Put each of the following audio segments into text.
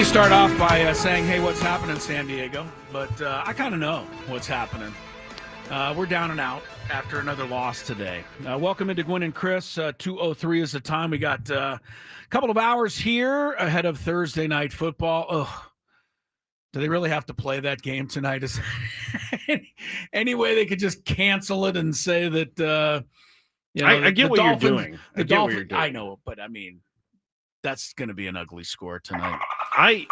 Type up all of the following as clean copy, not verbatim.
Start off by saying, hey, what's happening, San Diego? But I kind of know what's happening. We're down and out after another loss today. Welcome into Gwynn and Chris. 2:03 is the time. We got a couple of hours here ahead of Thursday night football. Ugh. Do they really have to play that game tonight? Is any way they could just cancel it and say that, I get what you're doing. I know, but I mean, that's going to be an ugly score tonight.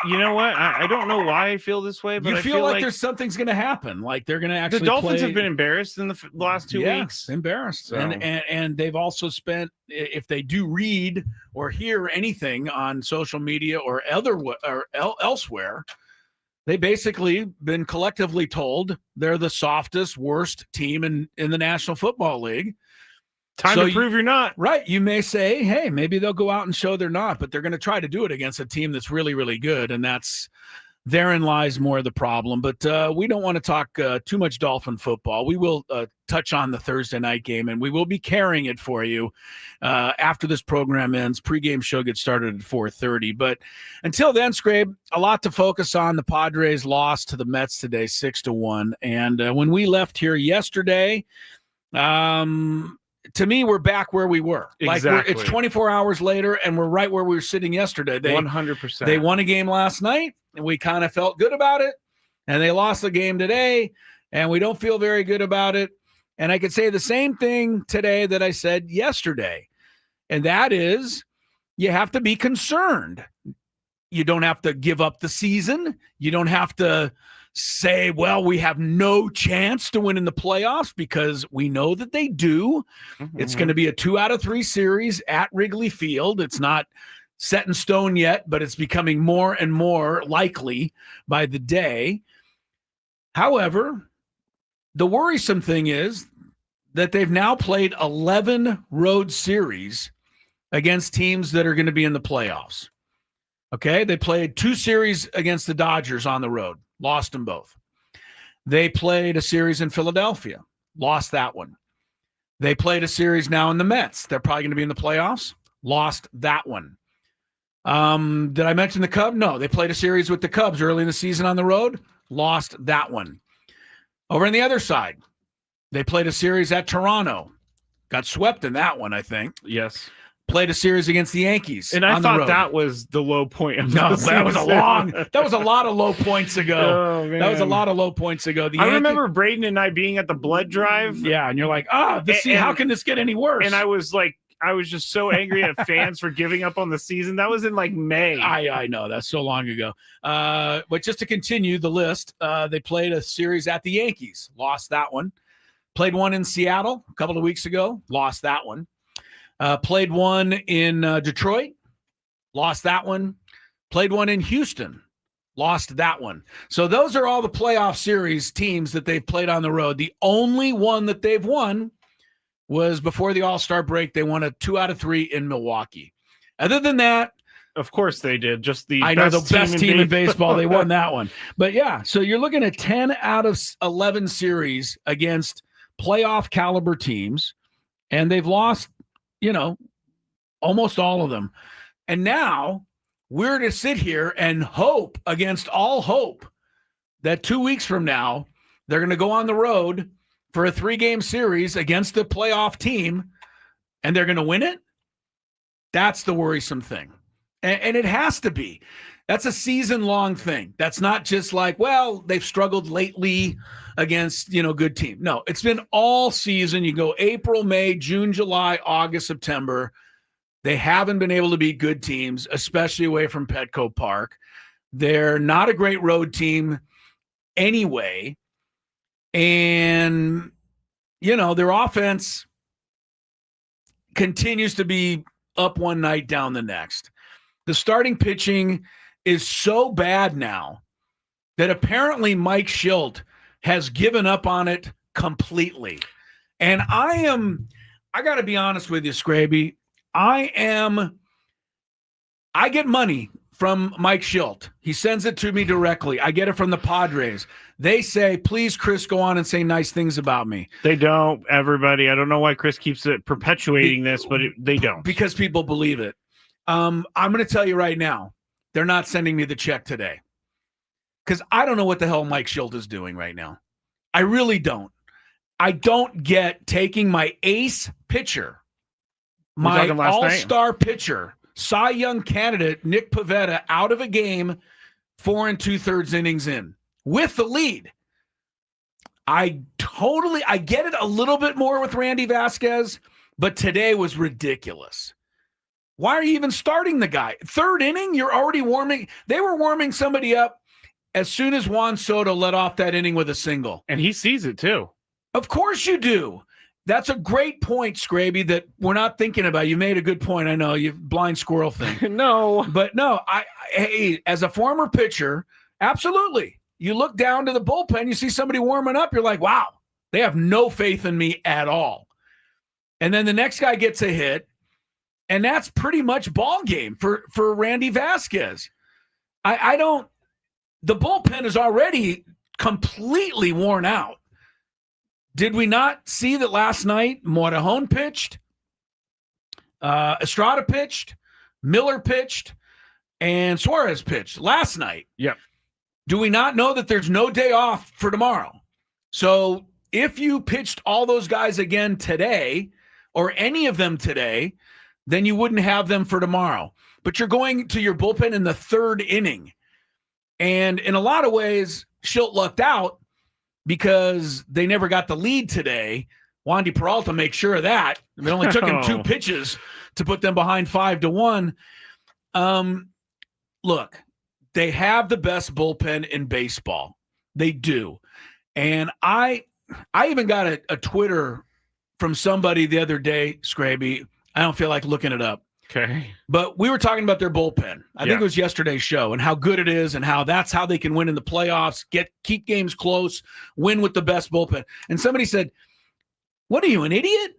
You know what? I don't know why I feel this way, but I feel like there's something's going to happen. Like they're going to actually. The Dolphins have been embarrassed in the last 2 weeks. Embarrassed, so. and they've also spent. If they do read or hear anything on social media or elsewhere, they basically been collectively told they're the softest, worst team in the National Football League. Time to prove you're not. Right. You may say, hey, maybe they'll go out and show they're not, but they're going to try to do it against a team that's really, really good, and therein lies more of the problem. But we don't want to talk too much Dolphin football. We will touch on the Thursday night game, and we will be carrying it for you after this program ends. Pre-game show gets started at 4:30. But until then, Skraby, a lot to focus on. The Padres lost to the Mets today, 6-1. And when we left here yesterday, to me, we're back where we were. Exactly. It's 24 hours later, and we're right where we were sitting yesterday. 100%. They won a game last night, and we kind of felt good about it. And they lost the game today, and we don't feel very good about it. And I could say the same thing today that I said yesterday, and that is you have to be concerned. You don't have to give up the season. You don't have to say, well, we have no chance to win in the playoffs, because we know that they do. Mm-hmm. It's going to be a 2 out of 3 series at Wrigley Field. It's not set in stone yet, but it's becoming more and more likely by the day. However, the worrisome thing is that they've now played 11 road series against teams that are going to be in the playoffs. Okay, they played 2 series against the Dodgers on the road. Lost them both. They played a series in Philadelphia. Lost that one. They played a series now in the Mets. They're probably going to be in the playoffs. Lost that one. Did I mention the Cubs? No, they played a series with the Cubs early in the season on the road. Lost that one. Over on the other side, they played a series at Toronto. Got swept in that one, I think. Yes. Played a series against the Yankees. And I thought that was the low point of that was a lot of low points ago. Oh, man. That was a lot of low points ago. I remember Braden and I being at the blood drive. Yeah, and you're like, how can this get any worse? And I was just so angry at fans for giving up on the season. That was in like May. I know, that's so long ago. But just to continue the list, they played a series at the Yankees. Lost that one. Played one in Seattle a couple of weeks ago. Lost that one. Played one in Detroit, lost that one. Played one in Houston, lost that one. So those are all the playoff series teams that they've played on the road. The only one that they've won was before the All-Star break. They won a 2 out of 3 in Milwaukee. Other than that, of course they did. Just the best team in baseball. They won that one. But yeah, so you're looking at 10 out of 11 series against playoff caliber teams, and they've lost, almost all of them. And now we're to sit here and hope against all hope that 2 weeks from now, they're going to go on the road for a 3-game series against a playoff team, and they're going to win it. That's the worrisome thing. And it has to be. That's a season-long thing. That's not just like, well, they've struggled lately against, good team. No, it's been all season. You go April, May, June, July, August, September. They haven't been able to beat good teams, especially away from Petco Park. They're not a great road team anyway. And, their offense continues to be up one night, down the next. The starting pitching is so bad now that apparently Mike Schilt has given up on it completely. And I got to be honest with you, Skraby. I get money from Mike Schilt. He sends it to me directly. I get it from the Padres. They say, please, Chris, go on and say nice things about me. They don't, everybody. I don't know why Chris keeps perpetuating this, but they don't. Because people believe it. I'm going to tell you right now, they're not sending me the check today. Because I don't know what the hell Mike Shildt is doing right now. I really don't. I don't get taking my ace pitcher, my all-star pitcher, Cy Young candidate, Nick Pivetta, out of a game 4 2/3 innings in with the lead. I get it a little bit more with Randy Vasquez, but today was ridiculous. Why are you even starting the guy? 3rd inning, you're already warming. They were warming somebody up as soon as Juan Soto let off that inning with a single. And he sees it too. Of course you do. That's a great point, Skraby, that we're not thinking about. You made a good point. I know, you blind squirrel thing. No. But no, hey, as a former pitcher, absolutely. You look down to the bullpen, you see somebody warming up, you're like, wow, they have no faith in me at all. And then the next guy gets a hit, and that's pretty much ball game for Randy Vasquez. The bullpen is already completely worn out. Did we not see that last night Morejon pitched, Estrada pitched, Miller pitched, and Suarez pitched last night? Yep. Do we not know that there's no day off for tomorrow? So if you pitched all those guys again today, or any of them today, then you wouldn't have them for tomorrow. But you're going to your bullpen in the 3rd inning. And in a lot of ways, Shildt lucked out because they never got the lead today. Wandy Peralta makes sure of that. It only took him 2 pitches to put them behind 5-1. Look, they have the best bullpen in baseball. They do. And I even got a Twitter from somebody the other day, Skraby. I don't feel like looking it up. Okay. But we were talking about their bullpen. I think it was yesterday's show, and how good it is, and how that's how they can win in the playoffs, keep games close, win with the best bullpen. And somebody said, what are you, an idiot?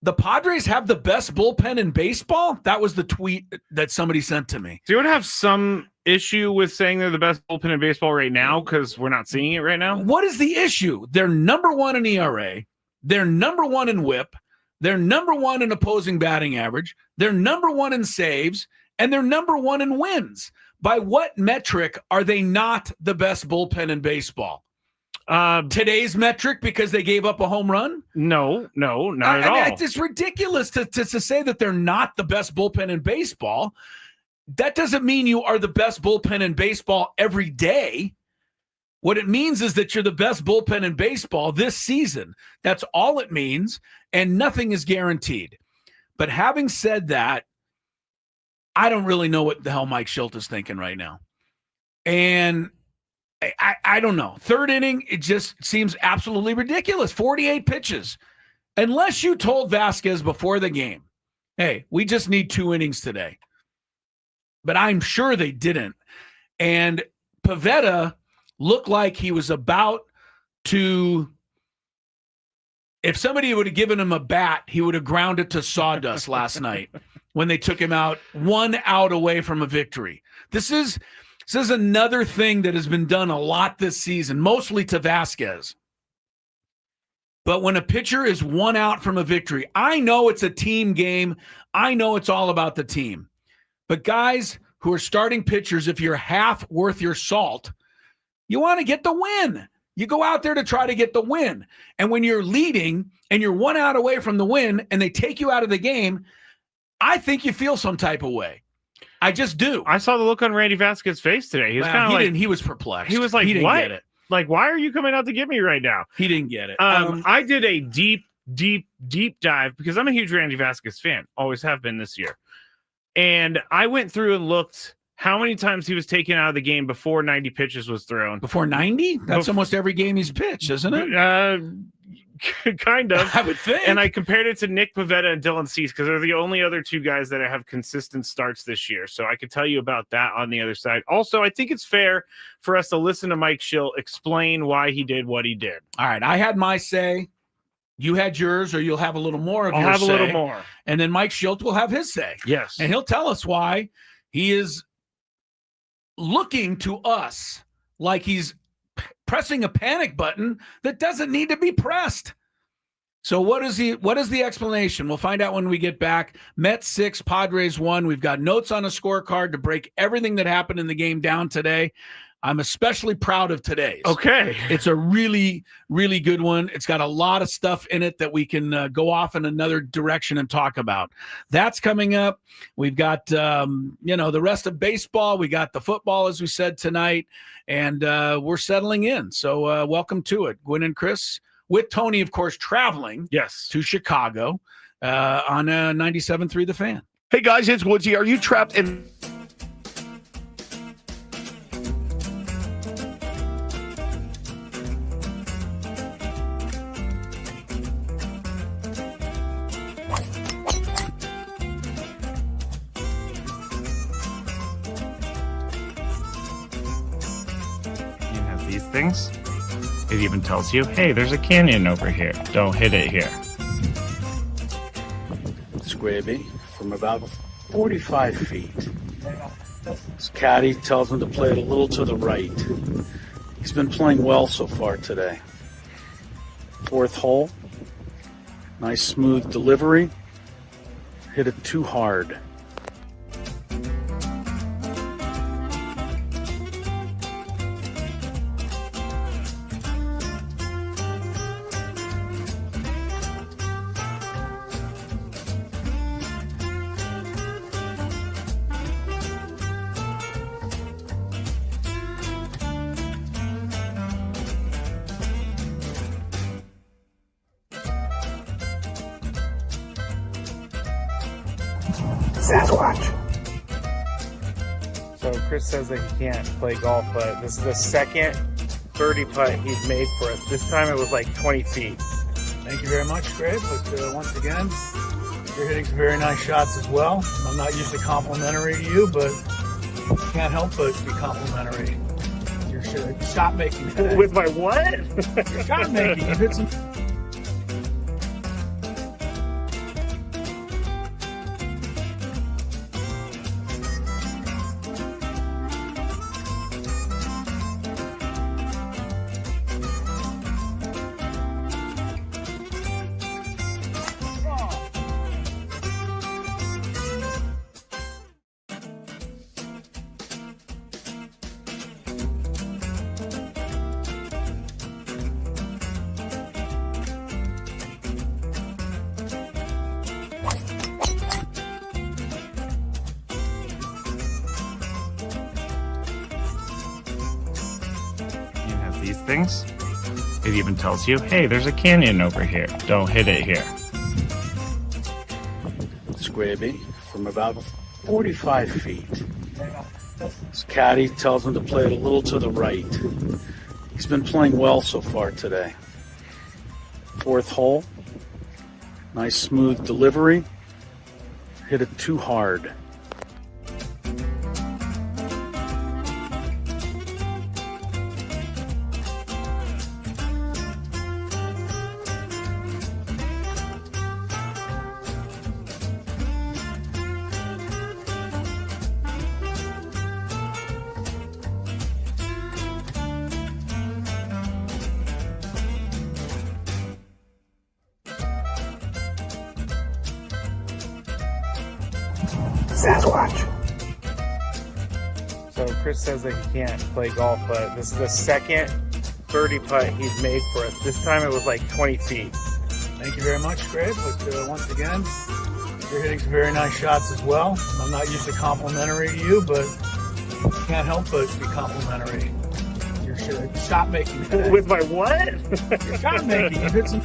The Padres have the best bullpen in baseball? That was the tweet that somebody sent to me. Do you want to have some issue with saying they're the best bullpen in baseball right now because we're not seeing it right now? What is the issue? They're number 1 in ERA. They're number 1 in WHIP. They're number 1 in opposing batting average. They're number 1 in saves. And they're number 1 in wins. By what metric are they not the best bullpen in baseball? Today's metric because they gave up a home run? No, not at all. It's ridiculous to say that they're not the best bullpen in baseball. That doesn't mean you are the best bullpen in baseball every day. What it means is that you're the best bullpen in baseball this season. That's all it means, and nothing is guaranteed. But having said that, I don't really know what the hell Mike Shildt is thinking right now. And I don't know. 3rd inning, it just seems absolutely ridiculous. 48 pitches. Unless you told Vasquez before the game, hey, we just need 2 innings today. But I'm sure they didn't. And Pivetta looked like he was about to, if somebody would have given him a bat, he would have ground it to sawdust last night when they took him out 1 out away from a victory. This is another thing that has been done a lot this season, mostly to Vasquez. But when a pitcher is 1 out from a victory, I know it's a team game. I know it's all about the team. But guys who are starting pitchers, if you're half worth your salt, you want to get the win. You go out there to try to get the win. And when you're leading and you're 1 out away from the win and they take you out of the game, I think you feel some type of way. I just do. I saw the look on Randy Vasquez's face today. He was kind of like, he was perplexed. He was like, he didn't what? Get it. Like, why are you coming out to get me right now? He didn't get it. I did a deep dive because I'm a huge Randy Vasquez fan. Always have been this year. And I went through and looked how many times he was taken out of the game before 90 pitches was thrown. Before 90? That's almost every game he's pitched, isn't it? Kind of. I would think. And I compared it to Nick Pivetta and Dylan Cease because they're the only other 2 guys that have consistent starts this year. So I could tell you about that on the other side. Also, I think it's fair for us to listen to Mike Shildt explain why he did what he did. All right. I had my say. You had yours, or you'll have a little more of yours. I'll have a little more. And then Mike Shildt will have his say. Yes. And he'll tell us why he is looking to us like he's pressing a panic button that doesn't need to be pressed. So what is the explanation? We'll find out when we get back. Mets 6, Padres 1. We've got notes on a scorecard to break everything that happened in the game down today. I'm especially proud of today's. Okay. It's a really, really good one. It's got a lot of stuff in it that we can go off in another direction and talk about. That's coming up. We've got, the rest of baseball. We got the football, as we said tonight, and we're settling in. So welcome to it. Gwynn and Chris, with Tony, of course, traveling to Chicago on 97.3 The Fan. Hey, guys, it's Woodsy. Are you trapped in... These things, it even tells you, hey, there's a canyon over here. Don't hit it here. Skraby from about 45 feet. His caddy tells him to play it a little to the right. He's been playing well so far today. Fourth hole. Nice smooth delivery. Hit it too hard. Sasquatch. So Chris says that he can't play golf, but this is the second birdie putt he's made for us. This time it was like 20 feet. Thank you very much, Greg. But once again, you're hitting some very nice shots as well. I'm not usually complimentary to you, but can't help but be complimentary. Your shot making today. With my what? Your shot making. You hit some. These things, it even tells you, hey, there's a canyon over here. Don't hit it here. Skraby from about 45 feet. His caddy tells him to play it a little to the right. He's been playing well so far today. Fourth hole. Nice smooth delivery. Hit it too hard. Sasquatch. So Chris says that he can't play golf, but this is the second birdie putt he's made for us. This time it was like 20 feet. Thank you very much, Greg. But once again, you're hitting some very nice shots as well. I'm not usually complimentary to you, but can't help but be complimentary. Your shot making today. With my what? Your shot making. You hit some.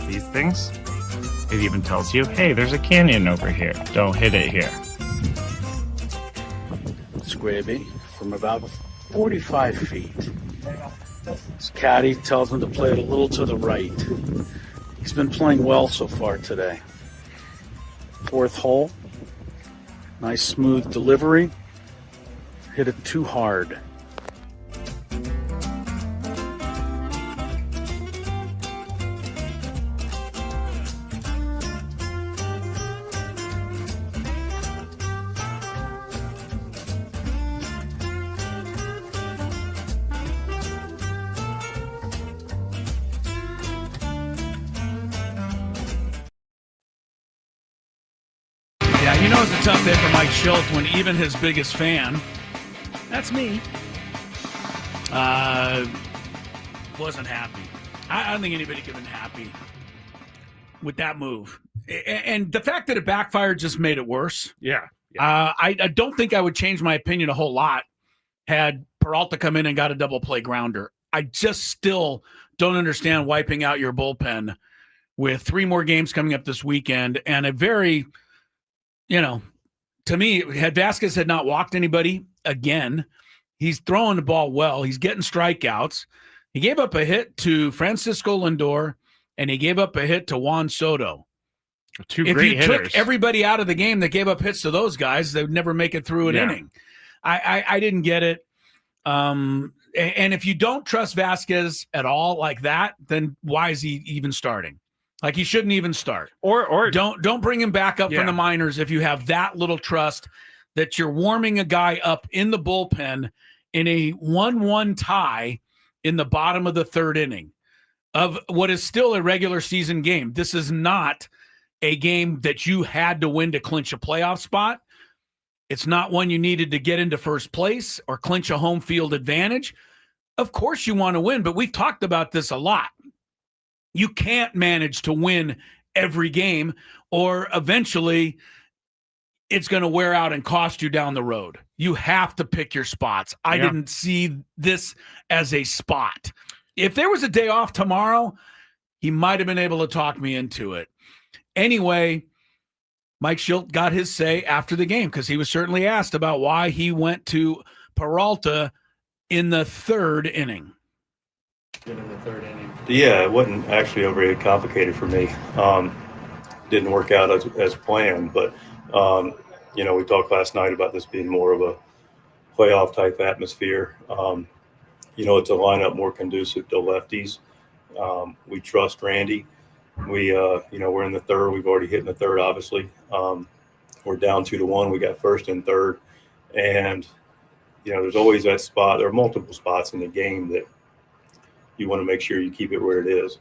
These things, It even tells you, hey, there's a canyon over here. Don't hit it here. Skraby from about 45 feet. His caddy tells him to play it a little to the right. He's been playing well so far today. Fourth hole. Nice smooth delivery. Hit it too hard. Yeah, you know it's a tough day for Mike Schultz when even his biggest fan, that's me, wasn't happy. I don't think anybody could have been happy with that move. And the fact that it backfired just made it worse. Yeah. I don't think I would change my opinion a whole lot had Peralta come in and got a double play grounder. I just still don't understand wiping out your bullpen with 3 more games coming up this weekend and a very, to me, had Vasquez had not walked anybody again, he's throwing the ball well. He's getting strikeouts. He gave up a hit to Francisco Lindor, and he gave up a hit to Juan Soto. Two if great you hitters. took everybody out of the game that gave up hits to those guys, they would never make it through an inning. I didn't get it. And if you don't trust Vasquez at all like that, then why is he even starting? Like, he shouldn't even start. Or don't bring him back up from the minors if you have that little trust that you're warming a guy up in the bullpen in a 1-1 tie in the bottom of the 3rd inning of what is still a regular season game. This is not a game that you had to win to clinch a playoff spot. It's not one you needed to get into first place or clinch a home field advantage. Of course you want to win, but we've talked about this a lot. You can't manage to win every game, or eventually it's going to wear out and cost you down the road. You have to pick your spots. I didn't see this as a spot. If there was a day off tomorrow, he might have been able to talk me into it. Anyway, Mike Schultz got his say after the game because he was certainly asked about why he went to Peralta in the 3rd inning. Yeah, it wasn't actually overly complicated for me. Didn't work out as planned, but we talked last night about this being more of a playoff type atmosphere. It's a lineup more conducive to lefties. We trust Randy. We're in the 3rd. We've already hit in the 3rd, obviously. We're down 2-1. We got 1st and 3rd, and there's always that spot. There are multiple spots in the game that you want to make sure you keep it where it is.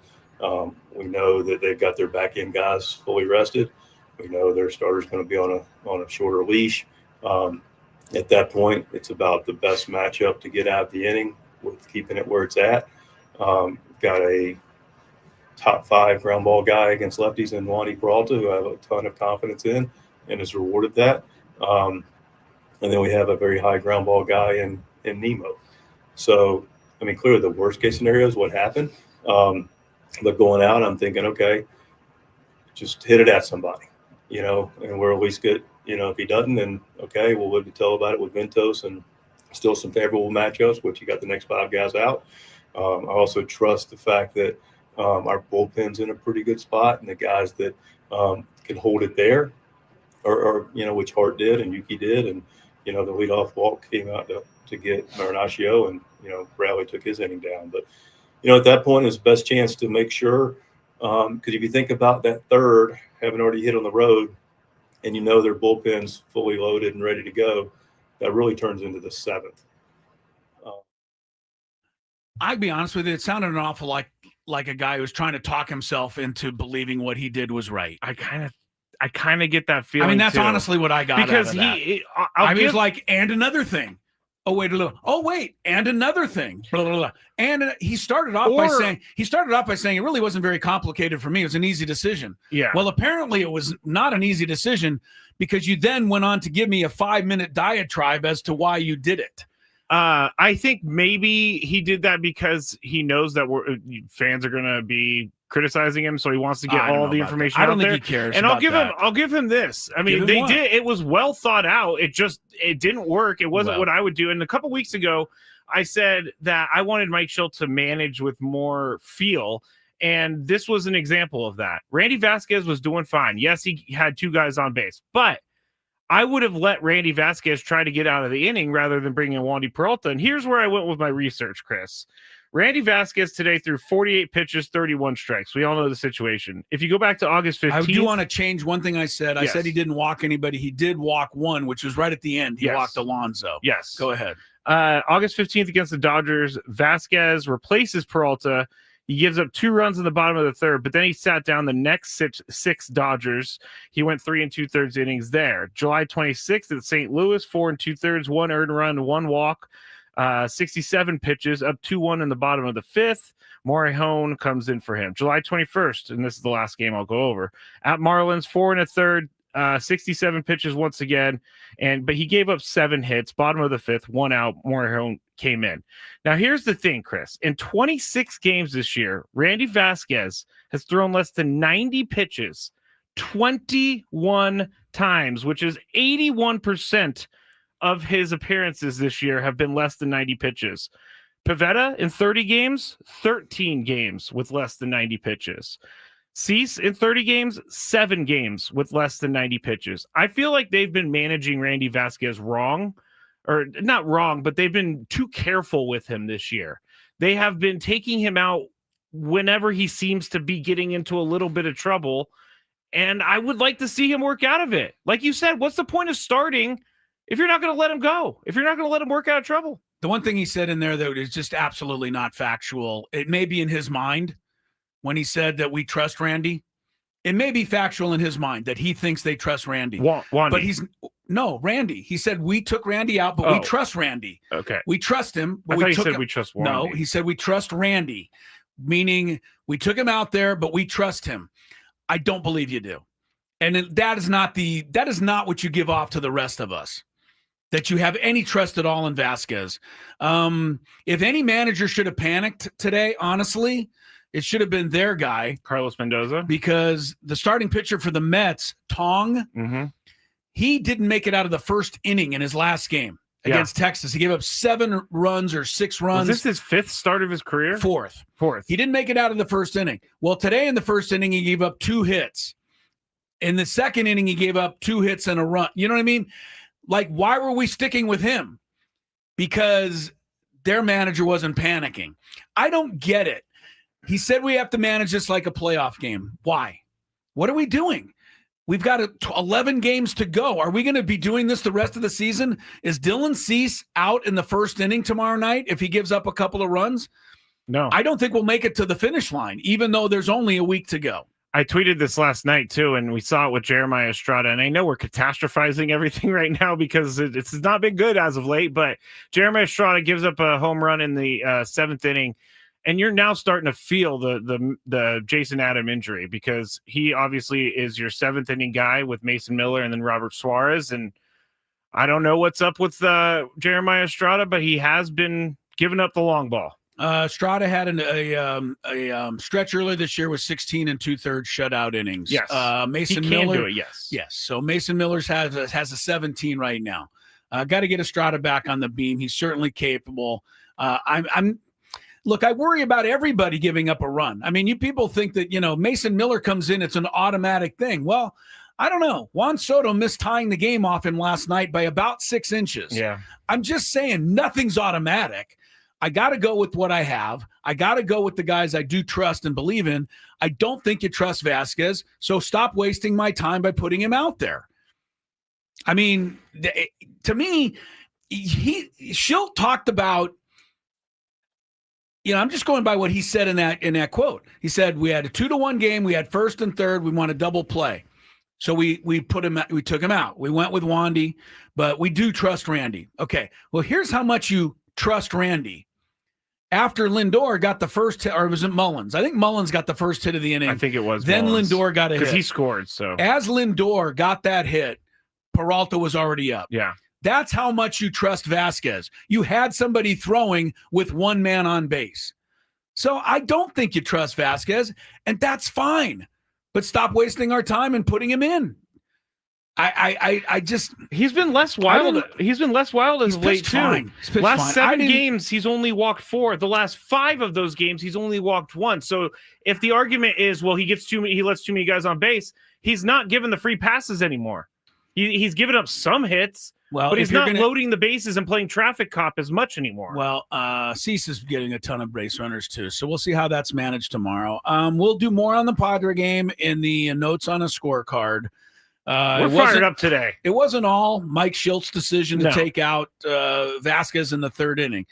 We know that they've got their back end guys fully rested. We know their starter's going to be on a shorter leash. At that point, it's about the best matchup to get out of the inning with keeping it where it's at. Got a top 5 ground ball guy against lefties in Wandy Peralta, who I have a ton of confidence in and has rewarded that. And then we have a very high ground ball guy in Nemo. So, clearly the worst case scenario is what happened. But going out, I'm thinking, okay, just hit it at somebody, and we're at least good. If he doesn't, then okay, we'll live to tell about it with Ventos and still some favorable matchups, which you got the next 5 guys out. I also trust the fact that our bullpen's in a pretty good spot, and the guys that can hold it there, or which Hart did and Yuki did, and the leadoff walk came out to get Marinaccio, and Bradley took his inning down. But at that point, it's the best chance to make sure, because if you think about that 3rd, having already hit on the road, and their bullpen's fully loaded and ready to go, that really turns into the 7th. I'd be honest with you, it sounded an awful like a guy who was trying to talk himself into believing what he did was right. I kind of get that feeling. That's too. Honestly what I got because out of that. Was like, and another thing. Oh, wait a little. Oh, wait, and another thing. Blah, blah, blah. And he started off by saying it really wasn't very complicated for me. It was an easy decision. Yeah. Well, apparently it was not an easy decision, because you then went on to give me a 5-minute diatribe as to why you did it. I think maybe he did that because he knows that fans are going to be criticizing him, so he wants to get all the information I don't out think there. he cares. And I'll give him this. I mean, they did. It was well thought out. It didn't work. It wasn't what I would do. And a couple weeks ago, I said that I wanted Mike Schill to manage with more feel. And this was an example of that. Randy Vasquez was doing fine. Yes, he had 2 guys on base, but I would have let Randy Vasquez try to get out of the inning rather than bringing in Wandy Peralta. And here's where I went with my research, Chris. Randy Vasquez today threw 48 pitches, 31 strikes. We all know the situation. If you go back to August 15th. I do want to change one thing I said. I Yes. said he didn't walk anybody. He did walk one, which was right at the end. He Yes. walked Alonso. Yes. Go ahead. August 15th against the Dodgers, Vasquez replaces Peralta. He gives up 2 runs in the bottom of the third, but then he sat down the next six Dodgers. He went 3 2/3 innings there. July 26th at St. Louis, 4 2/3, 1 earned run, 1 walk, 67 pitches, up 2-1 in the bottom of the 5th. Morihone comes in for him. July 21st, and this is the last game I'll go over. At Marlins, 4 1/3, 67 pitches once again, but he gave up 7 hits, bottom of the 5th, 1 out. Morihone came in. Now, here's the thing, Chris. In 26 games this year, Randy Vasquez has thrown less than 90 pitches 21 times, which is 81% of his appearances this year have been less than 90 pitches. Pivetta in 30 games, 13 games with less than 90 pitches. Cease in 30 games, 7 games with less than 90 pitches. I feel like they've been managing Randy Vasquez wrong, or not wrong, but they've been too careful with him this year. They have been taking him out whenever he seems to be getting into a little bit of trouble, and I would like to see him work out of it. Like you said, what's the point of starting if you're not going to let him go, if you're not going to let him work out of trouble? The one thing he said in there, though, is just absolutely not factual. It may be in his mind when he said that we trust Randy. It may be factual in his mind that he thinks they trust Randy. Wandy. But Randy. He said we took Randy out, but we trust Randy. Okay. We trust him. But I thought he said we trust Wandy. No, he said we trust Randy, meaning we took him out there, but we trust him. I don't believe you do. And that is not what you give off to the rest of us, that you have any trust at all in Vasquez. If any manager should have panicked today, honestly, it should have been their guy, Carlos Mendoza, because the starting pitcher for the Mets, Tong, he didn't make it out of the first inning in his last game against Texas. He gave up 7 runs or 6 runs. Was this his 5th start of his career? Fourth. He didn't make it out of the first inning. Well, today in the first inning, he gave up 2 hits. In the second inning, he gave up 2 hits and a run. You know what I mean? Like, why were we sticking with him? Because their manager wasn't panicking. I don't get it. He said we have to manage this like a playoff game. Why? What are we doing? We've got 11 games to go. Are we going to be doing this the rest of the season? Is Dylan Cease out in the first inning tomorrow night if he gives up a couple of runs? No. I don't think we'll make it to the finish line, even though there's only a week to go. I tweeted this last night, too, and we saw it with Jeremiah Estrada. And I know we're catastrophizing everything right now because it's not been good as of late, but Jeremiah Estrada gives up a home run in the 7th inning. And you're now starting to feel the Jason Adam injury, because he obviously is your 7th inning guy with Mason Miller and then Robert Suarez. And I don't know what's up with Jeremiah Estrada, but he has been giving up the long ball. Estrada had a stretch earlier this year with 16 2/3 shutout innings. Yes. Mason he can Miller. do it, yes. Yes. So Mason Miller's has a 17 right now. Got to get Estrada back on the beam. He's certainly capable. Look, I worry about everybody giving up a run. I mean, you people think that, Mason Miller comes in, it's an automatic thing. Well, I don't know. Juan Soto missed tying the game off him last night by about 6 inches. Yeah. I'm just saying nothing's automatic. I got to go with what I have. I got to go with the guys I do trust and believe in. I don't think you trust Vasquez, so stop wasting my time by putting him out there. I mean, to me, Schilt talked about, I'm just going by what he said in that quote. He said we had a 2-1 game. We had first and third. We want a double play, so we took him out. We went with Wandy, but we do trust Randy. Okay, well, here's how much you trust Randy. After Lindor got the first hit, or was it Mullins? I think Mullins got the first hit of the inning. I think it was. Then Mullins, Lindor got a hit because he scored. So as Lindor got that hit, Peralta was already up. Yeah. That's how much you trust Vasquez. You had somebody throwing with one man on base. So I don't think you trust Vasquez, and that's fine. But stop wasting our time and putting him in. I just he's been less wild. He's been less wild as of late too. Last 7 games, he's only walked 4. The last 5 of those games, he's only walked 1. So if the argument is, well, he lets too many guys on base, he's not giving the free passes anymore. He's given up some hits, but he's not loading the bases and playing traffic cop as much anymore. Well, Cease is getting a ton of base runners too, so we'll see how that's managed tomorrow. We'll do more on the Padre game in the notes on a scorecard. We're fired up today. It wasn't all Mike Shilt's decision to take out Vasquez in the 3rd inning.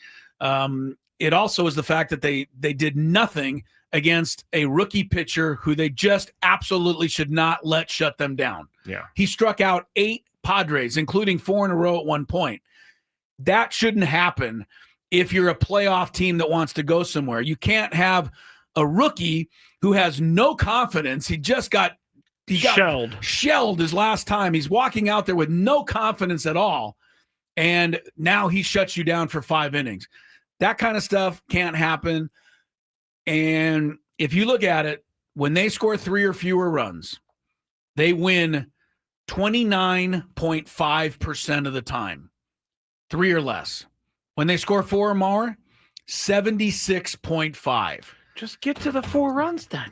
It also was the fact that they did nothing against a rookie pitcher who they just absolutely should not let shut them down. Yeah, he struck out 8 Padres, including 4 in a row at one point. That shouldn't happen if you're a playoff team that wants to go somewhere. You can't have a rookie who has no confidence. He got shelled his last time. He's walking out there with no confidence at all, and now he shuts you down for 5 innings. That kind of stuff can't happen. And if you look at it, when they score 3 or fewer runs, they win 29.5% of the time, 3 or less. When they score 4 or more, 76.5. Just get to the 4 runs then.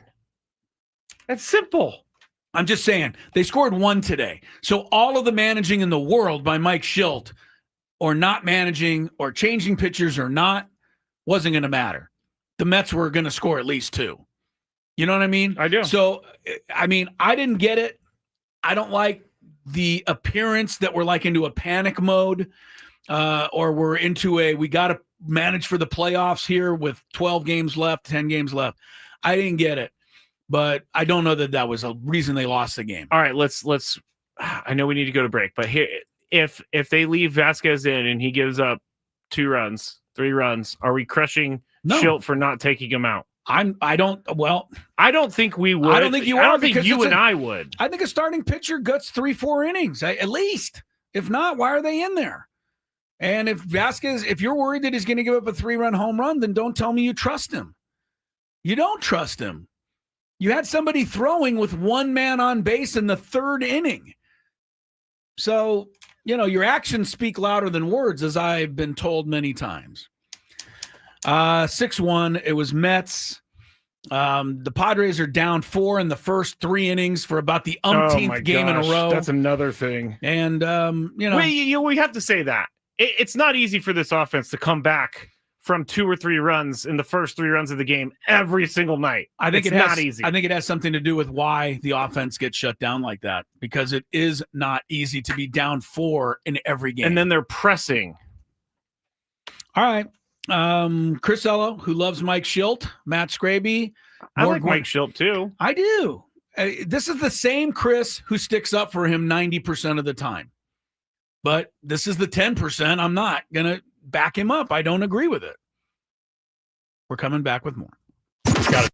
That's simple. I'm just saying, they scored 1 today. So all of the managing in the world by Mike Schilt, or not managing, or changing pitchers or not, wasn't going to matter. The Mets were going to score at least 2. You know what I mean? I do. So, I mean, I didn't get it. I don't like the appearance that we're like into a panic mode, or we're into we got to manage for the playoffs here with 12 games left, 10 games left. I didn't get it. But I don't know that was a reason they lost the game. All right, let's. I know we need to go to break, but here, if they leave Vasquez in and he gives up 2 runs, 3 runs, are we crushing Schilt for not taking him out? I don't think we would. I don't think you are. I don't think you and I would. I think a starting pitcher guts 3-4 innings at least. If not, why are they in there? And if you're worried that he's going to give up a 3-run home run, then don't tell me you trust him. You don't trust him. You had somebody throwing with 1 man on base in the 3rd inning. So, your actions speak louder than words, as I've been told many times. 6-1, it was Mets. The Padres are down 4 in the first 3 innings for about the umpteenth game in a row. That's another thing. And, we have to say that. It's not easy for this offense to come back from 2 or 3 runs in the first 3 runs of the game every single night. I think it's not easy. I think it has something to do with why the offense gets shut down like that, because it is not easy to be down 4 in every game. And then they're pressing. All right. Chris Ello, who loves Mike Schilt, Matt Skraby. I like Mike Schilt too. I do. This is the same Chris who sticks up for him 90% of the time. But this is the 10% I'm not going to back him up. I don't agree with it. We're coming back with more. Got it.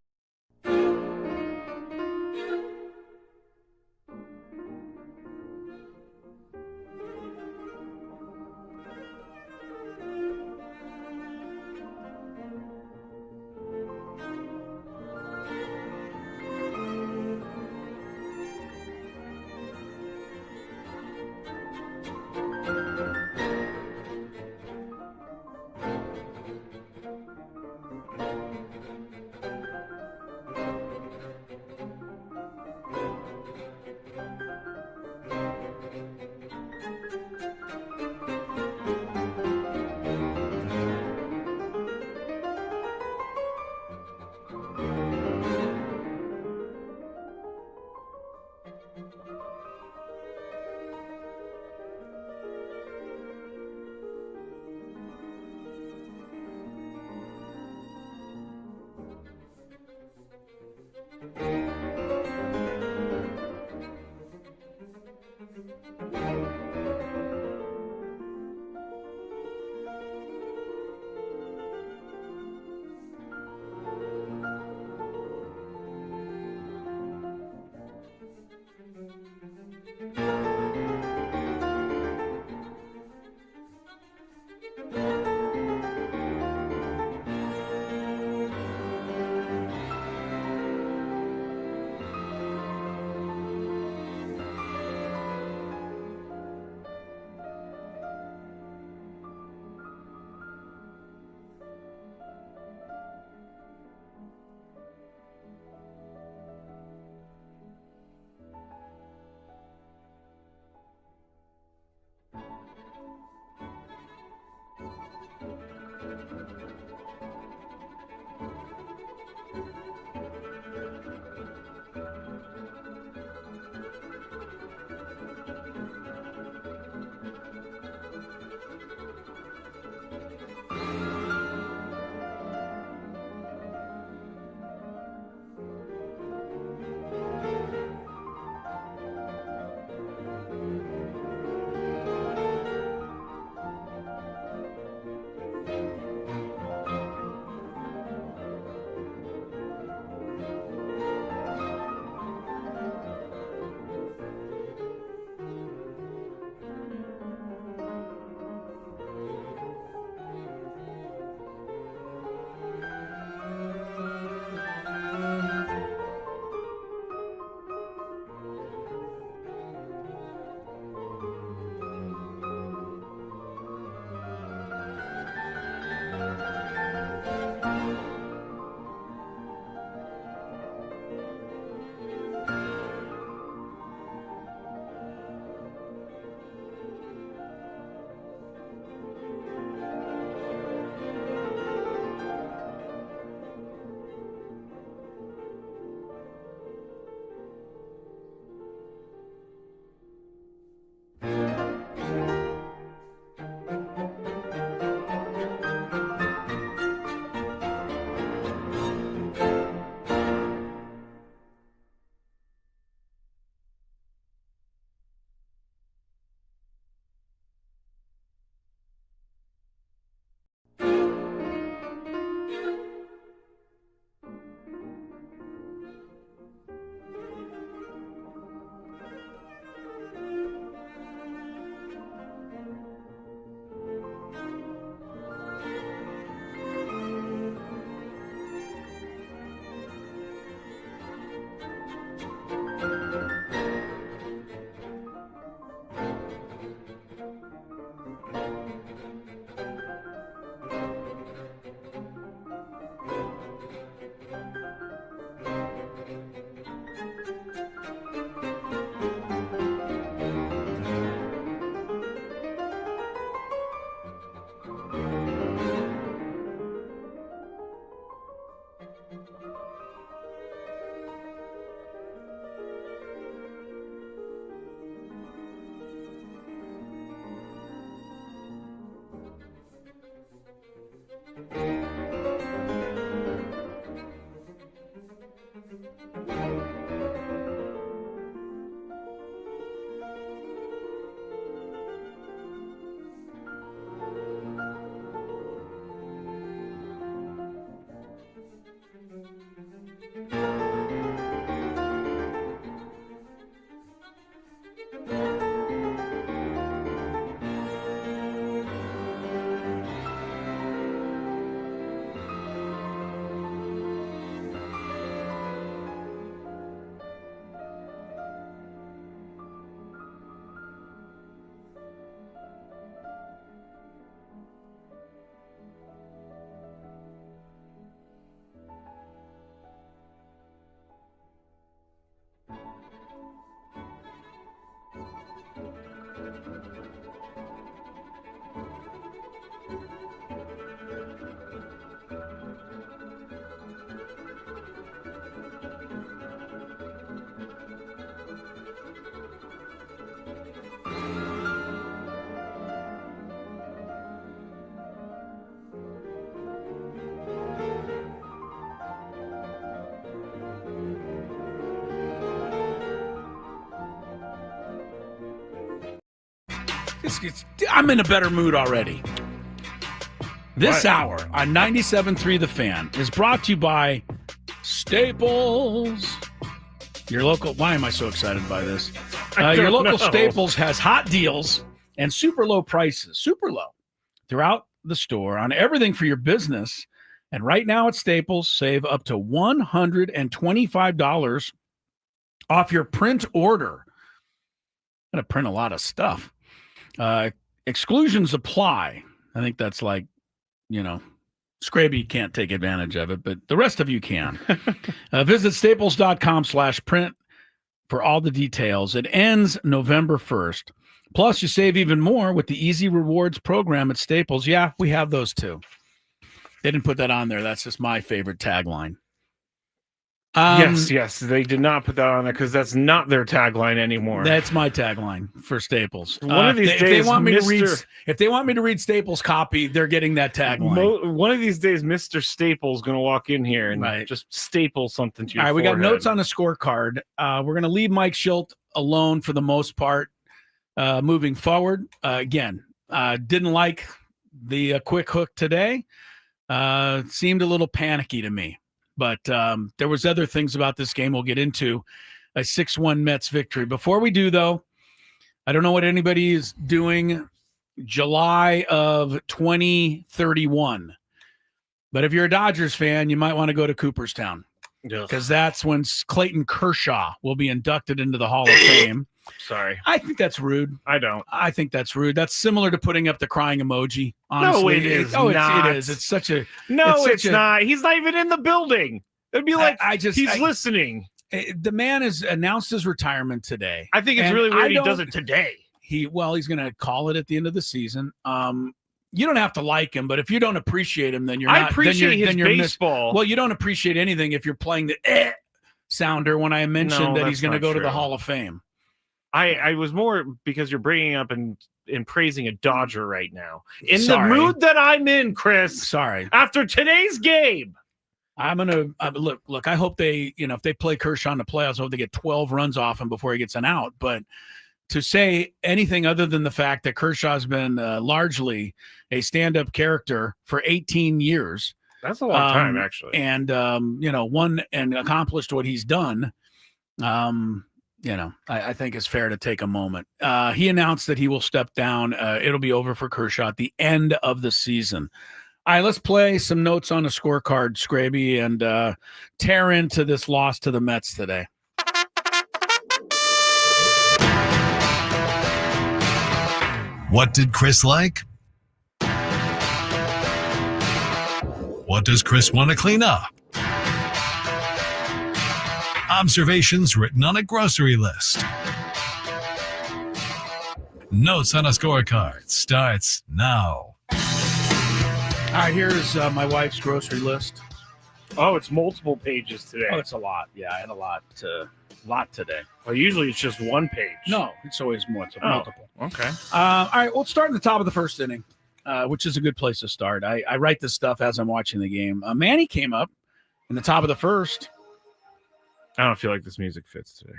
I'm in a better mood already. This What? hour on 97.3 The Fan is brought to you by Staples. Your local. Why am I so excited by this? Your local Staples has hot deals and super low prices, super low, throughout the store on everything for your business. And right now at Staples, save up to $125 off your print order. I'm going to print a lot of stuff. Exclusions apply. I think that's like, Skraby can't take advantage of it, but the rest of you can. Visit staples.com/print for all the details. It ends November 1st. Plus, you save even more with the Easy Rewards program at Staples. Yeah, we have those too. They didn't put that on there. That's just my favorite tagline. Yes, they did not put that on there because that's not their tagline anymore. That's my tagline for Staples. One of these days, if they want me to read Staples copy, they're getting that tagline. One of these days, Mr. Staples going to walk in here and just staple something to your All right, we got forehead. notes on the scorecard. We're going to leave Mike Schilt alone for the most part moving forward. Again, didn't like the quick hook today. Seemed a little panicky to me. But there was other things about this game we'll get into. A 6-1 Mets victory. Before we do, though, I don't know what anybody is doing July of 2031. But if you're a Dodgers fan, you might want to go to Cooperstown because that's when Clayton Kershaw will be inducted into the Hall of Fame. Sorry. I think that's rude. I don't. I think that's rude. That's similar to putting up the crying emoji. Honestly. No, it is not. It is. It's such a... No, it's not. He's not even in the building. It'd be like he's listening. The man has announced his retirement today. I think it's really weird he does it today. He's going to call it at the end of the season. You don't have to like him, but if you don't appreciate him, then you're not. I appreciate his baseball. Well, you don't appreciate anything if you're playing the sounder when I mentioned that he's going to go to the Hall of Fame. I was more because you're bringing up and praising a Dodger right now. The mood that I'm in, Chris. Sorry. After today's game. I'm going to look, I hope they, if they play Kershaw in the playoffs, I hope they get 12 runs off him before he gets an out. But to say anything other than the fact that Kershaw's been largely a stand-up character for 18 years. That's a long time, actually. And, won and accomplished what he's done. I think it's fair to take a moment. He announced that he will step down. It'll be over for Kershaw at the end of the season. All right, let's play some notes on the scorecard, Skraby, and tear into this loss to the Mets today. What did Chris like? What does Chris want to clean up? Observations written on a grocery list. Notes on a scorecard starts now. All right, here's my wife's grocery list. Oh, it's multiple pages today. Oh, it's a lot. Yeah, I had a lot today. Well, usually it's just one page. No, it's always more. It's multiple. Okay. All right, we'll start at the top of the first inning, which is a good place to start. I write this stuff as I'm watching the game. Manny came up in the top of the first. I don't feel like this music fits today.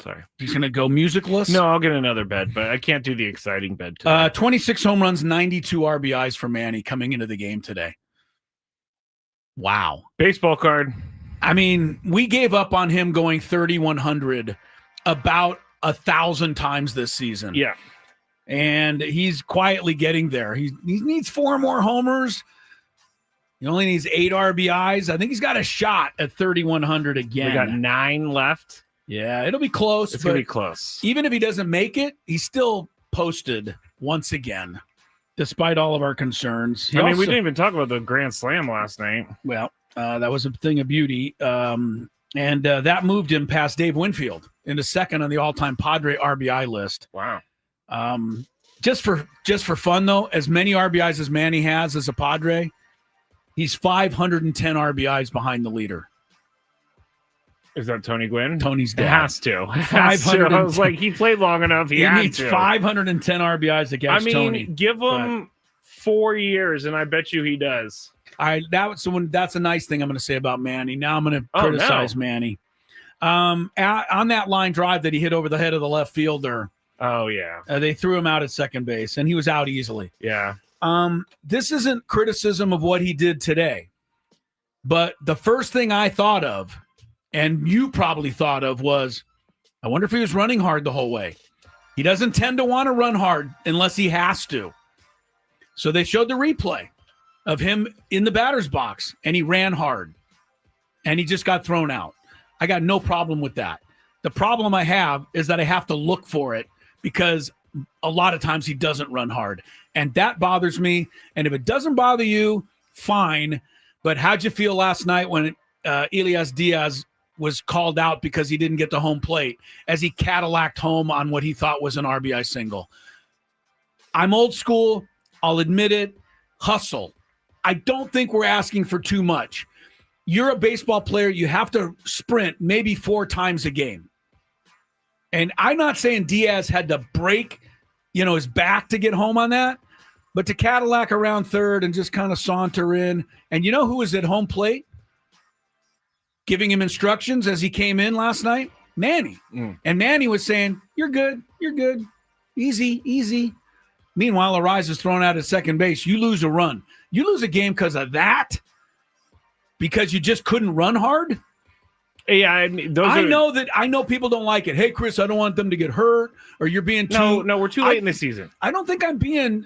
Sorry. He's going to go musicless? No, I'll get another bed, but I can't do the exciting bed today. 26 home runs, 92 RBIs for Manny coming into the game today. Wow. Baseball card. I mean, we gave up on him going 3,100 about 1,000 times this season. Yeah. And he's quietly getting there. He needs 4 more homers. He only needs 8 RBIs. I think he's got a shot at 3,100 again. We got 9 left. Yeah, it'll be close. It's going to be close. Even if he doesn't make it, he's still posted once again, despite all of our concerns. We didn't even talk about the Grand Slam last night. Well, that was a thing of beauty. And that moved him past Dave Winfield into second on the all-time Padre RBI list. Wow. Just for fun, though, as many RBIs as Manny has as a Padre, he's 510 RBIs behind the leader. Is that Tony Gwynn? Tony's dad. It has to. I was like, he played long enough. He needs 510 RBIs to catch Tony. Give him 4 years, and I bet you he does. That's a nice thing I'm going to say about Manny. Now I'm going to criticize Manny. On that line drive that he hit over the head of the left fielder, Oh, yeah. They threw him out at second base, and he was out easily. Yeah. This isn't criticism of what he did today, but the first thing I thought of, and you probably thought of, was, I wonder if he was running hard the whole way. He doesn't tend to want to run hard unless he has to. So they showed the replay of him in the batter's box, and he ran hard, and he just got thrown out. I got no problem with that. The problem I have is that I have to look for it because a lot of times he doesn't run hard, and that bothers me. And if it doesn't bother you, fine. But how'd you feel last night when Elias Diaz was called out because he didn't get to home plate as he Cadillac home on what he thought was an RBI single? I'm old school. I'll admit it. Hustle. I don't think we're asking for too much. You're a baseball player. You have to sprint maybe 4 times a game. And I'm not saying Diaz had to break, his back to get home on that, but to Cadillac around third and just kind of saunter in. And you know who was at home plate giving him instructions as he came in last night? Manny. And Manny was saying, you're good. Easy, easy. Meanwhile, Ariza is thrown out at second base. You lose a run. You lose a game because of that? Because you just couldn't run hard? Yeah, I know people don't like it. Hey, Chris, I don't want them to get hurt, or you're being too. No, we're too late in the season. I don't think I'm being,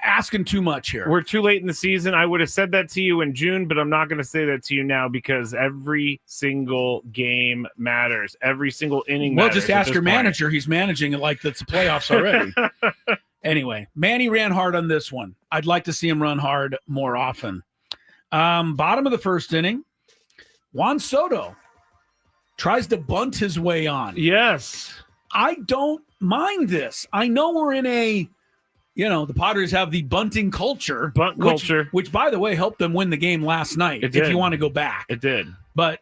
asking too much here. We're too late in the season. I would have said that to you in June, but I'm not going to say that to you now because every single game matters. Every single inning matters. Well, just ask your manager. He's managing it like it's the playoffs already. Anyway, Manny ran hard on this one. I'd like to see him run hard more often. Bottom of the first inning, Juan Soto tries to bunt his way on. Yes. I don't mind this. I know we're in a, the Padres have the bunting culture. Which, by the way, helped them win the game last night, if you want to go back. It did. But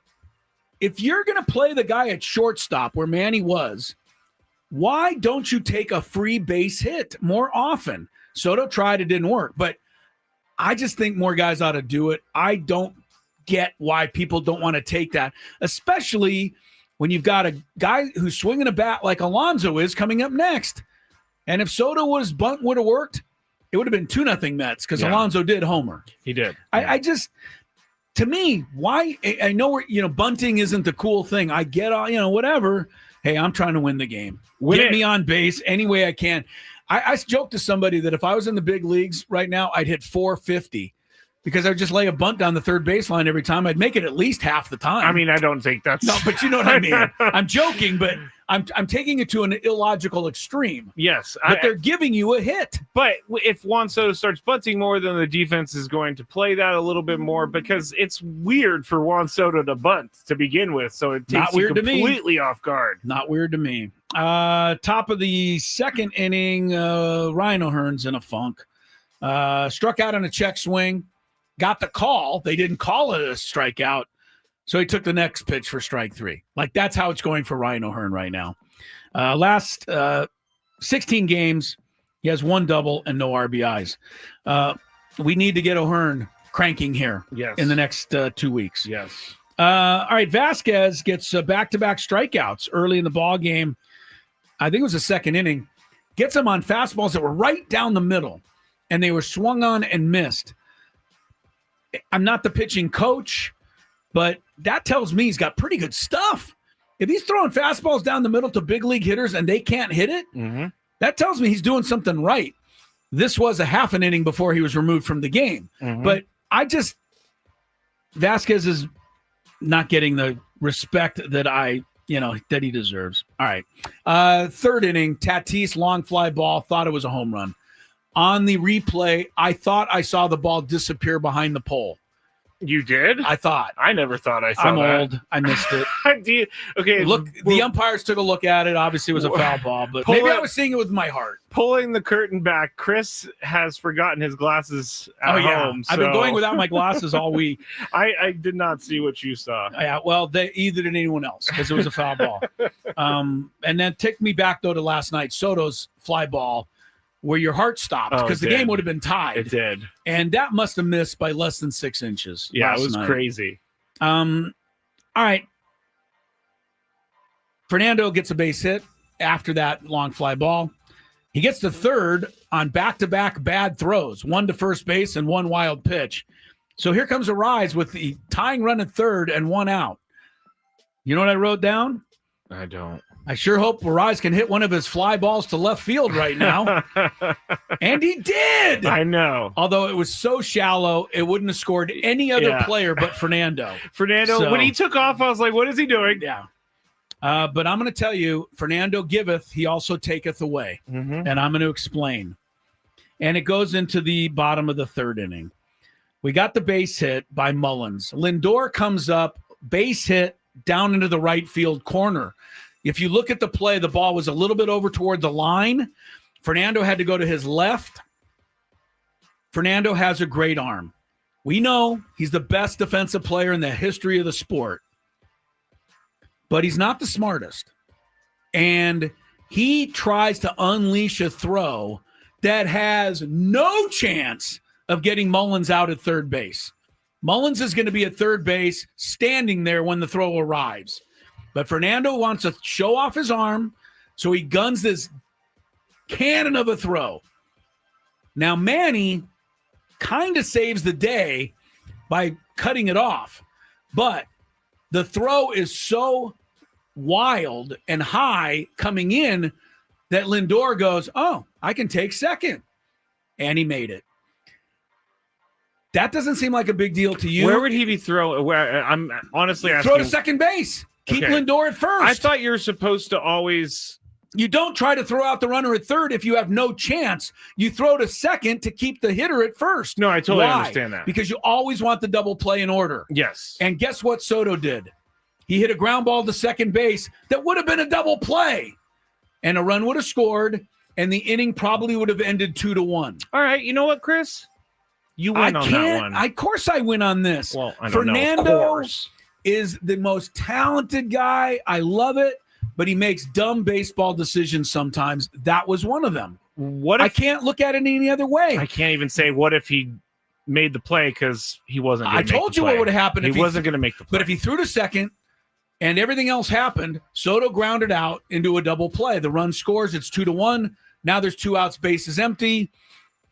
if you're going to play the guy at shortstop where Manny was, why don't you take a free base hit more often? Soto tried, it didn't work. But I just think more guys ought to do it. I don't get why people don't want to take that, especially when you've got a guy who's swinging a bat like Alonso is coming up next. And if Soto was bunt would have worked, it would have been 2-0 Mets because Alonso did homer. He did. I just, to me, why? I know bunting isn't the cool thing. I get whatever. Hey, I'm trying to win the game. Get me on base any way I can. I joked to somebody that if I was in the big leagues right now, I'd hit 450 because I would just lay a bunt down the third baseline every time. I'd make it at least half the time. I mean, I don't think that's... No, but you know what I mean. I'm joking, but I'm taking it to an illogical extreme. Yes. But they're giving you a hit. But if Juan Soto starts bunting more, then the defense is going to play that a little bit more because it's weird for Juan Soto to bunt to begin with. So it takes you completely off guard. Not weird to me. Top of the second inning, Ryan O'Hearn's in a funk. Struck out on a check swing. Got the call. They didn't call it a strikeout. So he took the next pitch for strike 3. Like, that's how it's going for Ryan O'Hearn right now. Last 16 games, he has 1 double and no RBIs. We need to get O'Hearn cranking here in the next 2 weeks. Yes. All right, Vasquez gets back-to-back strikeouts early in the ball game. I think it was the second inning. Gets them on fastballs that were right down the middle, and they were swung on and missed. I'm not the pitching coach, but that tells me he's got pretty good stuff. If he's throwing fastballs down the middle to big league hitters and they can't hit it, that tells me he's doing something right. This was a half an inning before he was removed from the game. But Vasquez is not getting the respect that that he deserves. All right. Third inning, Tatis, long fly ball, thought it was a home run. On the replay, I thought I saw the ball disappear behind the pole. You did? I thought. I never thought I saw I'm that. old. I missed it. Okay. Look, the umpires took a look at it. Obviously, it was a foul ball, but maybe I was seeing it with my heart. Pulling the curtain back, Chris has forgotten his glasses at home. I've been going without my glasses all week. I did not see what you saw. Yeah, well, either did anyone else because it was a foul ball. And then take me back, though, to last night, Soto's fly ball, where your heart stopped because the game would have been tied. It did. And that must have missed by less than 6 inches. Yeah, it was crazy. All right. Fernando gets a base hit. after that long fly ball. He gets to third on back-to-back bad throws, one to first base and one wild pitch. So here comes Arise with the tying run at third and one out. You know what I wrote down? I don't. I sure hope Arise can hit one of his fly balls to left field right now. And he did. I know. Although it was so shallow, it wouldn't have scored any other player but Fernando. When he took off, I was like, what is he doing? Yeah. But I'm going to tell you, Fernando giveth, he also taketh away. Mm-hmm. And I'm going to explain. And it goes into the bottom of the third inning. We got the base hit by Mullins. Lindor comes up, base hit down into the right field corner. If you look at the play, the ball was a little bit over toward the line. Fernando had to go to his left. Fernando has a great arm. We know he's the best defensive player in the history of the sport. But he's not the smartest. And he tries to unleash a throw that has no chance of getting Mullins out at third base. Mullins is going to be at third base standing there when the throw arrives. But Fernando wants to show off his arm, so he guns this cannon of a throw. Now, Manny kind of saves the day by cutting it off. But the throw is so wild and high coming in that Lindor goes, oh, I can take second. And he made it. That doesn't seem like a big deal to you. Where would he be throwing? Where I'm honestly asking. Throw to second base. Keep Lindor at first. I thought you were supposed to always. You don't try to throw out the runner at third if you have no chance. You throw to second to keep the hitter at first. No, I totally Why? understand that. Because you always want the double play in order. Yes. And guess what Soto did? He hit a ground ball to second base that would have been a double play. And a run would have scored, and the inning probably would have ended 2-1. All right. You know what, Chris? You win on that one. Of course I win on this. Well, I don't know. Fernando is the most talented guy. I love it. But he makes dumb baseball decisions sometimes. That was one of them. What if, I can't look at it any other way. I can't even say what if he made the play because he wasn't going to make the play. I told you what would have happened if he wasn't going to make the play. But if he threw to second and everything else happened, Soto grounded out into a double play. The run scores. It's 2-1. Now there's 2 outs, bases empty.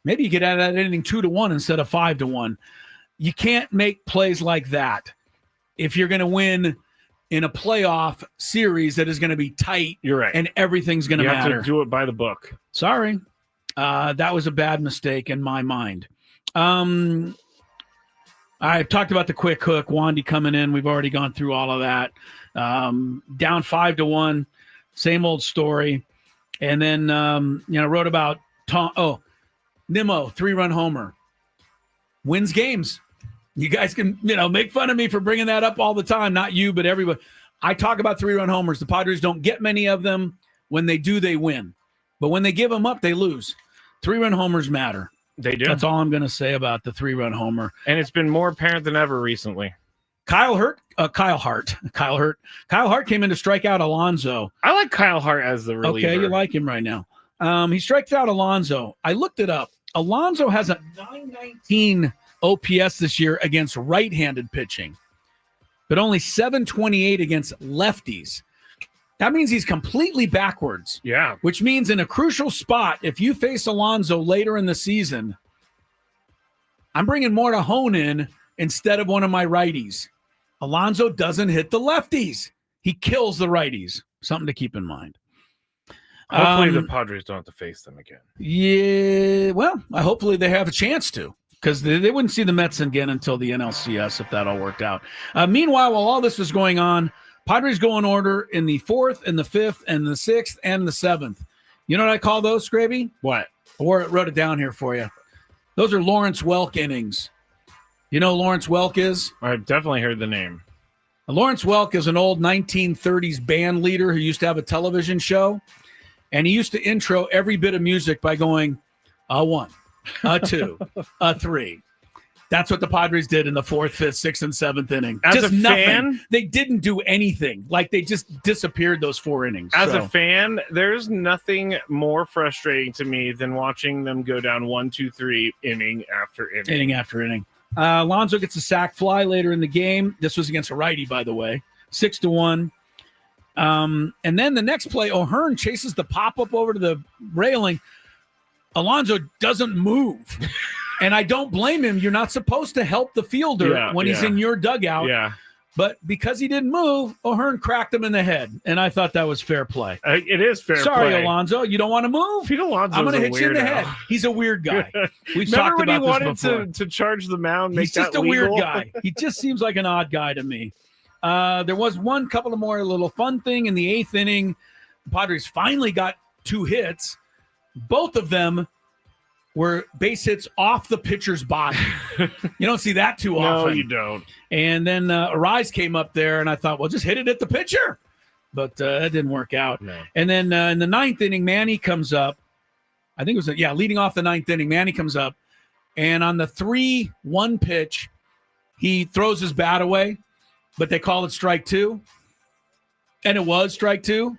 Maybe you get out of that inning 2-1 instead of 5-1. You can't make plays like that if you're going to win in a playoff series that is going to be tight. You're right. And everything's going to matter. You have to do it by the book. Sorry. That was a bad mistake in my mind. I've talked about the quick hook. Wandy coming in. We've already gone through all of that. Down 5-1. Same old story. And then, wrote about Nimmo, 3-run homer. Wins games. You guys can, make fun of me for bringing that up all the time. Not you, but everybody. I talk about 3-run homers. The Padres don't get many of them. When they do, they win. But when they give them up, they lose. 3-run homers matter. They do. That's all I'm going to say about the 3-run homer. And it's been more apparent than ever recently. Kyle Hart came in to strike out Alonso. I like Kyle Hart as the reliever. Okay, you like him right now. He strikes out Alonso. I looked it up. Alonso has a 919 OPS this year against right-handed pitching, but only 728 against lefties. That means he's completely backwards. Yeah. Which means in a crucial spot, if you face Alonso later in the season, I'm bringing more to hone in instead of one of my righties. Alonso doesn't hit the lefties. He kills the righties. Something to keep in mind. Hopefully the Padres don't have to face them again. Yeah, well, hopefully they have a chance to, because they wouldn't see the Mets again until the NLCS if that all worked out. Meanwhile, while all this was going on, Padres go in order in the 4th and the 5th and the 6th and the 7th. You know what I call those, Skraby? What? I wrote it down here for you. Those are Lawrence Welk innings. You know who Lawrence Welk is? I've definitely heard the name. Lawrence Welk is an old 1930s band leader who used to have a television show. And he used to intro every bit of music by going, a 1, a 2, a 3. That's what the Padres did in the 4th, 5th, 6th, and 7th inning. As just a nothing. fan, they didn't do anything. Like they just disappeared those 4 innings. As a fan, there's nothing more frustrating to me than watching them go down 1, 2, 3 inning after inning. Inning after inning. Alonso gets a sac fly later in the game. This was against a righty, by the way. 6-1. And then the next play, O'Hearn chases the pop-up over to the railing. Alonso doesn't move. And I don't blame him. You're not supposed to help the fielder when he's in your dugout. Yeah. But because he didn't move, O'Hearn cracked him in the head. And I thought that was fair play. It is fair play. Sorry, Alonso. You don't want to move? Pete Alonso's I'm going to hit you in the weirdo. head. He's a weird guy. We've Remember talked when about he this wanted before. to charge the mound, make He's just that a weird legal? guy. He just seems like an odd guy to me. There was couple of more little fun thing in the 8th inning. The Padres finally got 2 hits. Both of them were base hits off the pitcher's body. You don't see that too often. No, you don't. And then Arise came up there, and I thought, well, just hit it at the pitcher. But that didn't work out. No. And then in the 9th inning, Manny comes up. I think it was, leading off the 9th inning, Manny comes up. And on the 3-1 pitch, he throws his bat away, but they call it strike 2. And it was strike 2.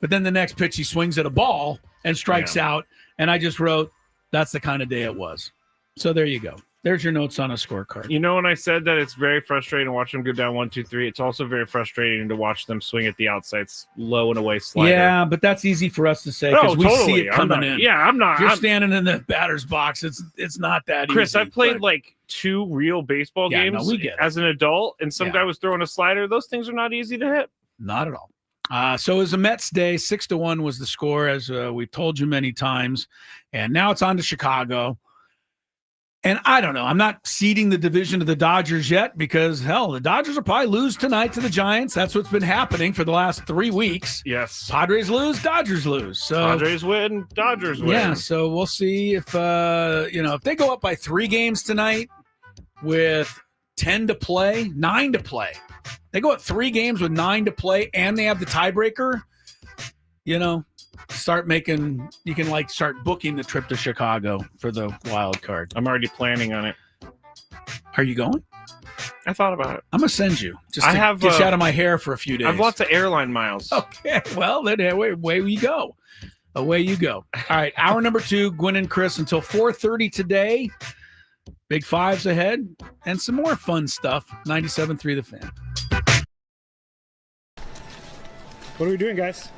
But then the next pitch, he swings at a ball and strikes out. And I just wrote, that's the kind of day it was. So there you go. There's your notes on a scorecard. You know, when I said that it's very frustrating to watch them go down 1-2-3, it's also very frustrating to watch them swing at the outside low and away slider. Yeah, but that's easy for us to say because we see it coming in. Yeah, I'm not. If you're standing in the batter's box, it's not that easy. Chris, I've played like 2 real baseball games as an adult, and some guy was throwing a slider. Those things are not easy to hit. Not at all. So it was a Mets day. 6-1 was the score, as we've told you many times. And now it's on to Chicago. And I don't know. I'm not seeding the division of the Dodgers yet because, hell, the Dodgers will probably lose tonight to the Giants. That's what's been happening for the last 3 weeks. Yes. Padres lose, Dodgers lose. So Padres win, Dodgers win. Yeah, so we'll see if, if they go up by 3 games tonight with 10 to play, 9 to play. They go up 3 games with 9 to play, and they have the tiebreaker. Start booking the trip to Chicago for the wild card. I'm already planning on it. Are you going? I thought about it. I'm gonna send you. Just to get you out of my hair for a few days. I have lots of airline miles. Okay, well then away we go. Away you go. All right, hour number 2, Gwynn and Chris until 4:30 today. Big Fives ahead, and some more fun stuff. 97.3 The Fan. What are we doing, guys?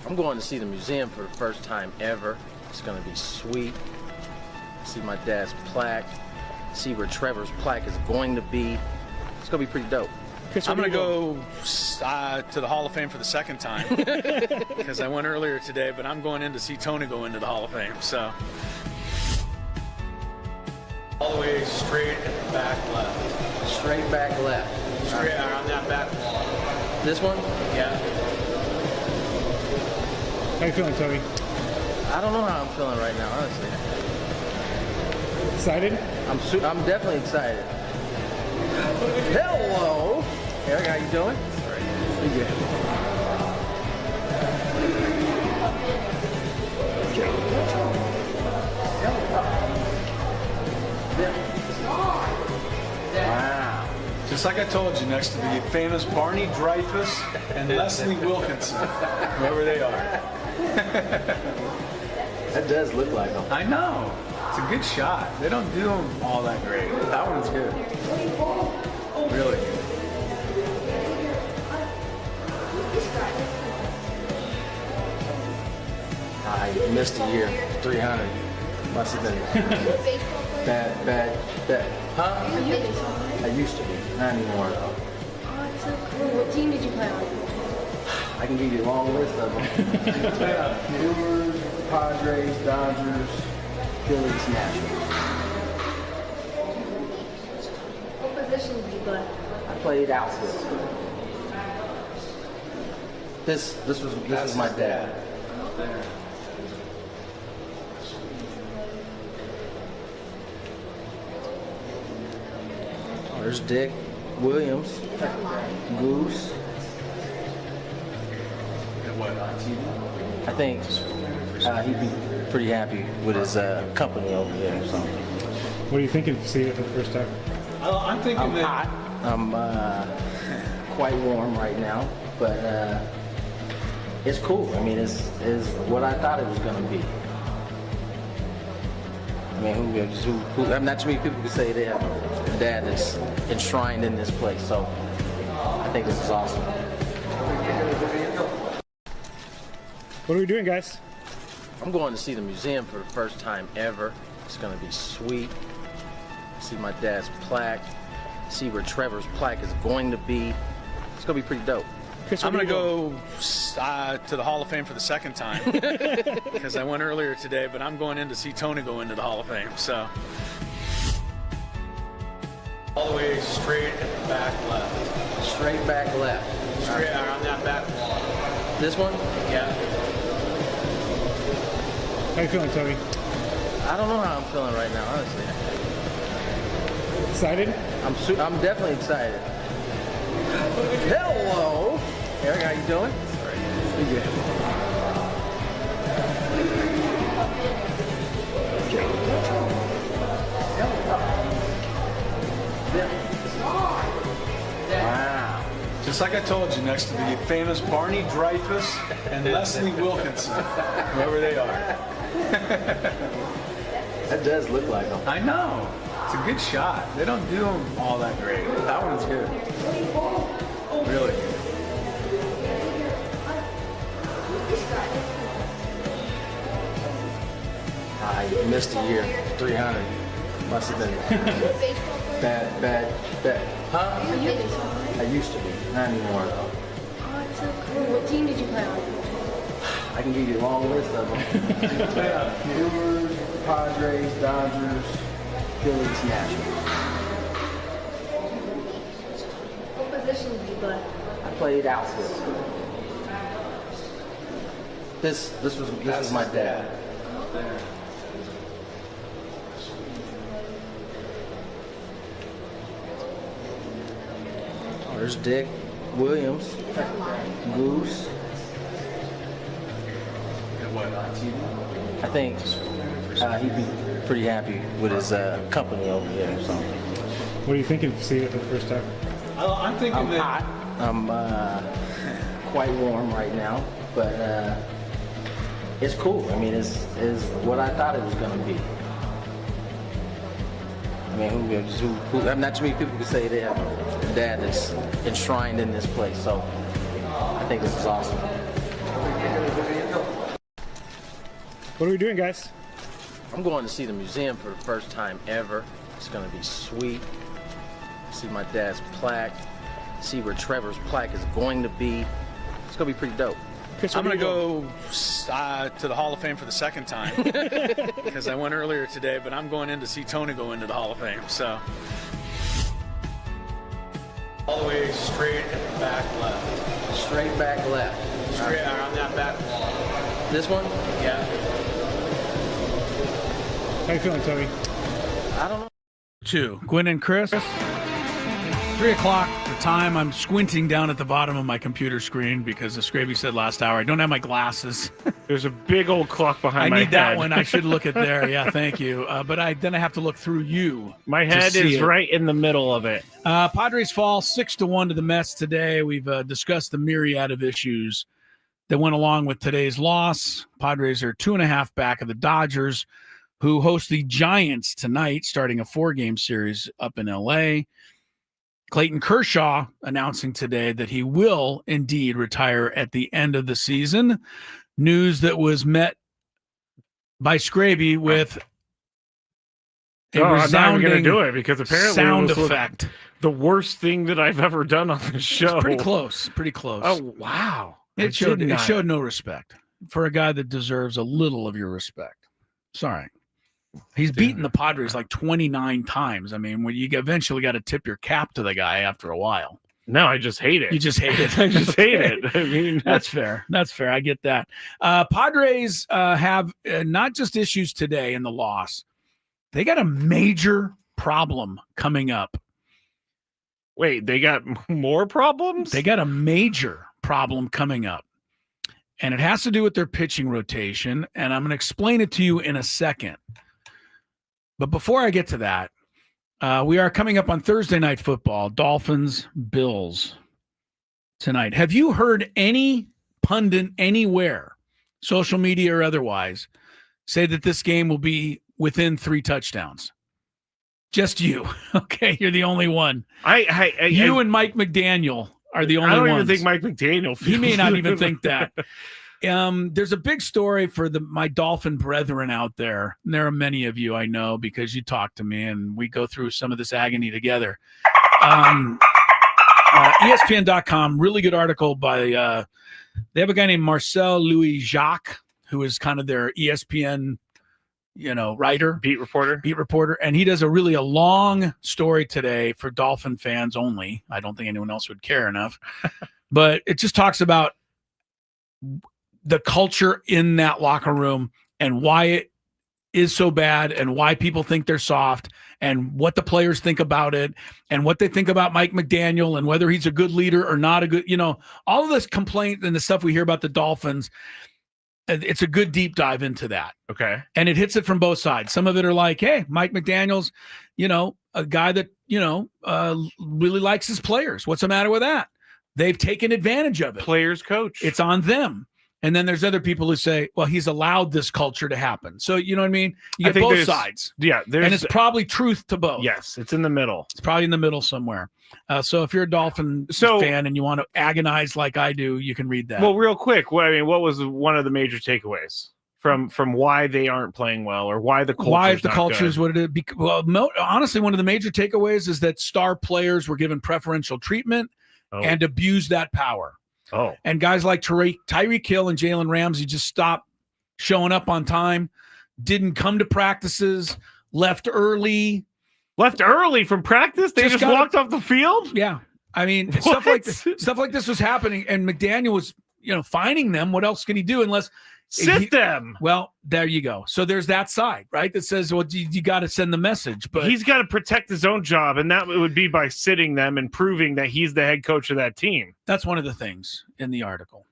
I'm going to see the museum for the first time ever. It's going to be sweet. See my dad's plaque. See where Trevor's plaque is going to be. It's going to be pretty dope. Chris, I'm going to go to the Hall of Fame for the second time because I went earlier today, but I'm going in to see Tony go into the Hall of Fame. So all the way straight and back left. Straight back left. Straight around that back wall. This one? Yeah. How you feeling, Tony? I don't know how I'm feeling right now, honestly. Excited? I'm definitely excited. Hello! Eric, how you doing? Pretty good. Wow. Just like I told you, next to the famous Barney Dreyfuss and Leslie Wilkinson, whoever they are. That does look like them. I know. It's a good shot. They don't do them all that great. That one's good. Really good. I missed a year. 300. Must have been bad. Huh? I used to be. Not anymore, though. Oh, it's so cool. What team did you play on? I can give you a long list of them. Brewers, Padres, Dodgers, Phillies, Nationals. What position did you play? I played outfield. This was my dad. Oh, there's Dick Williams, Goose. I think he'd be pretty happy with his company over there. So. What are you thinking to see it for the first time? I'm thinking that hot. I'm quite warm right now, but it's cool. I mean, it's what I thought it was going to be. I mean, who not too many people can say they have a dad that's enshrined in this place. So I think this is awesome. What are we doing, guys? I'm going to see the museum for the first time ever. It's going to be sweet. See my dad's plaque. See where Trevor's plaque is going to be. It's going to be pretty dope. Chris, I'm where going do to go to the Hall of Fame for the second time because I went earlier today, but I'm going in to see Tony go into the Hall of Fame. So all the way straight and back left. Straight back left. Straight on that back wall. This one? Yeah. How you feeling, Tony? I don't know how I'm feeling right now, honestly. Excited? I'm definitely excited. Hello, Eric. How you doing? Pretty good. Wow. Just like I told you, next to the famous Barney Dreyfus and Leslie Wilkinson, whoever they are. That does look like them. I know. It's a good shot. They don't do them all that great. That one's good. Really good. I missed a year. 300. Must have been bad. Huh? Are you a baseball player? I used to be. Not anymore, though. Oh, it's so cool. What team did you play on? I can give you a long list of them. Brewers, Padres, Dodgers, Phillies, Nationals. What position did you play? I played outfield. This was my dad. Oh, there's Dick Williams, Goose. I think he'd be pretty happy with his company over here. So. What are you thinking to see it for the first time? I'm thinking I'm hot. I'm quite warm right now, but it's cool. I mean, it's what I thought it was going to be. I mean, not too many people can say they have a dad that's enshrined in this place. So I think this is awesome. What are we doing, guys? I'm going to see the museum for the first time ever. It's going to be sweet. See my dad's plaque. See where Trevor's plaque is going to be. It's going to be pretty dope. Chris, I'm where going do to you go to the Hall of Fame for the second time because I went earlier today, but I'm going in to see Tony go into the Hall of Fame. So all the way straight and back left. Straight back left. Straight on that back wall. This one? Yeah. How you feeling, Tony? I don't know. 2. Gwynn and Chris. 3 o'clock, the time. I'm squinting down at the bottom of my computer screen because, as Skraby said last hour, I don't have my glasses. There's a big old clock behind my I head. need that one. I should look at there. Yeah, thank you. But then I have to look through you. My head is right in the middle of it. Padres fall 6-1 to the Mets today. We've discussed the myriad of issues that went along with today's loss. Padres are 2.5 back of the Dodgers, who host the Giants tonight, starting a 4-game series up in L.A. Clayton Kershaw announcing today that he will indeed retire at the end of the season. News that was met by Skraby with a I'm not even going to resounding do it because apparently sound it was effect. the worst thing that I've ever done on the show. It's pretty close. Pretty close. Oh, wow. It showed no respect for a guy that deserves a little of your respect. Sorry. He's beaten the Padres like 29 times. I mean, when you eventually got to tip your cap to the guy after a while. No, I just hate it. You just hate it. I just hate it. I mean, that's fair. That's fair. I get that. Padres have not just issues today in the loss. They got a major problem coming up. Wait, they got more problems? They got a major problem coming up. And it has to do with their pitching rotation. And I'm going to explain it to you in a second. But before I get to that, we are coming up on Thursday Night Football, Dolphins, Bills tonight. Have you heard any pundit anywhere, social media or otherwise, say that this game will be within 3 touchdowns? Just you. Okay, you're the only one. You and Mike McDaniel are the only ones. I don't even think Mike McDaniel feels He may not even think that. There's a big story for my Dolphin brethren out there. And there are many of you I know because you talk to me and we go through some of this agony together. ESPN.com, really good article by they have a guy named Marcel Louis Jacques, who is kind of their ESPN, writer, beat reporter, and he does a long story today for Dolphin fans only. I don't think anyone else would care enough, but it just talks about the culture in that locker room and why it is so bad and why people think they're soft and what the players think about it and what they think about Mike McDaniel and whether he's a good leader or not a good, all of this complaint and the stuff we hear about the Dolphins. It's a good deep dive into that. Okay. And it hits it from both sides. Some of it are like, hey, Mike McDaniel's, a guy that, really likes his players. What's the matter with that? They've taken advantage of it. Players coach. It's on them. And then there's other people who say, well, he's allowed this culture to happen. So, you know what I mean? You get both sides. Yeah. And it's probably truth to both. Yes. It's in the middle. It's probably in the middle somewhere. So if you're a Dolphin fan and you want to agonize like I do, you can read that. Well, real quick, what was one of the major takeaways from why they aren't playing well or why the culture is what it is? Well, honestly, one of the major takeaways is that star players were given preferential treatment and abused that power. Oh, and guys like Tyreek Hill and Jalen Ramsey just stopped showing up on time, didn't come to practices, left early from practice. They just walked off the field. Yeah, I mean stuff like this was happening, and McDaniel was fining them. What else can he do unless sit them? Well, there you go. So there's that side, right? That says, well, you got to send the message, but he's got to protect his own job, and that would be by sitting them and proving that he's the head coach of that team. That's one of the things in the article.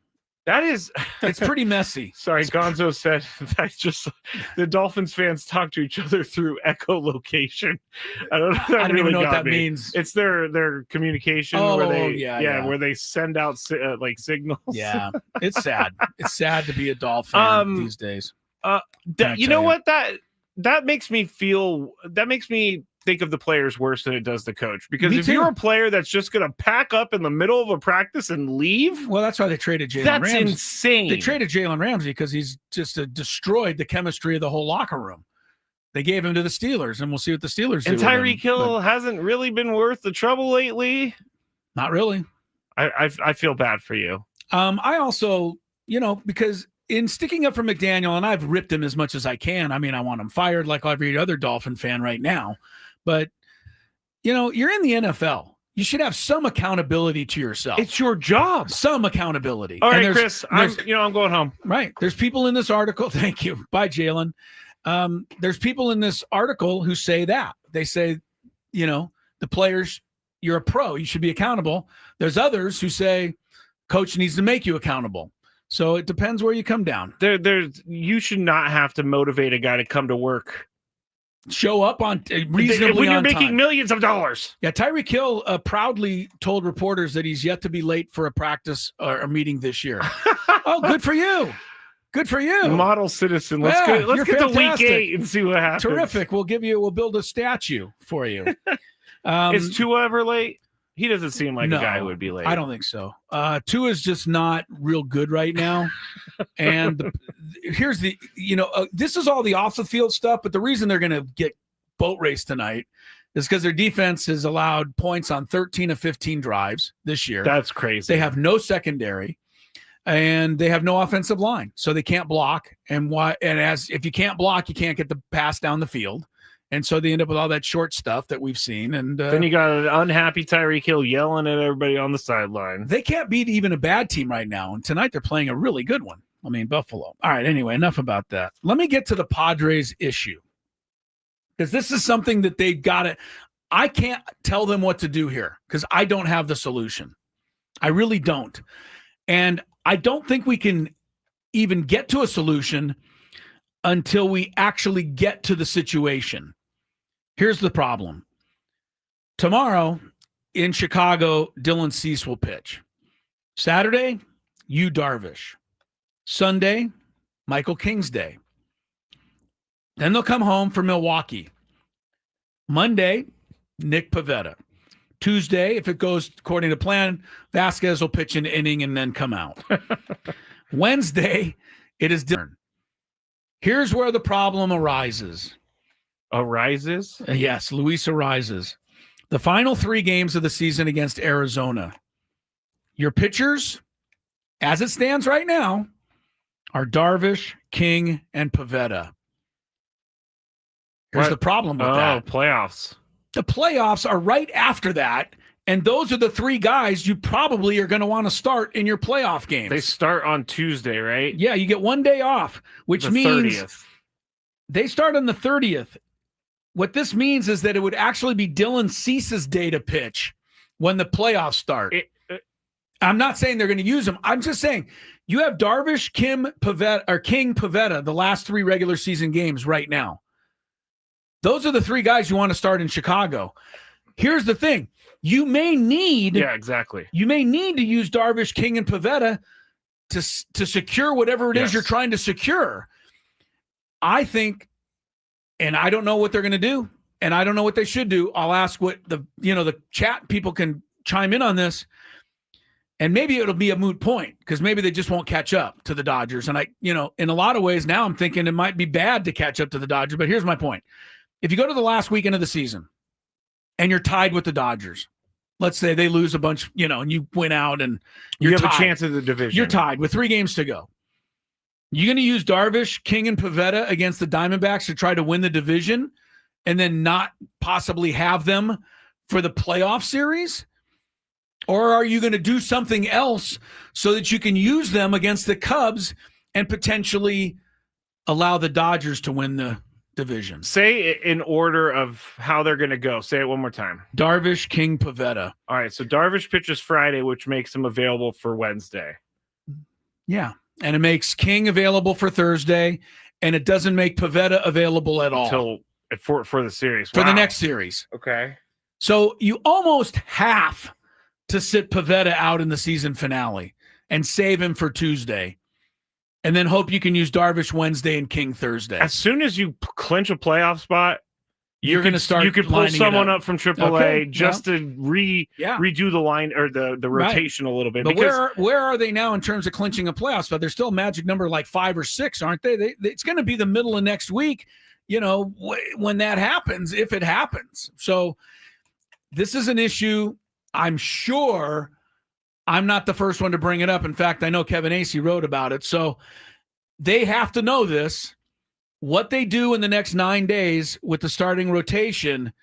That is, it's pretty messy. Sorry, Gonzo said that just the Dolphins fans talk to each other through echolocation. I don't even know what that means. It's their communication where they send out like signals. Yeah, it's sad. It's sad to be a Dolphin these days. You know what? That makes me think of the players worse than it does the coach. Because if you're a player that's just going to pack up in the middle of a practice and leave, well, that's why they traded Jalen Ramsey. That's insane. They traded Jalen Ramsey because he's just destroyed the chemistry of the whole locker room. They gave him to the Steelers, and we'll see what the Steelers do. And Tyreek Hill hasn't really been worth the trouble lately. Not really. I feel bad for you. I also, because in sticking up for McDaniel, and I've ripped him as much as I can. I mean, I want him fired like every other Dolphin fan right now. But, you're in the NFL. You should have some accountability to yourself. It's your job. Some accountability. All right, Chris, I'm going home. Right. There's people in this article. Thank you. Bye, Jalen. There's people in this article who say that. They say, the players, you're a pro. You should be accountable. There's others who say coach needs to make you accountable. So it depends where you come down. You should not have to motivate a guy to come to work. Show up on reasonably when you're on making time. Millions of dollars. Yeah, Tyreek Hill proudly told reporters that he's yet to be late for a practice or a meeting this year. Oh, good for you. Good for you. Model citizen. Let's get to week 8 and see what happens. Terrific. We'll build a statue for you. Is Tua ever late? He doesn't seem like a guy who would be late. I don't think so. Tua is just not real good right now. And here's the, this is all the off the field stuff, but the reason they're going to get boat race tonight is because their defense has allowed points on 13 of 15 drives this year. That's crazy. They have no secondary and they have no offensive line, so they can't block. And if you can't block, you can't get the pass down the field. And so they end up with all that short stuff that we've seen. And then you got an unhappy Tyreek Hill yelling at everybody on the sideline. They can't beat even a bad team right now. And tonight they're playing a really good one. I mean, Buffalo. All right, anyway, enough about that. Let me get to the Padres issue. Because this is something that they've got to – I can't tell them what to do here because I don't have the solution. I really don't. And I don't think we can even get to a solution until we actually get to the situation. Here's the problem. Tomorrow in Chicago, Dylan Cease will pitch. Saturday, Yu Darvish. Sunday, Michael Kingsday. Then they'll come home for Milwaukee. Monday, Nick Pivetta. Tuesday, if it goes according to plan, Vasquez will pitch an inning and then come out. Wednesday, it is different. Here's where the problem arises. Arises? Yes, Luis arises. The final 3 games of the season against Arizona. Your pitchers, as it stands right now, are Darvish, King, and Pivetta. Here's the problem with that. Playoffs. The playoffs are right after that, and those are the 3 guys you probably are going to want to start in your playoff games. They start on Tuesday, right? Yeah, you get 1 day off, which means 30th. They start on the 30th. What this means is that it would actually be Dylan Cease's day to pitch when the playoffs start. I'm not saying they're going to use him. I'm just saying you have Darvish, King, Pivetta, the last 3 regular season games right now. Those are the 3 guys you want to start in Chicago. Here's the thing. You may need You may need to use Darvish, King, and Pivetta to secure whatever it is you're trying to secure. I think, and I don't know what they're going to do, and I don't know what they should do. I'll ask what the chat people can chime in on this, and maybe it'll be a moot point because maybe they just won't catch up to the Dodgers. And in a lot of ways now I'm thinking it might be bad to catch up to the Dodgers. But here's my point. If you go to the last weekend of the season and you're tied with the Dodgers, let's say they lose a bunch, and you win out and you have tied. a chance of the division. You're tied with 3 games to go. You're going to use Darvish, King, and Pivetta against the Diamondbacks to try to win the division and then not possibly have them for the playoff series? Or are you going to do something else so that you can use them against the Cubs and potentially allow the Dodgers to win the division? Say in order of how they're going to go. Say it one more time. Darvish, King, Pivetta. All right, so Darvish pitches Friday, which makes him available for Wednesday. Yeah, and it makes King available for Thursday, and it doesn't make Pivetta available at all. For the series. For the next series. Okay. So you almost have to sit Pivetta out in the season finale and save him for Tuesday, and then hope you can use Darvish Wednesday and King Thursday. As soon as you clinch a playoff spot, you're going to start. You could pull someone up from AAA to redo the line or the rotation a little bit. But where are they now in terms of clinching a playoff spot? They're still a magic number like 5 or 6, aren't they? It's going to be the middle of next week. When that happens, if it happens. So this is an issue. I'm sure I'm not the first one to bring it up. In fact, I know Kevin Acey wrote about it. So they have to know this. What they do in the next 9 days with the starting rotation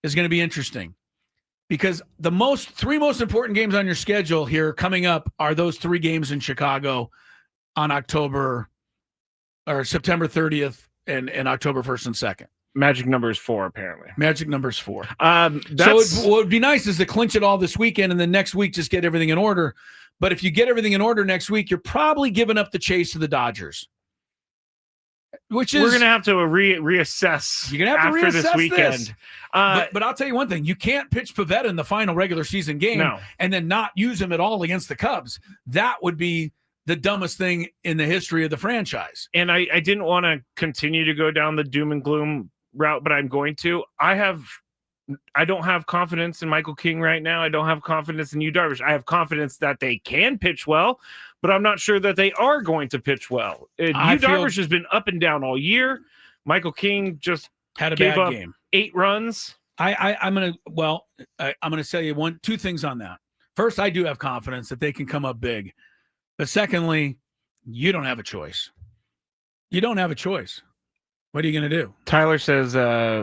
is going to be interesting because the 3 most important games on your schedule here coming up are those 3 games in Chicago on September 30th and October 1st and 2nd. Magic number is 4, apparently. Magic number is 4. So what would be nice is to clinch it all this weekend and then next week just get everything in order. But if you get everything in order next week, you're probably giving up the chase to the Dodgers. We're going to have to reassess. You're going to have to reassess this weekend. This. But I'll tell you one thing. You can't pitch Pivetta in the final regular season game and then not use him at all against the Cubs. That would be the dumbest thing in the history of the franchise. And I didn't want to continue to go down the doom and gloom route, but I'm going to. I don't have confidence in Michael King right now. I don't have confidence in Yu Darvish. I have confidence that they can pitch well, but I'm not sure that they are going to pitch well. Yu Darvish has been up and down all year. Michael King just had a gave bad up game. 8 runs. I'm gonna tell you 2 things on that. First, I do have confidence that they can come up big, but secondly, you don't have a choice. You don't have a choice. What are you going to do? Tyler says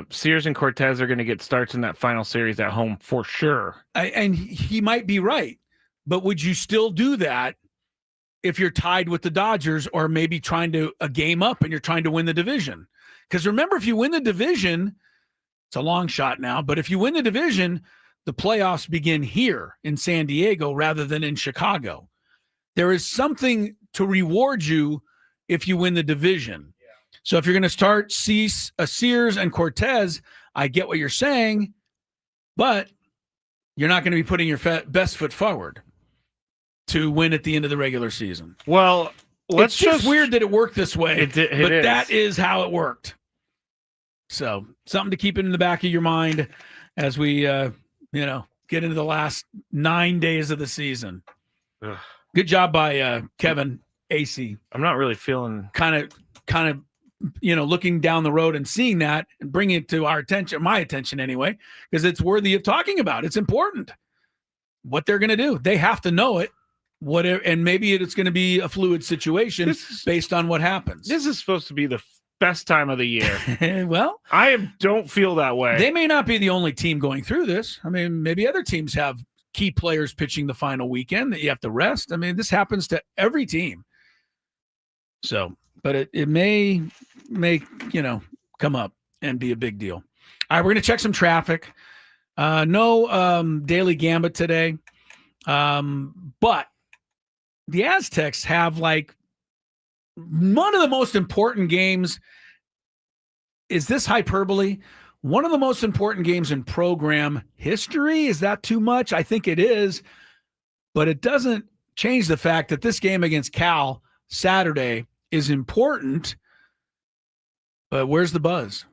Sears and Cortez are going to get starts in that final series at home for sure. And he might be right. But would you still do that if you're tied with the Dodgers or maybe trying to a game up and you're trying to win the division? Because remember, if you win the division, it's a long shot now, but if you win the division, the playoffs begin here in San Diego rather than in Chicago. There is something to reward you if you win the division. So if you're going to start Sears and Cortez, I get what you're saying, but you're not going to be putting your best foot forward to win at the end of the regular season. Well, it's just weird that it worked this way, but that is how it worked. So something to keep in the back of your mind as we, get into the last 9 days of the season. Ugh. Good job by Kevin AC. I'm not really feeling Kind of, looking down the road and seeing that and bringing it to our attention, my attention anyway, because it's worthy of talking about. It's important what they're going to do. They have to know it. And maybe it's going to be a fluid situation based on what happens. This is supposed to be the best time of the year. Well, don't feel that way. They may not be the only team going through this. I mean, maybe other teams have key players pitching the final weekend that you have to rest. I mean, this happens to every team. So, but it may come up and be a big deal. All right, we're going to check some traffic. No daily gambit today. But the Aztecs have like one of the most important games. Is this hyperbole? One of the most important games in program history. Is that too much? I think it is, but it doesn't change the fact that this game against Cal Saturday is important. But where's the buzz?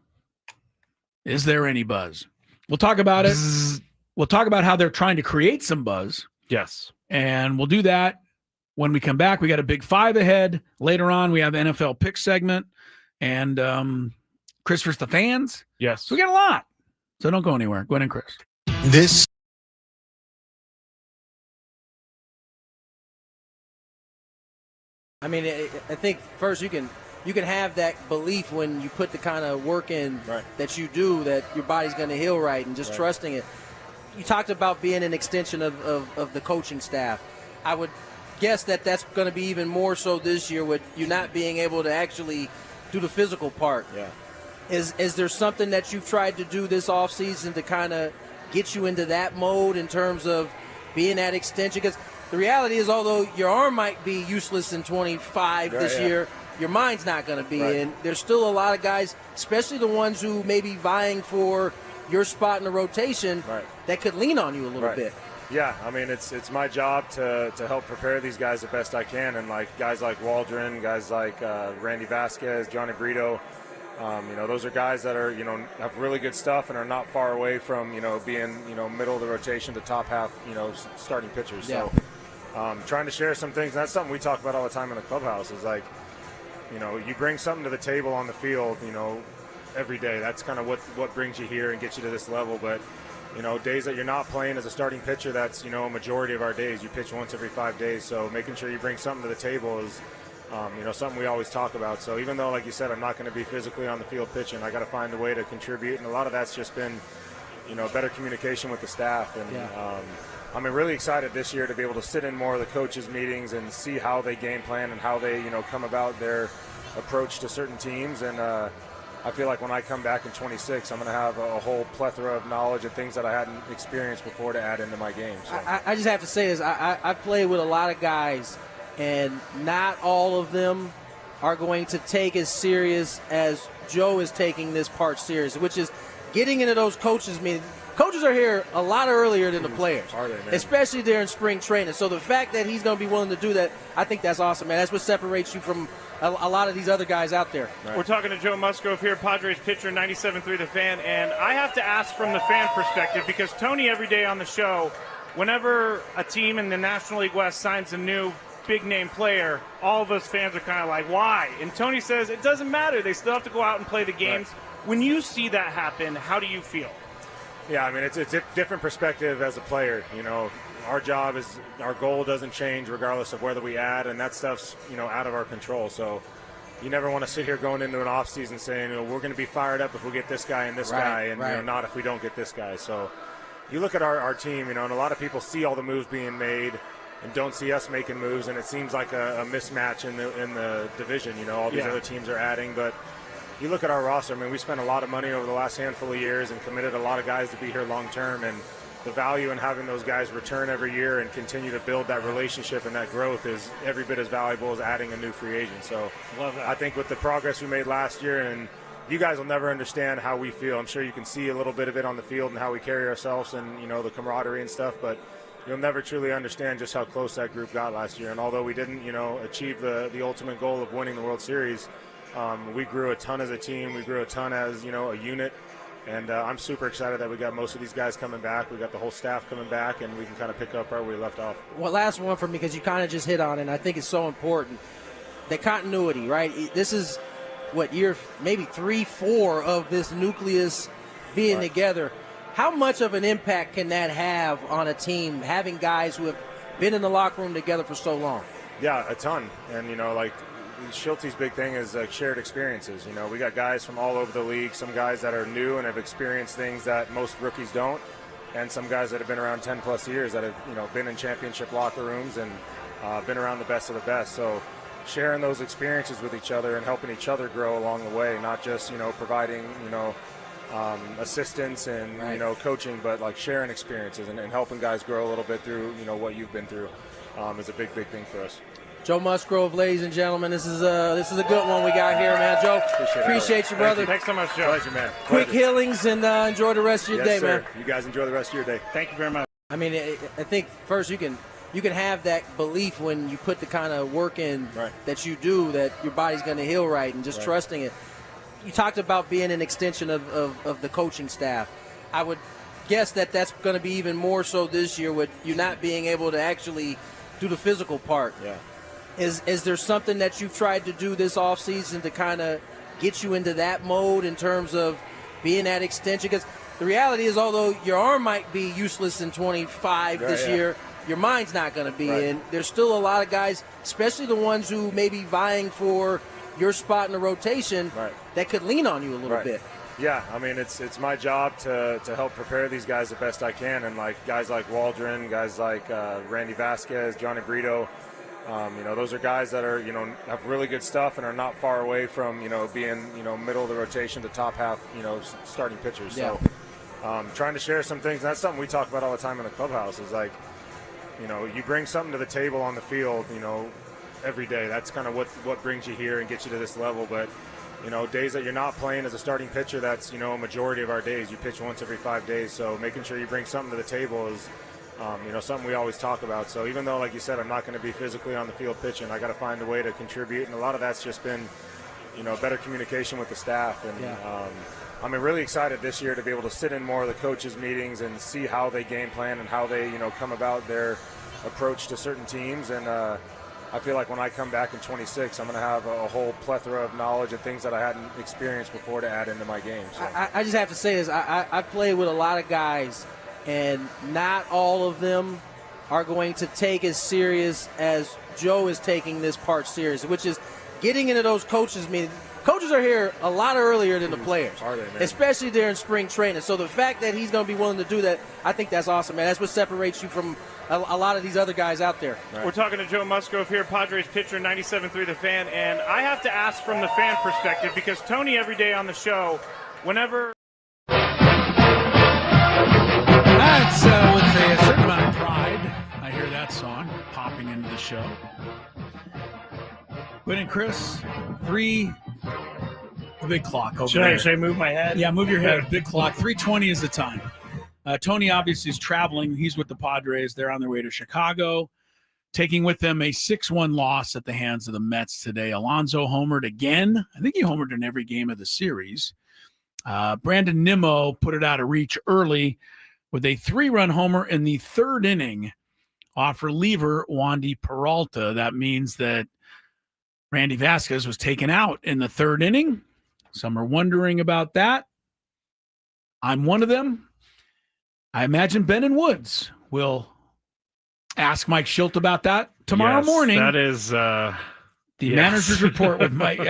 Is there any buzz? We'll talk about it. We'll talk about how they're trying to create some buzz. Yes. And we'll do that when we come back. We got a big 5 ahead. Later on, we have NFL pick segment and Chris versus the fans. Yes. So we got a lot. So don't go anywhere. Gwynn and Chris. I mean, I think first you can have that belief when you put the kind of work in that you do, that your body's going to heal right, and just trusting it. You talked about being an extension of the coaching staff. I would guess that that's going to be even more so this year with you not being able to actually do the physical part. Yeah. Is there something that you've tried to do this offseason to kind of get you into that mode in terms of being that extension? Because the reality is, although your arm might be useless in 25 this year, your mind's not going to be. And there's still a lot of guys, especially the ones who may be vying for your spot in the rotation, that could lean on you a little bit. Yeah, I mean, it's my job to help prepare these guys the best I can. And like guys like Waldron, guys like Randy Vasquez, Johnny Brito, those are guys that are, have really good stuff and are not far away from, being, middle of the rotation to top half, starting pitchers. Yeah. So trying to share some things. And that's something we talk about all the time in the clubhouse is like, you bring something to the table on the field, every day. That's kind of what brings you here and gets you to this level. But, days that you're not playing as a starting pitcher, that's, a majority of our days. You pitch once every 5 days. So making sure you bring something to the table is, something we always talk about. So even though, like you said, I'm not going to be physically on the field pitching, I got to find a way to contribute. And a lot of that's just been, better communication with the staff. And I'm really excited this year to be able to sit in more of the coaches' meetings and see how they game plan and how they, come about their approach to certain teams. And I feel like when I come back in 26, I'm going to have a whole plethora of knowledge and things that I hadn't experienced before to add into my game. So. I just have to say this. I played with a lot of guys, and not all of them are going to take as serious as Joe is taking this part serious, which is getting into those coaches' meetings. Coaches are here a lot earlier than the players, especially during spring training. So the fact that he's going to be willing to do that, I think that's awesome, man. That's what separates you from a lot of these other guys out there. We're talking to Joe Musgrove here, Padres pitcher, 97.3 The Fan. And I have to ask from the fan perspective, because Tony every day on the show, whenever a team in the National League West signs a new big-name player, all of us fans are kind of like, why? And Tony says it doesn't matter. They still have to go out and play the games. When you see that happen, how do you feel? Yeah, I mean, it's a different perspective as a player. Our job is, our goal doesn't change regardless of whether we add, and that stuff's, out of our control. So you never want to sit here going into an offseason saying, we're going to be fired up if we get this guy and this guy, and not if we don't get this guy. So you look at our team, and a lot of people see all the moves being made and don't see us making moves, and it seems like a mismatch in the division. All these other teams are adding, but you look at our roster, I mean, we spent a lot of money over the last handful of years and committed a lot of guys to be here long term, and the value in having those guys return every year and continue to build that relationship and that growth is every bit as valuable as adding a new free agent. So I think with the progress we made last year, and you guys will never understand how we feel. I'm sure you can see a little bit of it on the field and how we carry ourselves and, the camaraderie and stuff, but you'll never truly understand just how close that group got last year. And although we didn't, achieve the ultimate goal of winning the World Series, we grew a ton as a team. We grew a ton as, a unit. And I'm super excited that we got most of these guys coming back. We got the whole staff coming back, and we can kind of pick up where we left off. Well, last one for me, because you kind of just hit on it, and I think it's so important. the continuity, right? This is what year, maybe 3, 4 of this nucleus being together. How much of an impact can that have on a team, having guys who have been in the locker room together for so long? Yeah, a ton. And, like Schulte's big thing is shared experiences. We got guys from all over the league, some guys that are new and have experienced things that most rookies don't, and some guys that have been around 10-plus years that have, been in championship locker rooms and been around the best of the best. So sharing those experiences with each other and helping each other grow along the way, not just, providing, assistance and coaching, but like sharing experiences and helping guys grow a little bit through what you've been through is a big thing for us. Joe Musgrove, ladies and gentlemen, this is a good one we got here, man. Joe, appreciate you, brother. Thanks so much, Joe. Pleasure, man. Quick healings and enjoy the rest of your day, sir. man. You guys enjoy the rest of your day. Thank you very much. I mean, I think first you can have that belief when you put the kind of work in that you do, that your body's going to heal right, and just trusting it. You talked about being an extension of the coaching staff. I would guess that's going to be even more so this year with you not being able to actually do the physical part. Yeah. Is there something that you've tried to do this offseason to kind of get you into that mode in terms of being that extension? Because the reality is, although your arm might be useless in 25 this year, your mind's not going to be. And there's still a lot of guys, especially the ones who may be vying for your spot in the rotation, that could lean on you a little bit. Yeah, I mean, it's my job to help prepare these guys the best I can. And like guys like Waldron, guys like Randy Vasquez, Johnny Brito, those are guys that are, have really good stuff and are not far away from, being, middle of the rotation to top half, starting pitchers. Yeah. So trying to share some things. That's something we talk about all the time in the clubhouse is like, you bring something to the table on the field, every day. That's kind of what brings you here and gets you to this level. But, days that you're not playing as a starting pitcher, that's, a majority of our days. You pitch once every 5 days. So making sure you bring something to the table is, something we always talk about. So even though, like you said, I'm not going to be physically on the field pitching, I got to find a way to contribute. And a lot of that's just been, better communication with the staff. And I'm really excited this year to be able to sit in more of the coaches' meetings and see how they game plan and how they, come about their approach to certain teams. And I feel like when I come back in 26, I'm going to have a whole plethora of knowledge and things that I hadn't experienced before to add into my game. So. I just have to say this. I played with a lot of guys, and not all of them are going to take as serious as Joe is taking this part serious, which is getting into those coaches' meetings. Coaches are here a lot earlier than the players, Are they, man? especially during spring training. So the fact that he's going to be willing to do that, I think that's awesome, man. That's what separates you from a lot of these other guys out there. We're talking to Joe Musgrove here, Padres pitcher, 97.3 The Fan. And I have to ask from the fan perspective, because Tony every day on the show, whenever... That's with a certain amount of pride. I hear that song popping into the show. Gwynn and Chris, the big clock over there. Should I move my head? Yeah, move your head. Big clock. 3:20 is the time. Tony obviously is traveling. He's with the Padres. They're on their way to Chicago, taking with them a 6-1 loss at the hands of the Mets today. Alonso homered again. I think he homered in every game of the series. Brandon Nimmo put it out of reach early with a 3-run homer in the third inning off reliever Wandy Peralta. That means that Randy Vasquez was taken out in the third inning. Some are wondering about that. I'm one of them. I imagine Ben and Woods will ask Mike Schilt about that tomorrow morning. That is the manager's report with Mike.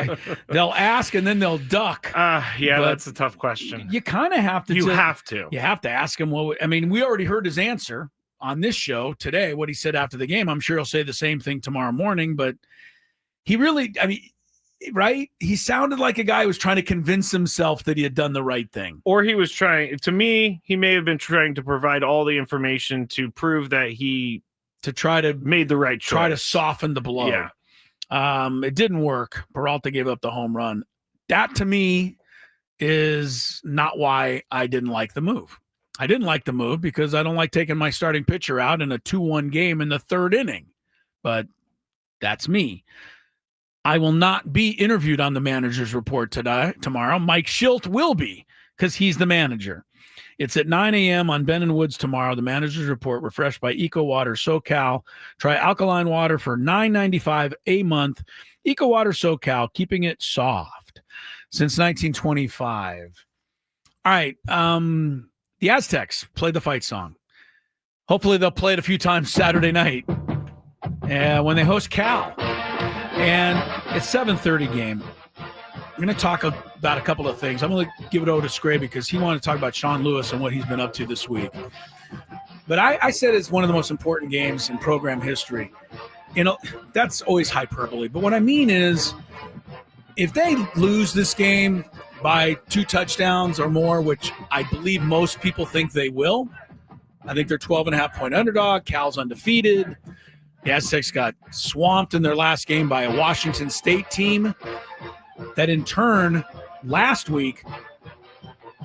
They'll ask and then they'll duck. That's a tough question. You kind of have to. You have to ask him we already heard his answer on this show today, what he said after the game. I'm sure he'll say the same thing tomorrow morning, but he really, right? He sounded like a guy who was trying to convince himself that he had done the right thing. Or he was trying, to me, he may have been trying to provide all the information to prove that he made the right choice. Try to soften the blow. Yeah. It didn't work. Peralta gave up the home run. That, to me, is not why I didn't like the move. I didn't like the move because I don't like taking my starting pitcher out in a 2-1 game in the third inning. But that's me. I will not be interviewed on the manager's report tomorrow. Mike Schilt will be, because he's the manager. It's at 9 a.m. on Ben and Woods tomorrow. The Manager's Report, refreshed by Eco Water SoCal. Try alkaline water for $9.95 a month. Eco Water SoCal, keeping it soft since 1925. All right. The Aztecs played the fight song. Hopefully they'll play it a few times Saturday night when they host Cal. And it's 7:30 game. I'm going to talk about a couple of things. I'm going to give it over to Skraby because he wanted to talk about Sean Lewis and what he's been up to this week. But I said it's one of the most important games in program history. You know, that's always hyperbole. But what I mean is, if they lose this game by 2 touchdowns or more, which I believe most people think they will, I think they're 12.5-point underdog. Cal's undefeated. The Aztecs got swamped in their last game by a Washington State team that in turn last week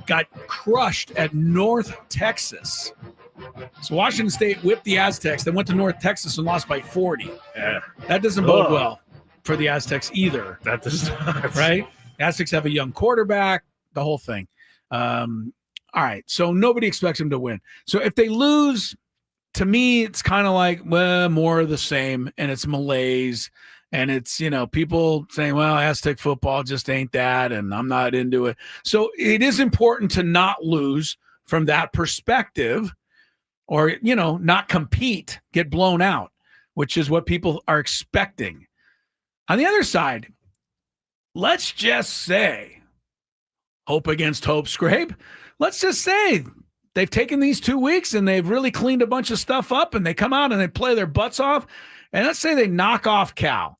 got crushed at North Texas. So Washington State whipped the Aztecs, then went to North Texas and lost by 40. Yeah. That doesn't bode well for the Aztecs either. That does not. Right? The Aztecs have a young quarterback, the whole thing. All right, so nobody expects them to win. So if they lose, to me, it's kind of like, well, more of the same, and it's malaise. And it's, you know, people saying, well, Aztec football just ain't that, and I'm not into it. So it is important to not lose from that perspective or, you know, not compete, get blown out, which is what people are expecting. On the other side, let's just say, hope against hope, Scrape. Let's just say they've taken these 2 weeks and they've really cleaned a bunch of stuff up and they come out and they play their butts off. And let's say they knock off Cal.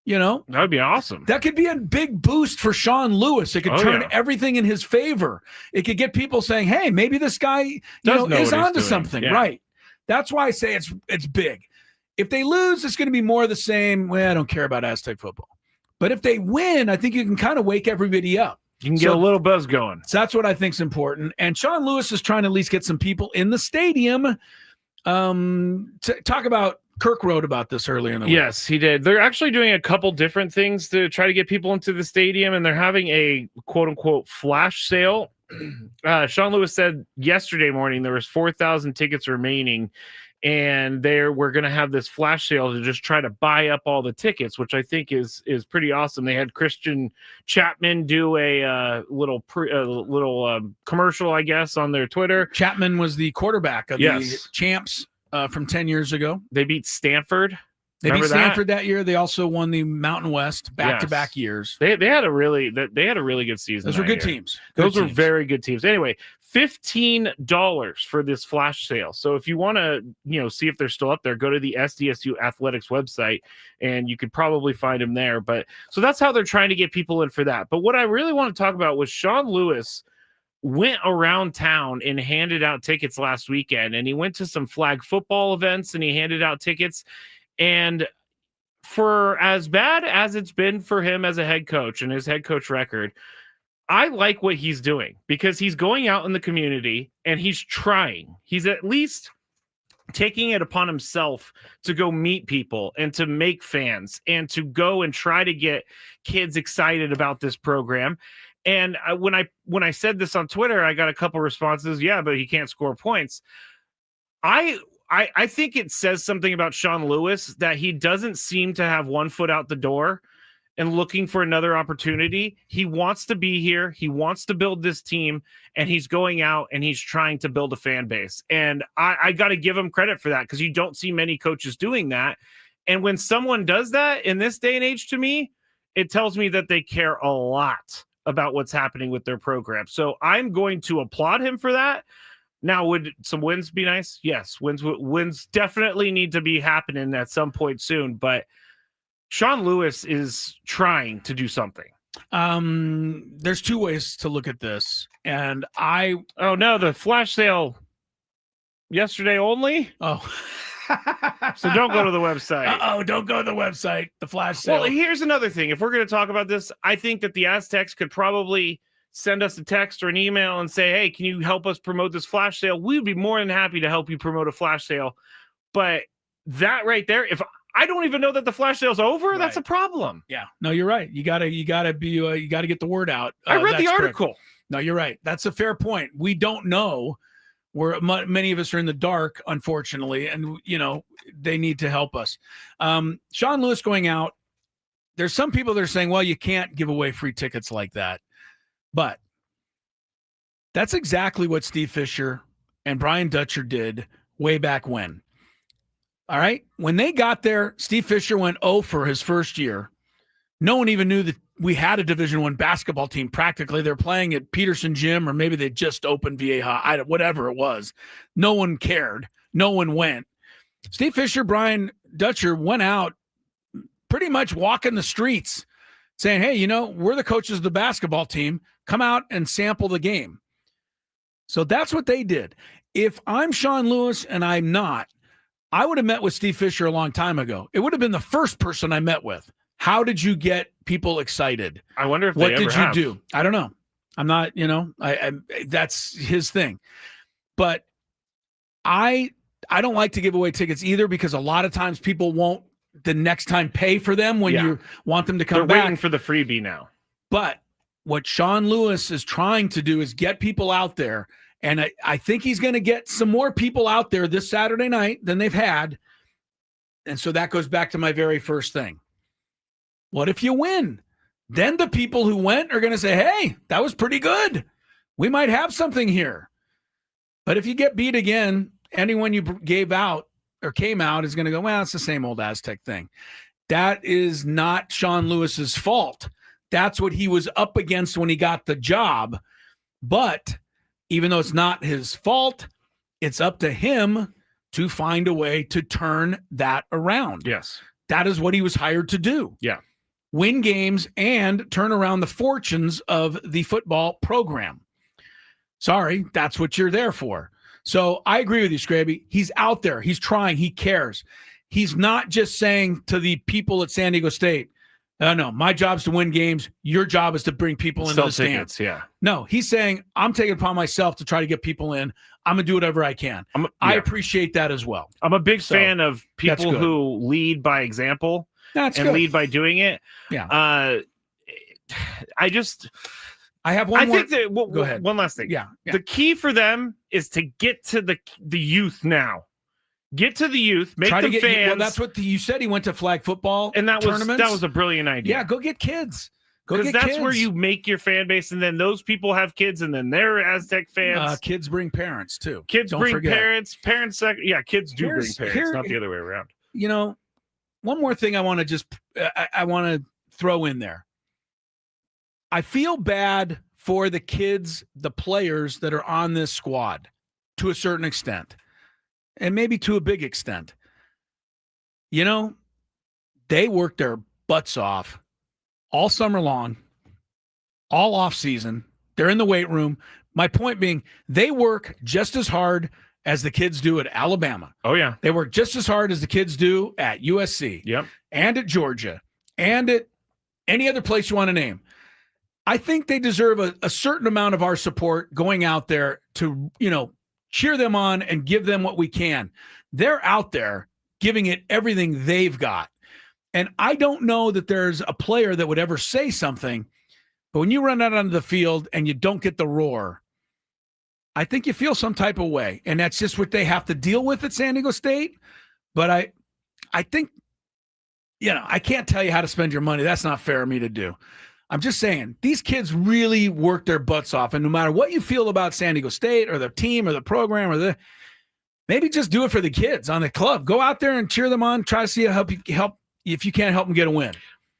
You know, that would be awesome. That could be a big boost for Sean Lewis. It could turn everything in his favor. It could get people saying, hey, maybe this guy is onto something. Yeah. Right. That's why I say it's big. If they lose, it's going to be more of the same. Well, I don't care about Aztec football. But if they win, I think you can kind of wake everybody up. You can get a little buzz going. So that's what I think is important. And Sean Lewis is trying to at least get some people in the stadium to talk about. Kirk wrote about this earlier in the week. Yes, he did. They're actually doing a couple different things to try to get people into the stadium, and they're having a quote-unquote flash sale. Sean Lewis said yesterday morning there was 4,000 tickets remaining, and we're going to have this flash sale to just try to buy up all the tickets, which I think is pretty awesome. They had Christian Chapman do a little commercial, I guess, on their Twitter. Chapman was the quarterback of the champs from 10 years ago. They beat Stanford. They beat Stanford that year. They also won the Mountain West back-to-back years. They had a really good season. Those were good teams. Those were very good teams. Anyway, $15 for this flash sale. So if you want to, see if they're still up there, go to the SDSU Athletics website, and you could probably find them there. But so that's how they're trying to get people in for that. But what I really want to talk about was Sean Lewis went around town and handed out tickets last weekend, and he went to some flag football events and he handed out tickets. And for as bad as it's been for him as a head coach and his head coach record, I like what he's doing because he's going out in the community and he's trying. He's at least taking it upon himself to go meet people and to make fans and to go and try to get kids excited about this program. And when I said this on Twitter, I got a couple responses. Yeah, but he can't score points. I think it says something about Sean Lewis that he doesn't seem to have one foot out the door and looking for another opportunity. He wants to be here. He wants to build this team, and he's going out and he's trying to build a fan base. And I got to give him credit for that because you don't see many coaches doing that. And when someone does that in this day and age, to me, it tells me that they care a lot about what's happening with their program. So I'm going to applaud him for that. Now, would some wins be nice? Yes, wins definitely need to be happening at some point soon. But Sean Lewis is trying to do something. There's two ways to look at this. And the flash sale yesterday only. Oh, so don't go to the website. Don't go to the website. The flash sale. Well, here's another thing. If we're going to talk about this, I think that the Aztecs could probably send us a text or an email and say, hey, can you help us promote this flash sale? We'd be more than happy to help you promote a flash sale. But that right there, if I don't even know that the flash sale's over, that's a problem. Yeah, no, you're right. You gotta get the word out. I read the article. Correct. No, you're right. That's a fair point. We don't know. Many of us are in the dark, unfortunately, and, they need to help us. Sean Lewis going out. There's some people that are saying, well, you can't give away free tickets like that. But that's exactly what Steve Fisher and Brian Dutcher did way back when. All right? When they got there, Steve Fisher went 0 for his first year. No one even knew that we had a Division I basketball team practically. They're playing at Peterson Gym, or maybe they just opened Vieja, whatever it was. No one cared. No one went. Steve Fisher, Brian Dutcher went out pretty much walking the streets saying, hey, we're the coaches of the basketball team. Come out and sample the game. So that's what they did. If I'm Sean Lewis and I'm not, I would have met with Steve Fisher a long time ago. It would have been the first person I met with. How did you get people excited? I wonder if what they ever did you have. do? I don't know. I'm not, I that's his thing. But I don't like to give away tickets either, because a lot of times people won't the next time pay for them when you want them to come back. They're waiting for the freebie now. But what Sean Lewis is trying to do is get people out there. And I think he's going to get some more people out there this Saturday night than they've had. And so that goes back to my very first thing. What if you win? Then the people who went are going to say, hey, that was pretty good. We might have something here. But if you get beat again, anyone you gave out or came out is going to go, well, it's the same old Aztec thing. That is not Sean Lewis's fault. That's what he was up against when he got the job. But even though it's not his fault, it's up to him to find a way to turn that around. Yes. That is what he was hired to do. Yeah. Win games and turn around the fortunes of the football program. Sorry, that's what you're there for. So I agree with you, Skraby. He's out there. He's trying. He cares. He's not just saying to the people at San Diego State, no, my job's to win games. Your job is to bring people into the stands. Tickets, yeah. No, he's saying, I'm taking it upon myself to try to get people in. I'm going to do whatever I can. I appreciate that as well. I'm a big fan of people who lead by example lead by doing it. Yeah. I have one more. think that, go ahead. One last thing. Yeah. The key for them is to get to the youth now. Get to the youth, make them fans. Well, that's what you said. He went to flag football and that tournaments. was a brilliant idea. Yeah, go get kids. Because that's where you make your fan base, and then those people have kids, and then they're Aztec fans. Kids bring parents too. Kids Don't bring forget. parents. Parents, kids do bring parents, not the other way around. One more thing I want to I want to throw in there. I feel bad for the kids, the players that are on this squad, to a certain extent, and maybe to a big extent. They work their butts off all summer long, all off season. They're in the weight room. My point being, they work just as hard as the kids do at Alabama. Oh, yeah. They work just as hard as the kids do at USC. Yep. And at Georgia and at any other place you want to name. I think they deserve a certain amount of our support going out there to, cheer them on and give them what we can. They're out there giving it everything they've got. And I don't know that there's a player that would ever say something, but when you run out onto the field and you don't get the roar, I think you feel some type of way. And that's just what they have to deal with at San Diego State. But I think, I can't tell you how to spend your money. That's not fair of me to do. I'm just saying, these kids really work their butts off. And no matter what you feel about San Diego State or the team or the program or maybe just do it for the kids on the club. Go out there and cheer them on. Try to see help if you can't help them get a win.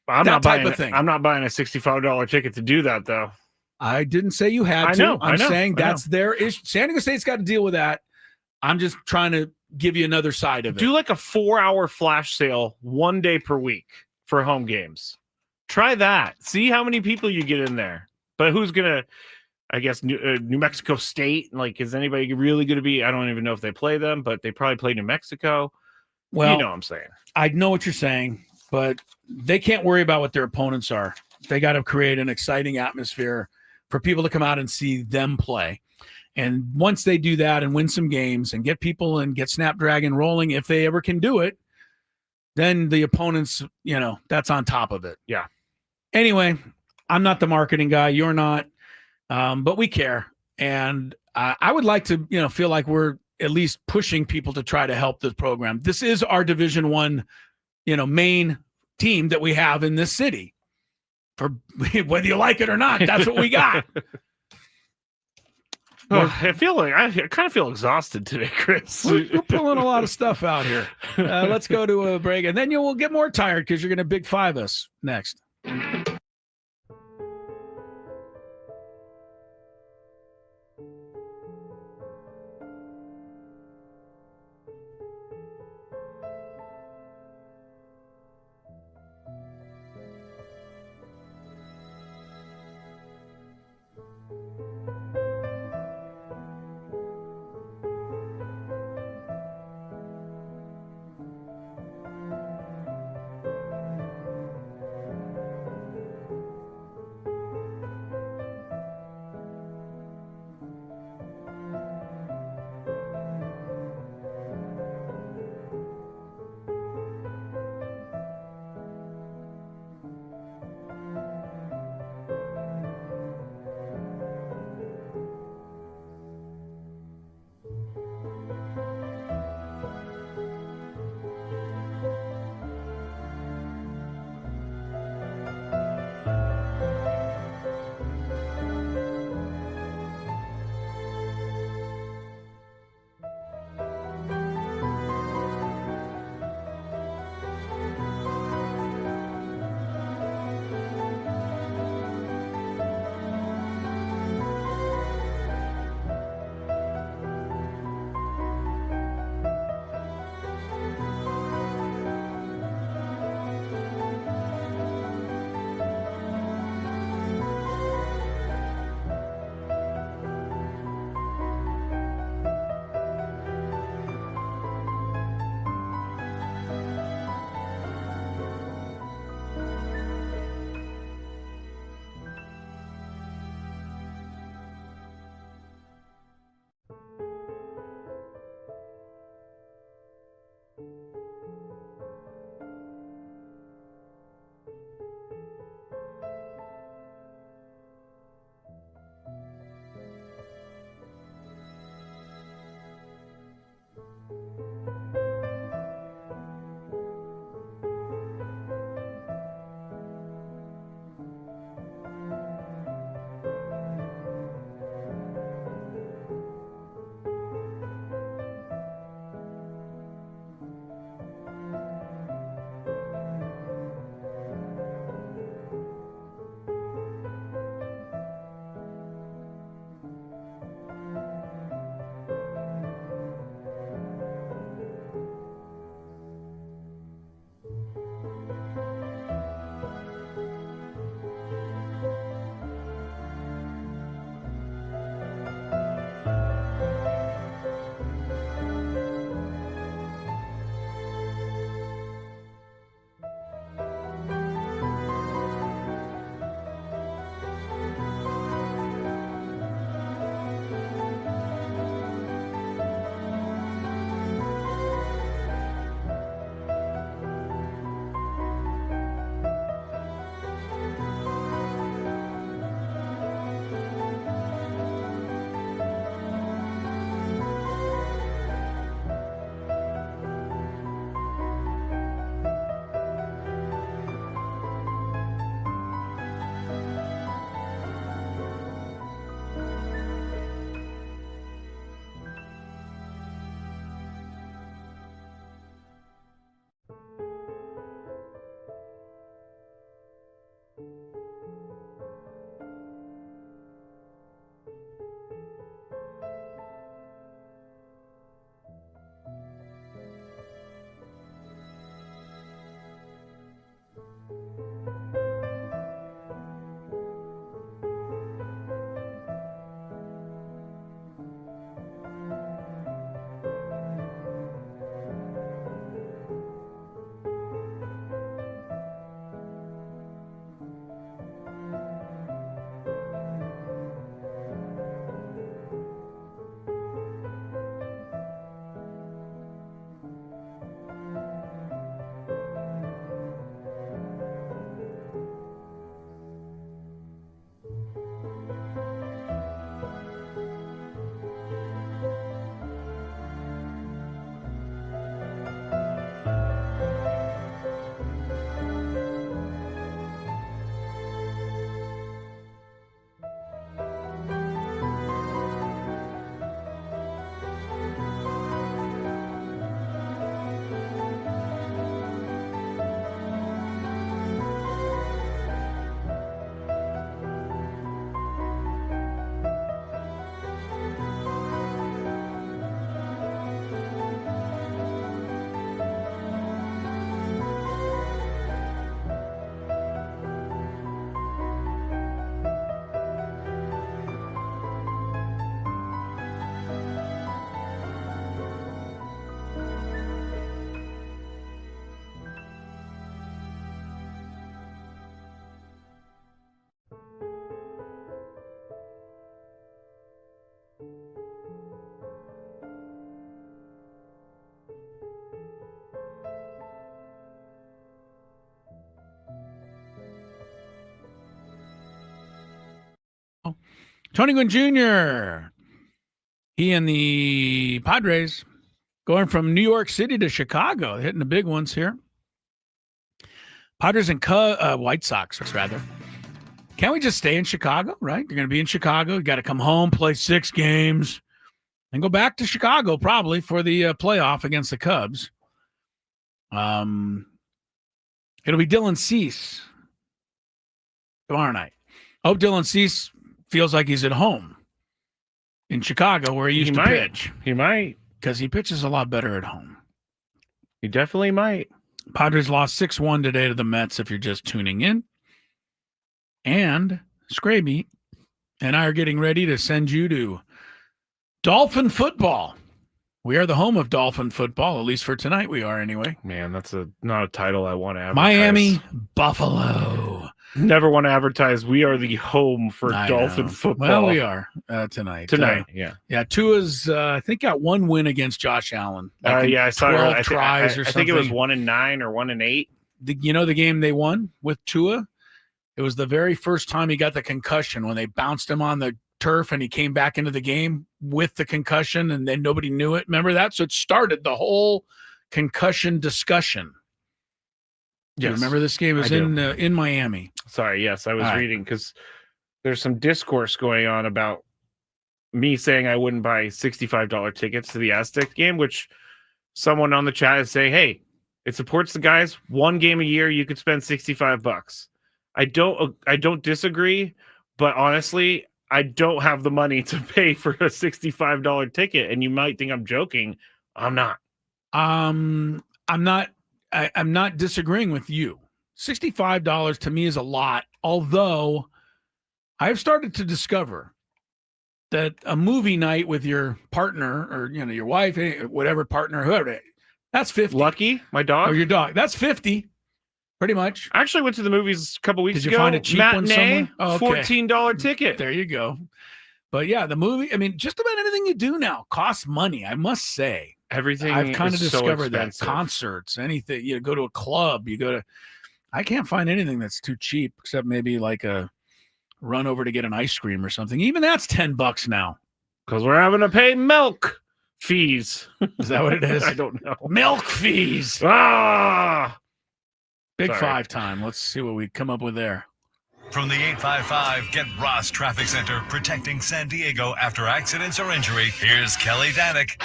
I'm not buying a $65 ticket to do that, though. I didn't say you had to. I'm saying that's their issue. San Diego State's got to deal with that. I'm just trying to give you another side of it. Do like a 4-hour flash sale one day per week for home games. Try that. See how many people you get in there. But who's going to, I guess, New Mexico State? Like, is anybody really going to be? I don't even know if they play them, but they probably play New Mexico. Well, you know what I'm saying. I know what you're saying, but they can't worry about what their opponents are. They got to create an exciting atmosphere for people to come out and see them play. And once they do that and win some games and get people and get Snapdragon rolling, if they ever can do it, then the opponents, that's on top of it. Yeah. Anyway, I'm not the marketing guy. You're not. but we care. And I would like to, feel like we're at least pushing people to try to help this program. This is our Division I, main team that we have in this city. For whether you like it or not, that's what we got. I kind of feel exhausted today, Chris. We're pulling a lot of stuff out here. Let's go to a break, and then you will get more tired because you're going to Big Five us next. Tony Gwynn Jr., he and the Padres going from New York City to Chicago, hitting the big ones here. Padres and White Sox, rather. Can't we just stay in Chicago, right? You're going to be in Chicago. You got to come home, play 6 games, and go back to Chicago probably for the playoff against the Cubs. It'll be Dylan Cease tomorrow night. I hope Dylan Cease feels like he's at home in Chicago where he used to pitch. He might. Because he pitches a lot better at home. He definitely might. Padres lost 6-1 today to the Mets if you're just tuning in. And Skraby and I are getting ready to send you to Dolphin football. We are the home of Dolphin football, at least for tonight we are anyway. Man, that's not a title I want to advertise. Miami, Buffalo. Never want to advertise. We are the home for Dolphin football. Well, we are tonight. Yeah. Yeah, Tua's, I think, got 1 win against Josh Allen. Yeah, I saw 12 it. tries or something. I think it was 1-9 or 1-8. You know the game they won with Tua? It was the very first time he got the concussion when they bounced him on the turf and he came back into the game with the concussion and then nobody knew it. Remember that? So it started the whole concussion discussion. Yes. You remember this game? It was in Miami. Sorry, yes, I was reading because there's some discourse going on about me saying I wouldn't buy $65 tickets to the Aztecs game, which someone on the chat is saying, hey, it supports the guys. 1 game a year, you could spend $65. I don't disagree, but honestly, I don't have the money to pay for a $65 ticket, and you might think I'm joking. I'm not. I'm not disagreeing with you. $65 to me is a lot, although I've started to discover that a movie night with your partner or your wife, whatever partner, whoever, that's $50. Lucky, my dog, or your dog, that's $50. Pretty much. I actually went to the movies a couple weeks ago. Did you find a cheap one somewhere? Oh, okay. $14 ticket. There you go. But yeah, the movie, I mean, just about anything you do now costs money, I must say. Everything I've kind of discovered so that. Concerts, anything, you go to a club, I can't find anything that's too cheap except maybe like a run over to get an ice cream or something. Even that's $10 now. Because we're having to pay milk fees. Is that what it is? I don't know. Milk fees. Big Sorry. 5 time. Let's see what we come up with there. From the 855 Get Ross Traffic Center, protecting San Diego after accidents or injury, here's Kelly Danick.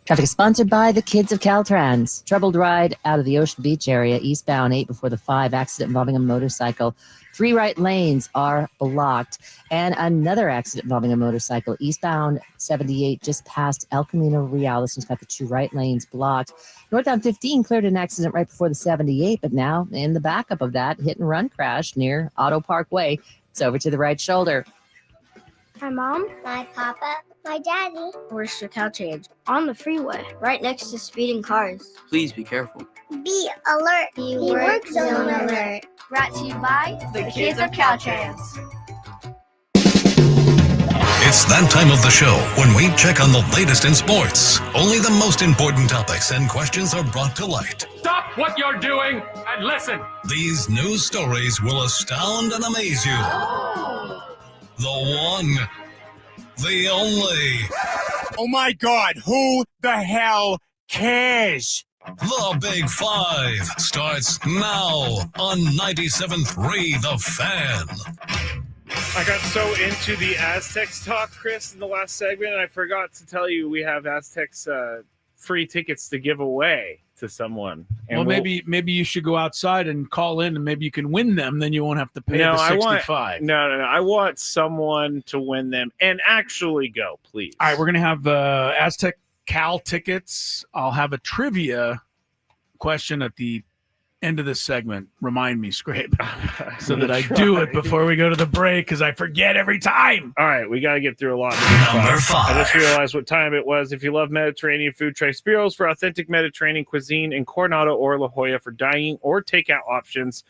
Traffic is sponsored by the kids of Caltrans. Troubled ride out of the Ocean Beach area, eastbound 8 before the 5, accident involving a motorcycle. 3 right lanes are blocked. And another accident involving a motorcycle, eastbound 78, just past El Camino Real. This one's got the 2 right lanes blocked. Northbound 15 cleared an accident right before the 78, but now in the backup of that, hit and run crash near Auto Park Way. It's over to the right shoulder. My mom, my papa, my daddy. Where's your Caltrans? On the freeway, right next to speeding cars. Please be careful. Be alert. Be work zone alert. Brought to you by the kids of Caltrans. It's that time of the show when we check on the latest in sports. Only the most important topics and questions are brought to light. Stop what you're doing and listen. These news stories will astound and amaze you. The one, the only. Oh my God, who the hell cares? The Big 5 starts now on 97.3 The Fan. I got so into the Aztecs talk, Chris, in the last segment, and I forgot to tell you we have Aztecs free tickets to give away to someone. And well, maybe you should go outside and call in, and maybe you can win them. Then you won't have to pay the $65. No. I want someone to win them and actually go, please. All right, we're gonna have Aztec Cal tickets. I'll have a trivia question at the end of this segment. Remind me, Scrape, so that I do it before we go to the break, because I forget every time. All right, we got to get through a lot. Number 5. I just realized what time it was. If you love Mediterranean food, try Spiro's for authentic Mediterranean cuisine in Coronado or La Jolla for dining or takeout options.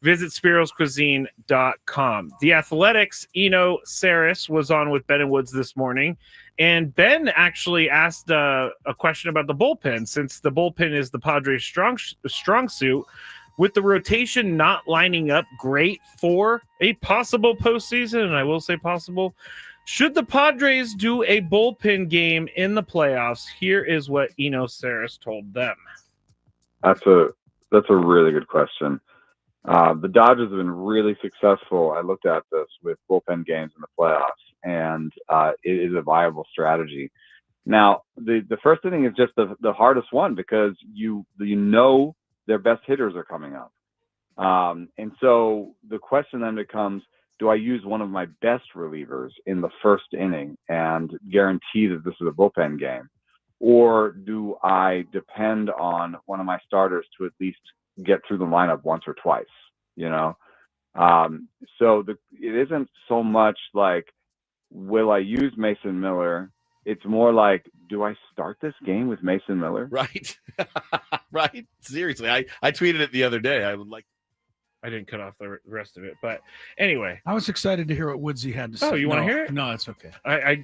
Visit spiroscuisine.com. The Athletics, Eno Saris was on with Ben and Woods this morning, and Ben actually asked a question about the bullpen. Since the bullpen is the Padres' strong suit, with the rotation not lining up great for a possible postseason, and I will say possible, should the Padres do a bullpen game in the playoffs? Here is what Eno Saris told them. That's a really good question. The Dodgers have been really successful. I looked at this with bullpen games in the playoffs, and it is a viable strategy. Now, the first inning is just the hardest one because you know their best hitters are coming up. And so the question then becomes, do I use one of my best relievers in the first inning and guarantee that this is a bullpen game? Or do I depend on one of my starters to at least get through the lineup once or twice, you know? So it isn't so much like, will I use Mason Miller? It's more like, do I start this game with Mason Miller? Right. Right. Seriously. I tweeted it the other day. I didn't cut off the rest of it, but anyway. I was excited to hear what Woodsy had to say. Oh, you want to hear it? No, it's okay.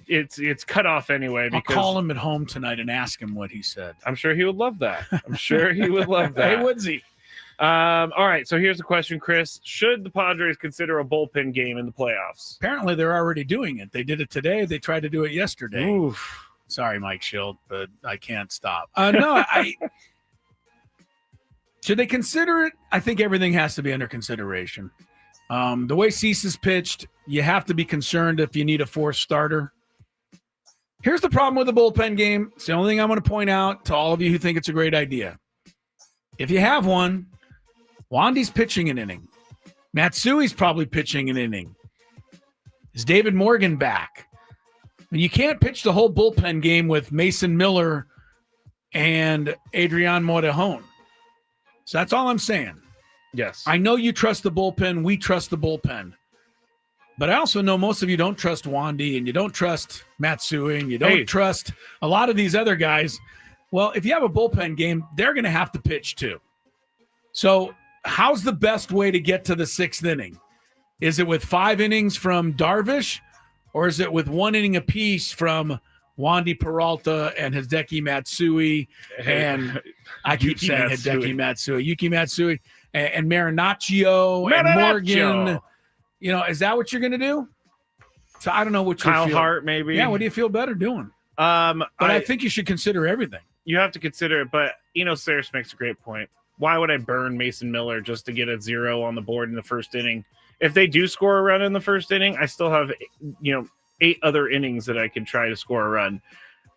It's cut off anyway. Because I'll call him at home tonight and ask him what he said. I'm sure he would love that. Hey, Woodsy. All right, so here's the question, Chris. Should the Padres consider a bullpen game in the playoffs? Apparently, they're already doing it. They did it today. They tried to do it yesterday. Oof. Sorry, Mike Schild, but I can't stop. Should they consider it? I think everything has to be under consideration. The way Cease is pitched, you have to be concerned if you need a fourth starter. Here's the problem with the bullpen game. It's the only thing I'm going to point out to all of you who think it's a great idea. If you have one, Wandy's pitching an inning. Matsui's probably pitching an inning. Is David Morgan back? And you can't pitch the whole bullpen game with Mason Miller and Adrian Morejon. So that's all I'm saying. Yes. I know you trust the bullpen. We trust the bullpen. But I also know most of you don't trust Wandy, and you don't trust Matsui, and you don't trust a lot of these other guys. Well, if you have a bullpen game, they're going to have to pitch too. So how's the best way to get to the sixth inning? Is it with 5 innings from Darvish, or is it with 1 inning apiece from Wandy Peralta and Hideki Matsui, and I keep saying Hideki Matsui, Yuki Matsui, and Marinaccio and Morgan? You know, is that what you're going to do? So I don't know what you Kyle feel. Hart, maybe. Yeah, what do you feel better doing? But I think you should consider everything. You have to consider it, but Saris makes a great point. Why would I burn Mason Miller just to get a 0 on the board in the first inning? If they do score a run in the first inning, I still have 8 other innings that I can try to score a run.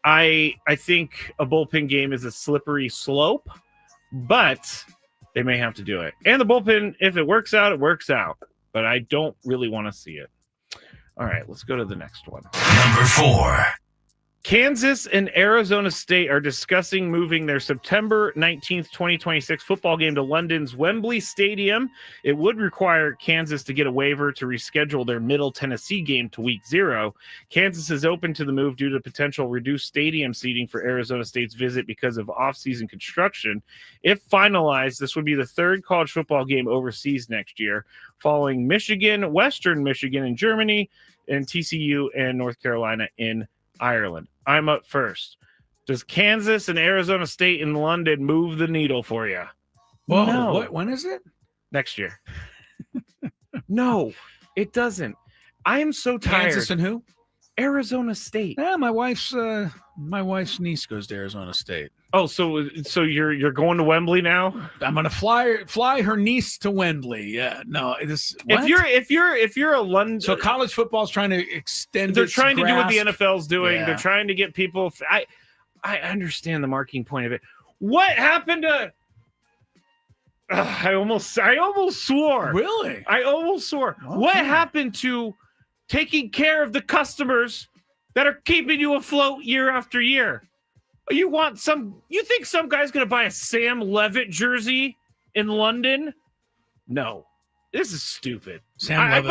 I think a bullpen game is a slippery slope, but they may have to do it. And the bullpen, if it works out, it works out. But I don't really want to see it. All right, let's go to the next one. Number 4. Kansas and Arizona State are discussing moving their September 19th, 2026 football game to London's Wembley Stadium. It would require Kansas to get a waiver to reschedule their Middle Tennessee game to week 0. Kansas is open to the move due to potential reduced stadium seating for Arizona State's visit because of off-season construction. If finalized, this would be the 3rd college football game overseas next year, following Michigan, Western Michigan in Germany, and TCU and North Carolina in Ireland. I'm up first. Does Kansas and Arizona State in London move the needle for you? Whoa, No. when is it? Next year. No, it doesn't. I am so tired. Kansas and who? Arizona State. Yeah, my wife's niece goes to Arizona State. Oh, so you're going to Wembley now? I'm gonna fly her niece to Wembley. Yeah, no, this. What? If you're a London, so college football's trying to extend. They're its trying to do what the grasp. NFL's doing. Yeah. They're trying to get people. I understand the marking point of it. What happened to? I almost swore. Really? I almost swore. Okay. What happened to taking care of the customers that are keeping you afloat year after year? You think some guy's going to buy a Sam Levitt jersey in London? No. This is stupid. Sam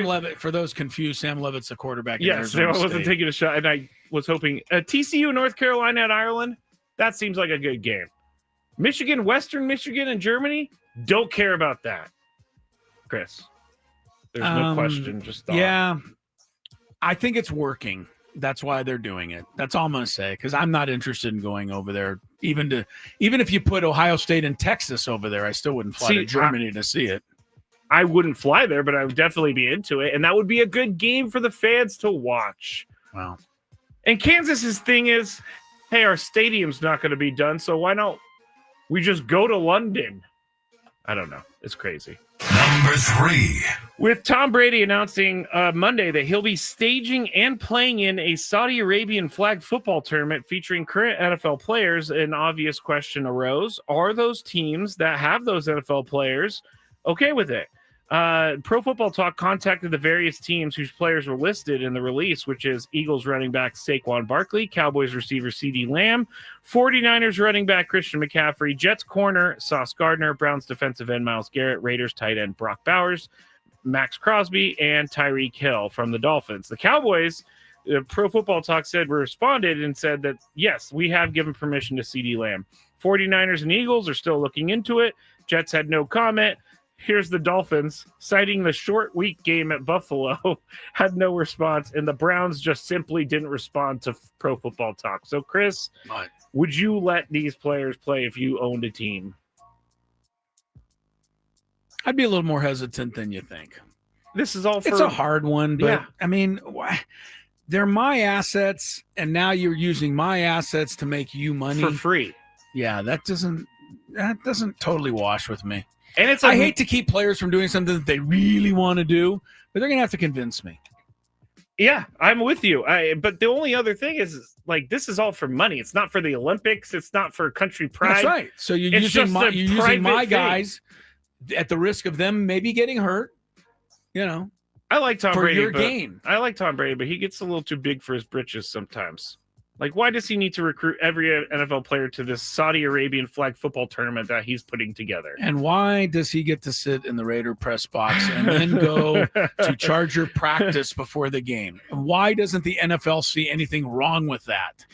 Levitt, for those confused, Sam Levitt's the quarterback. Yes, in I Arizona wasn't State. taking a shot, and I was hoping TCU, North Carolina, and Ireland. That seems like a good game. Michigan, Western Michigan, and Germany. Don't care about that, Chris. There's no question. Just thought. Yeah, I think it's working. That's why they're doing it. That's all I'm going to say, because I'm not interested in going over there Even if you put Ohio State and Texas over there, I still wouldn't fly to Germany to see it. I wouldn't fly there, but I would definitely be into it, and that would be a good game for the fans to watch. Wow. And Kansas's thing is, hey, our stadium's not going to be done, so why don't we just go to London? I don't know. It's crazy. Number 3. With Tom Brady announcing Monday that he'll be staging and playing in a Saudi Arabian flag football tournament featuring current NFL players, an obvious question arose. Are those teams that have those NFL players okay with it? Pro Football Talk contacted the various teams whose players were listed in the release, which is Eagles running back Saquon Barkley, Cowboys receiver CeeDee Lamb, 49ers running back Christian McCaffrey, Jets corner Sauce Gardner, Browns defensive end Myles Garrett, Raiders tight end Brock Bowers, Max Crosby, and Tyreek Hill from the Dolphins. The Cowboys, Pro Football Talk said, responded and said that, yes, we have given permission to CeeDee Lamb. 49ers and Eagles are still looking into it. Jets had no comment. Here's the Dolphins, citing the short week game at Buffalo, had no response, and the Browns just simply didn't respond to Pro Football Talk. So, Chris, would you let these players play if you owned a team? I'd be a little more hesitant than you think. This is all for... It's a hard one, but, yeah. I mean, they're my assets, and now you're using my assets to make you money. For free. Yeah, that doesn't totally wash with me. And it's I hate to keep players from doing something that they really want to do, but they're going to have to convince me. Yeah, I'm with you. But the only other thing is, like, this is all for money. It's not for the Olympics. It's not for country pride. That's right. So you're using my guys at the risk of them maybe getting hurt, you know. I like Tom Brady. For your game. I like Tom Brady, but he gets a little too big for his britches sometimes. Like, why does he need to recruit every NFL player to this Saudi Arabian flag football tournament that he's putting together? And why does he get to sit in the Raider press box and then go to Charger practice before the game? And why doesn't the NFL see anything wrong with that?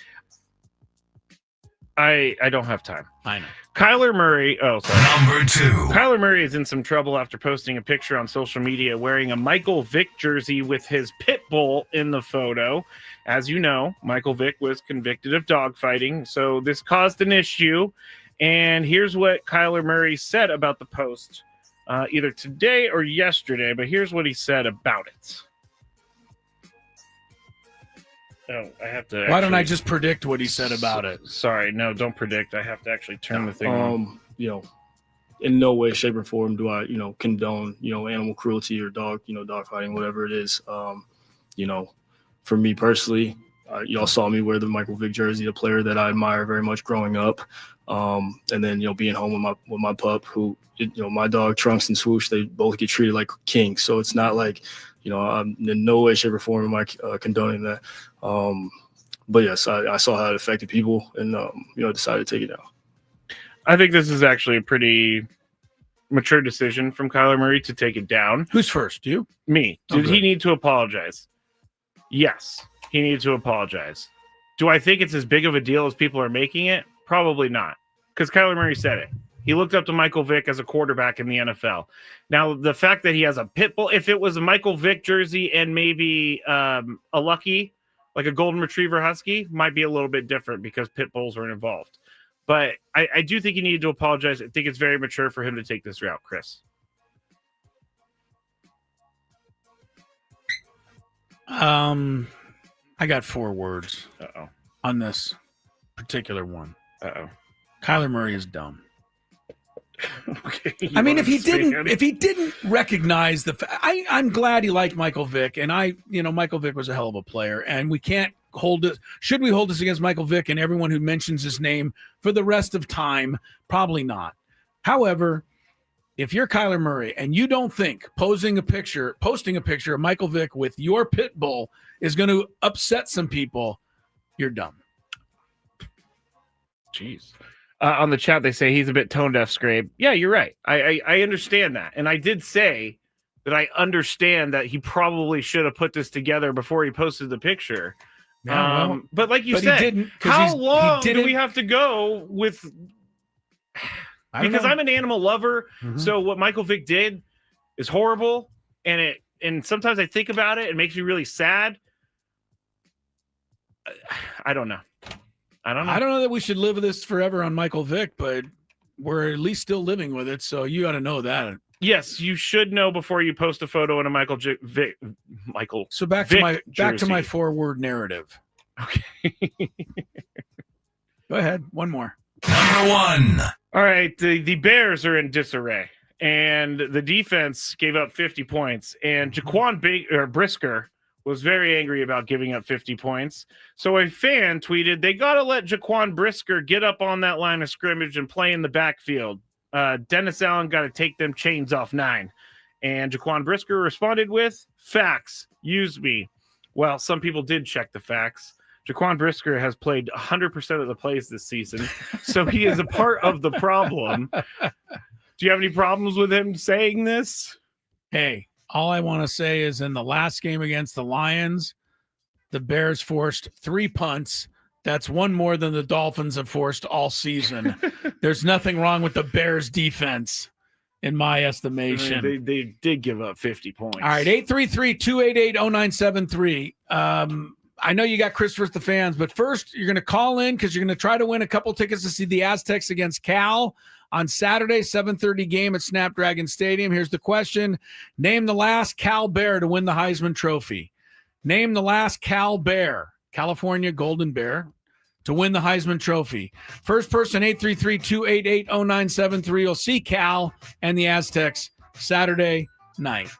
I don't have time. I know. Kyler Murray. Oh, sorry. Number 2. Kyler Murray is in some trouble after posting a picture on social media wearing a Michael Vick jersey with his pit bull in the photo. As you know, Michael Vick was convicted of dogfighting, so this caused an issue. And here's what Kyler Murray said about the post, either today or yesterday, but here's what he said about it. Oh, I have to. Why don't I just predict what he said about it? Sorry, no, don't predict. I have to actually turn the thing on. You know, in no way, shape, or form do I, condone, animal cruelty or dog fighting, whatever it is. For me personally, y'all saw me wear the Michael Vick jersey, a player that I admire very much growing up. And then, being home with my pup, who, my dog Trunks and Swoosh, they both get treated like kings. So it's not like, I'm in no way, shape, or form am I condoning that. But yes, I saw how it affected people and, decided to take it down. I think this is actually a pretty mature decision from Kyler Murray to take it down. Who's first? You? Me. Did he need to apologize? Yes, he needed to apologize. Do I think it's as big of a deal as people are making it? Probably not, because Kyler Murray said it. He looked up to Michael Vick as a quarterback in the NFL. Now, the fact that he has a pit bull, if it was a Michael Vick jersey and maybe a Lucky, like a golden retriever husky, might be a little bit different because pit bulls are involved. But I do think he needed to apologize. I think it's very mature for him to take this route, Chris. I got 4 words on this particular one. Kyler Murray is dumb. Okay. I mean, if he didn't recognize I'm glad he liked Michael Vick, and Michael Vick was a hell of a player, and we can't hold it. Should we hold this against Michael Vick and everyone who mentions his name for the rest of time? Probably not. However, if you're Kyler Murray and you don't think posting a picture of Michael Vick with your pit bull is going to upset some people, you're dumb. Jeez. On the chat, they say he's a bit tone deaf, Skrabe. Yeah, you're right. I understand that. And I did say that I understand that he probably should have put this together before he posted the picture. Yeah, but like you said, he didn't, how long do we have to go with... Because I'm an animal lover, so what Michael Vick did is horrible, and sometimes I think about it, it makes me really sad. I don't know. I don't know. I don't know that we should live with this forever on Michael Vick, but we're at least still living with it. So you got to know that. Yes, you should know before you post a photo in a Michael. So back Vick to my jersey. 4-word narrative. Okay. Go ahead. One more. Number 1. All right. The Bears are in disarray, and the defense gave up 50 points. And Jaquan Brisker was very angry about giving up 50 points. So a fan tweeted, they got to let Jaquan Brisker get up on that line of scrimmage and play in the backfield. Dennis Allen got to take them chains off 9. And Jaquan Brisker responded with, facts, use me. Well, some people did check the facts. Jaquan Brisker has played 100% of the plays this season, so he is a part of the problem. Do you have any problems with him saying this? Hey, all I want to say is in the last game against the Lions, the Bears forced 3 punts. That's one more than the Dolphins have forced all season. There's nothing wrong with the Bears defense, in my estimation. They did give up 50 points. All right, 833-288-0973. I know you got Chris versus the fans, but first you're going to call in because you're going to try to win a couple tickets to see the Aztecs against Cal on Saturday, 7:30 game at Snapdragon Stadium. Here's the question. Name the last Cal Bear to win the Heisman Trophy. Name the last Cal Bear, California Golden Bear, to win the Heisman Trophy. First person, 833-288-0973. You'll see Cal and the Aztecs Saturday night.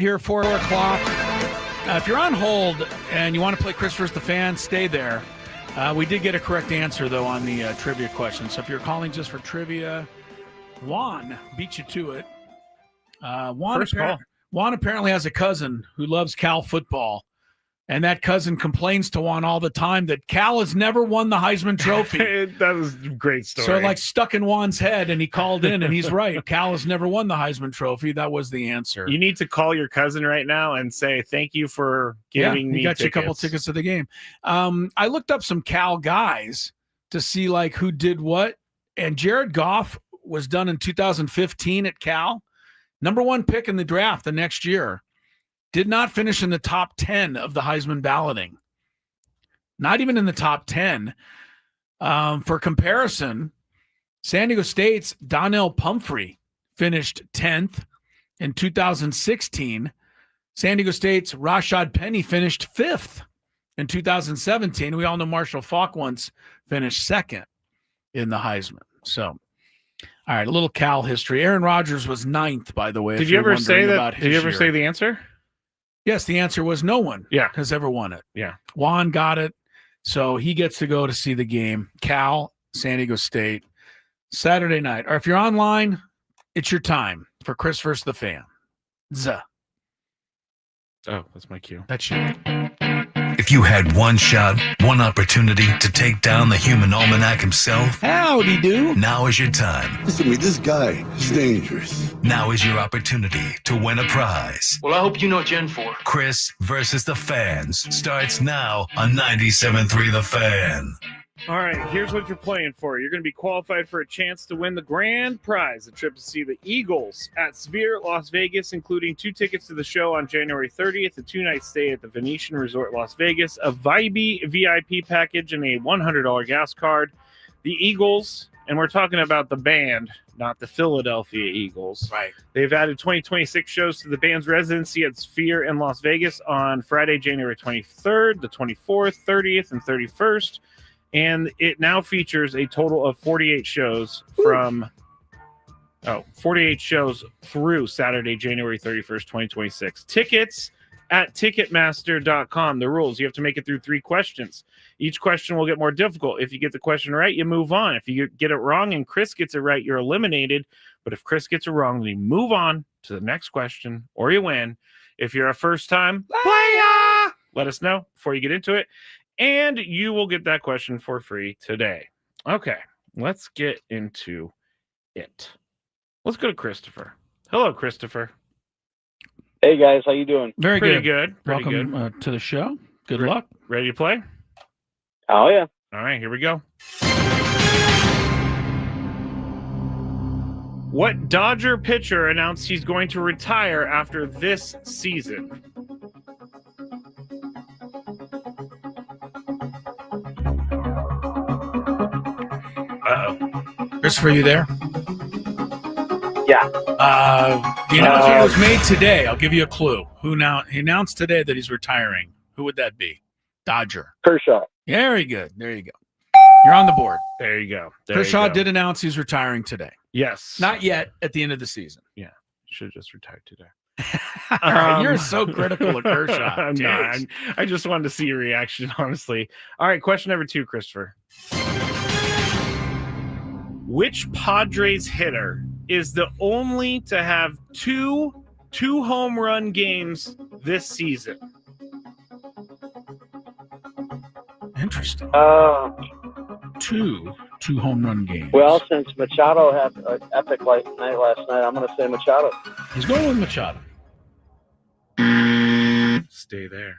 here, 4 o'clock. If you're on hold and you want to play Chris vs. the Fan, stay there. We did get a correct answer, though, on the trivia question. So if you're calling just for trivia, Juan beat you to it. Juan apparently has a cousin who loves Cal football, and that cousin complains to Juan all the time that Cal has never won the Heisman Trophy. That was a great story. So like stuck in Juan's head, and he called in, and he's right. Cal has never won the Heisman Trophy. That was the answer. You need to call your cousin right now and say, thank you for giving me he got tickets. you a couple tickets to the game. I looked up some Cal guys to see like who did what, and Jared Goff was done in 2015 at Cal. Number 1 pick in the draft the next year. Did not finish in the top 10 of the Heisman balloting. Not even in the top 10. For comparison, San Diego State's Donnell Pumphrey finished 10th in 2016. San Diego State's Rashad Penny finished 5th in 2017. We all know Marshall Faulk once finished 2nd in the Heisman. So, all right, a little Cal history. Aaron Rodgers was 9th, by the way. Did you ever say that? Did you ever say the answer? Yes, the answer was no one has ever won it. Yeah. Juan got it, so he gets to go to see the game. Cal, San Diego State, Saturday night. Or if you're online, it's your time for Chris vs. the Fan. Zuh. Oh, that's my cue. That's you. If you had one shot, one opportunity to take down the human almanac himself, howdy do. Now is your time. Listen to me, this guy is dangerous. Now is your opportunity to win a prize. Well, I hope you know what you're in for. Chris versus the Fans starts now on 97.3 The Fan. All right, here's what you're playing for. You're going to be qualified for a chance to win the grand prize, a trip to see the Eagles at Sphere, Las Vegas, including 2 tickets to the show on January 30th, a 2-night stay at the Venetian Resort Las Vegas, a Vibey VIP package, and a $100 gas card. The Eagles, and we're talking about the band, not the Philadelphia Eagles. Right. They've added 2026 shows to the band's residency at Sphere in Las Vegas on Friday, January 23rd, the 24th, 30th, and 31st. And it now features a total of 48 shows through Saturday, January 31st, 2026. Tickets at Ticketmaster.com. The rules: you have to make it through 3 questions. Each question will get more difficult. If you get the question right, you move on. If you get it wrong and Chris gets it right, you're eliminated. But if Chris gets it wrong, then you move on to the next question or you win. If you're a first-time player, let us know before you get into it. And you will get that question for free today. Okay, let's get into it. Let's go to Christopher. Hello, Christopher. Hey, guys. How you doing? Very Pretty good. good. Pretty Welcome good. To the show. Good luck. Ready to play? Oh, yeah. All right, here we go. What Dodger pitcher announced he's going to retire after this season? Christopher, you there? Yeah. The announcement was made today. I'll give you a clue. He announced today that he's retiring. Who would that be? Dodger. Kershaw. Very good. There you go. You're on the board. There you go. Kershaw did announce he's retiring today. Yes. Not yet, at the end of the season. Yeah. Should have just retired today. You're so critical of Kershaw. No, I just wanted to see your reaction, honestly. All right, question number 2, Christopher. Which Padres hitter is the only to have two home run games this season? Interesting. Two home run games. Well, since Machado had an epic night last night, I'm going to say Machado. He's going with Machado. Stay there.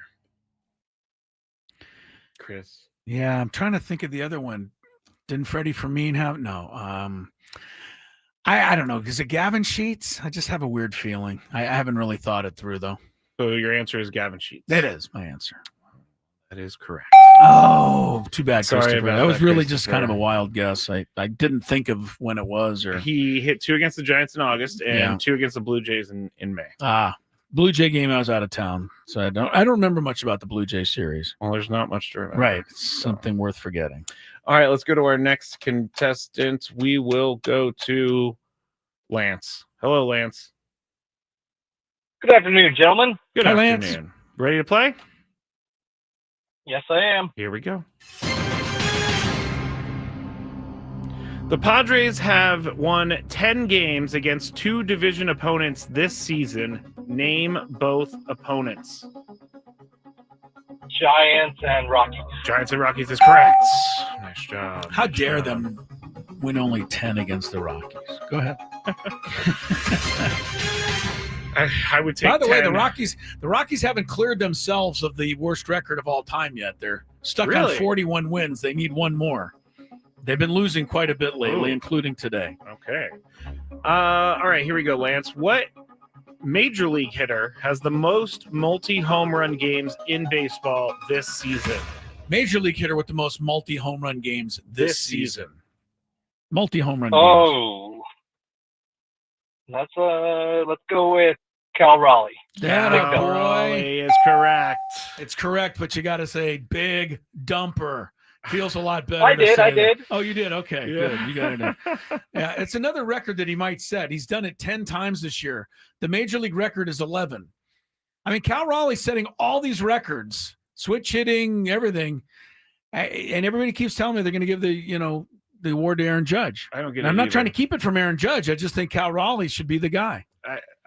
Chris. Yeah, I'm trying to think of the other one. Didn't Freddie Fermin have? No. I don't know. Is it Gavin Sheets? I just have a weird feeling. I haven't really thought it through, though. So your answer is Gavin Sheets. That is my answer. That is correct. Oh, too bad, Sorry Christopher. about That was that, really just Christopher. kind of a wild guess. I didn't think of when it was. Or He hit 2 against the Giants in August and 2 against the Blue Jays in May. Blue Jay game. I was out of town, so I don't remember much about the Blue Jay series. Well, there's not much to remember. Right, something worth forgetting. All right, let's go to our next contestant. We will go to Lance. Hello, Lance. Good afternoon, gentlemen. Good Hi, afternoon. Lance. Ready to play? Yes, I am. Here we go. The Padres have won 10 games against 2 division opponents this season. Name both opponents. Giants and Rockies. Giants and Rockies is correct. Nice job. How Nice dare job. them win only 10 against the Rockies? Go ahead. I would take By the way, 10. the Rockies haven't cleared themselves of the worst record of all time yet. They're stuck Really? on 41 wins. They need one more. They've been losing quite a bit lately, Ooh. including today. Okay. All right, here we go, Lance. What major league hitter has the most multi-home run games in baseball this season? Major league hitter with the most multi-home run games this season. Multi-home run games. Oh. Let's go with Cal Raleigh. That Big boy. Raleigh is correct. It's correct, but you got to say big dumper. Feels a lot better. I to did, say I that. did. Oh, you did? Okay, good. You got it. Yeah, it's another record that he might set. He's done it 10 times this year. The major league record is 11. I mean, Cal Raleigh's setting all these records, switch hitting, everything, and everybody keeps telling me they're going to give the award to Aaron Judge. I don't get And it I'm not either. trying to keep it from Aaron Judge. I just think Cal Raleigh should be the guy.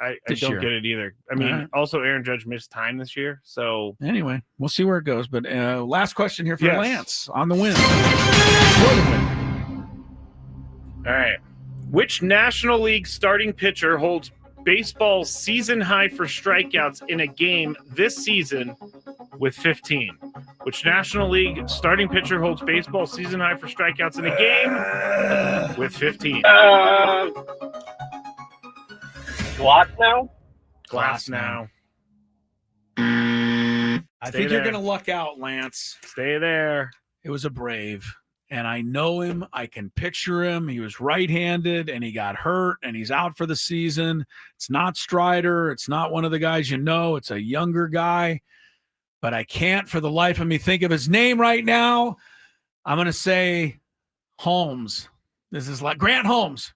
I This don't year. get it either. I mean, All right. also Aaron Judge missed time this year, so Anyway, we'll see where it goes. But last question here for Yes. Lance on the win. For the win. all right. Which National League starting pitcher holds baseball's season high for strikeouts in a game this season with 15? Which National League starting pitcher holds baseball's season high for strikeouts in a game with 15? Glass now? Glass now. I Stay think you're there. going to luck out, Lance. Stay there. It was a Brave, and I know him. I can picture him. He was right-handed, and he got hurt, and he's out for the season. It's not Strider. It's not one of the guys you know. It's a younger guy, but I can't for the life of me think of his name right now. I'm going to say Holmes. This is like Grant Holmes.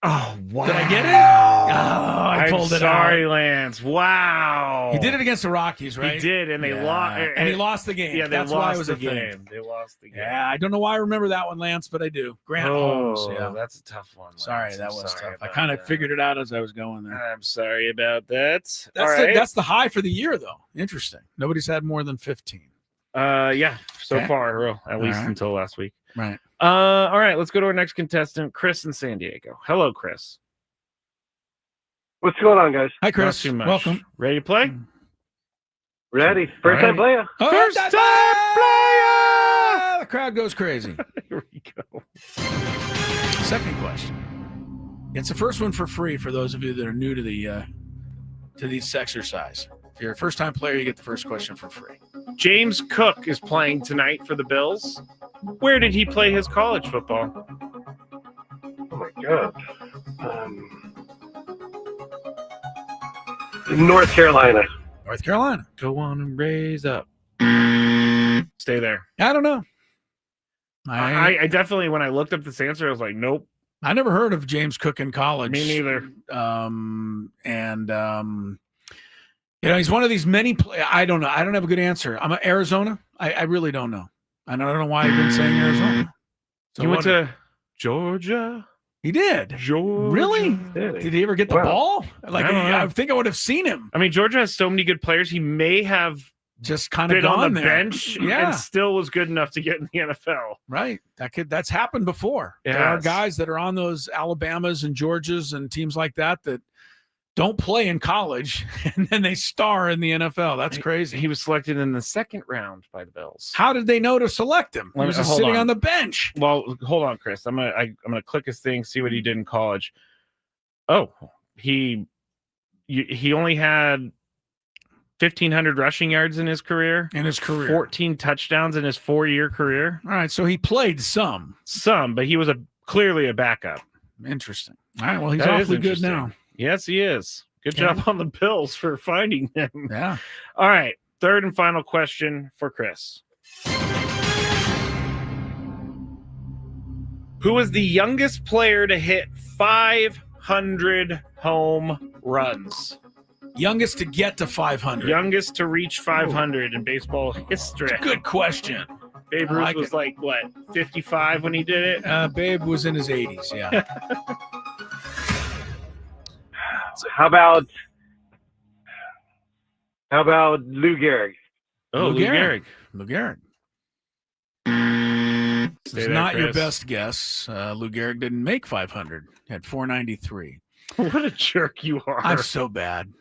Oh, wow. Did I get it? Oh, I I'm pulled it sorry, out. Lance. Wow. He did it against the Rockies, right? He did, and they lost. And he lost the game. Yeah, they That's why lost it was the a thing. game. They lost the game. Yeah, I don't know why I remember that one, Lance, but I do. Grant Holmes. Yeah, that's a tough one. Lance. sorry, that I'm was sorry tough. I about kind of that. figured it out as I was going there. I'm sorry about that. All right. That's the high for the year, though. Interesting. Nobody's had more than 15. Yeah, so Okay. far, at least All right. until last week. Right. All right, let's go to our next contestant, Chris in San Diego. Hello, Chris. What's going on, guys? Hi, Not Chris. too much. Welcome. Ready to play? Ready? First time player. First time player. The crowd goes crazy. Here we go. Second question. It's the first one for free for those of you that are new to the to this exercise. If you're a first-time player, you get the first question for free. James Cook is playing tonight for the Bills. Where did he play his college football? Oh my God. North Carolina. North Carolina. Go on and raise up. Stay there. I don't know. I definitely, when I looked up this answer, I was like, nope. I never heard of James Cook in college. Me neither. He's one of these many. I don't know. I don't have a good answer. I'm Arizona. I really don't know. I don't know why I've been saying Arizona. So He went what- to Georgia. He did. Georgia. Really? Did he ever get the Wow. ball? Like, I don't know. I think I would have seen him. I mean, Georgia has so many good players. He may have Just kind of been gone on the there. bench Yeah. and still was good enough to get in the NFL. Right. That's happened before. There are Yes. guys that are on those Alabamas and Georgias and teams like that don't play in college and then they star in the NFL. That's crazy. He was selected in the second round by the Bills. How did they know to select him? He was just Hold sitting on the bench. Well, hold on, Chris. I'm gonna click his thing, see what he did in college. Oh, he only had 1,500 rushing yards in his career. 14 touchdowns in his 4-year career. All right, so he played some, but he was clearly a backup. Interesting. All right, well, he's That is awfully good interesting. now. Yes, he is. Good Yeah. job on the Bills for finding him. Yeah. All right, third and final question for Chris. Who is the youngest player to hit 500 home runs? Youngest to get to 500. Youngest to reach 500 in baseball history. Good question. Babe Ruth was like, what, 55 when he did it? Babe was in his 80s, yeah. How about Lou Gehrig? Oh, Lou Gehrig. Lou Gehrig. It's there, not your Chris. best guess. Lou Gehrig didn't make 500. Had 493. What a jerk you are. I'm so bad.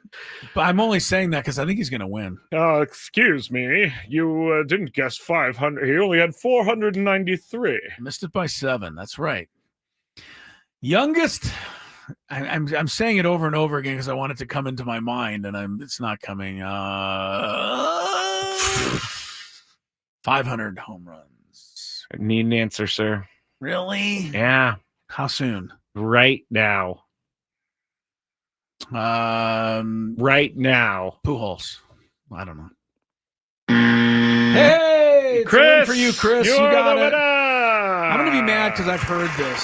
But I'm only saying that because I think he's going to win. Excuse me. You didn't guess 500. He only had 493. Missed it by 7. That's right. Youngest. I'm saying it over and over again because I want it to come into my mind, and it's not coming. 500 home runs. I need an answer, sir. Really? Yeah. How soon? Right now. Right now. Pujols. I don't know. Hey, it's a win for you, Chris. You got it. I'm going to be mad because I've heard this.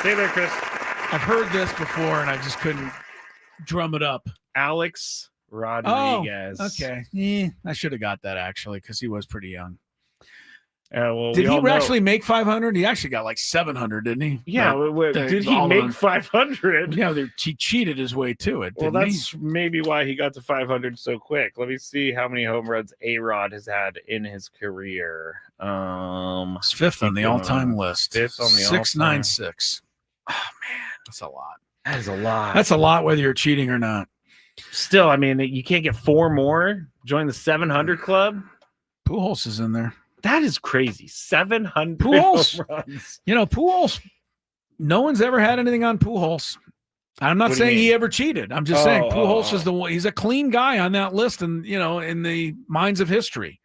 Stay there, Chris. I've heard this before, and I just couldn't drum it up. Alex Rodriguez. Oh, okay. I should have got that, actually, because he was pretty young. Well, did he actually make 500? He actually got like 700, didn't he? Yeah. Did he make 500? Yeah, he cheated his way to it. Well, that's maybe why he got to 500 so quick. Let me see how many home runs A-Rod has had in his career. It's fifth on the all-time list. Fifth on the 696. Oh, man, that's a lot. That is a lot. That's a lot, whether you're cheating or not. Still, I mean, you can't get 4 more. Join the 700 club. Pujols is in there. That is crazy. 700 Pujols. home runs. Pujols. No one's ever had anything on Pujols. I'm not saying he ever cheated. I'm just saying Pujols is the one. He's a clean guy on that list, and in the minds of history.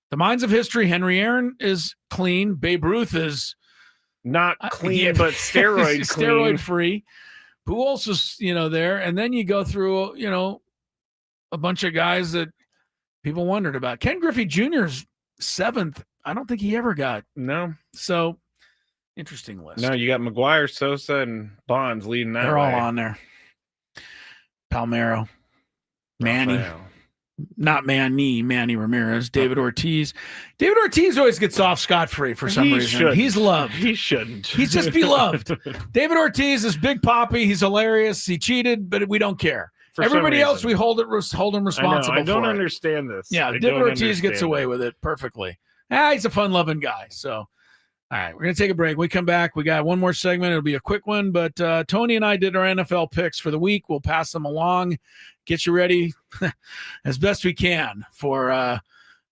The minds of history. Henry Aaron is clean. Babe Ruth is not clean, but steroid clean. Steroid free. Pujols is there, and then you go through a bunch of guys that people wondered about. Ken Griffey Jr.'s 7th. I don't think he ever got. No. So interesting list. No, you got McGuire, Sosa, and Bonds leading that. They're all on there. Palmeiro, Manny, not Manny Ramirez, David Ortiz. David Ortiz always gets off scot-free for some reason. Shouldn't. He's loved. He shouldn't. He's just beloved. David Ortiz is Big Papi. He's hilarious. He cheated, but we don't care. Everybody else, we hold him responsible. I don't for understand this. Yeah, David Ortiz gets away with it perfectly. He's a fun-loving guy. So, all right, we're going to take a break. We come back. We got one more segment. It'll be a quick one, but Tony and I did our NFL picks for the week. We'll pass them along, get you ready as best we can for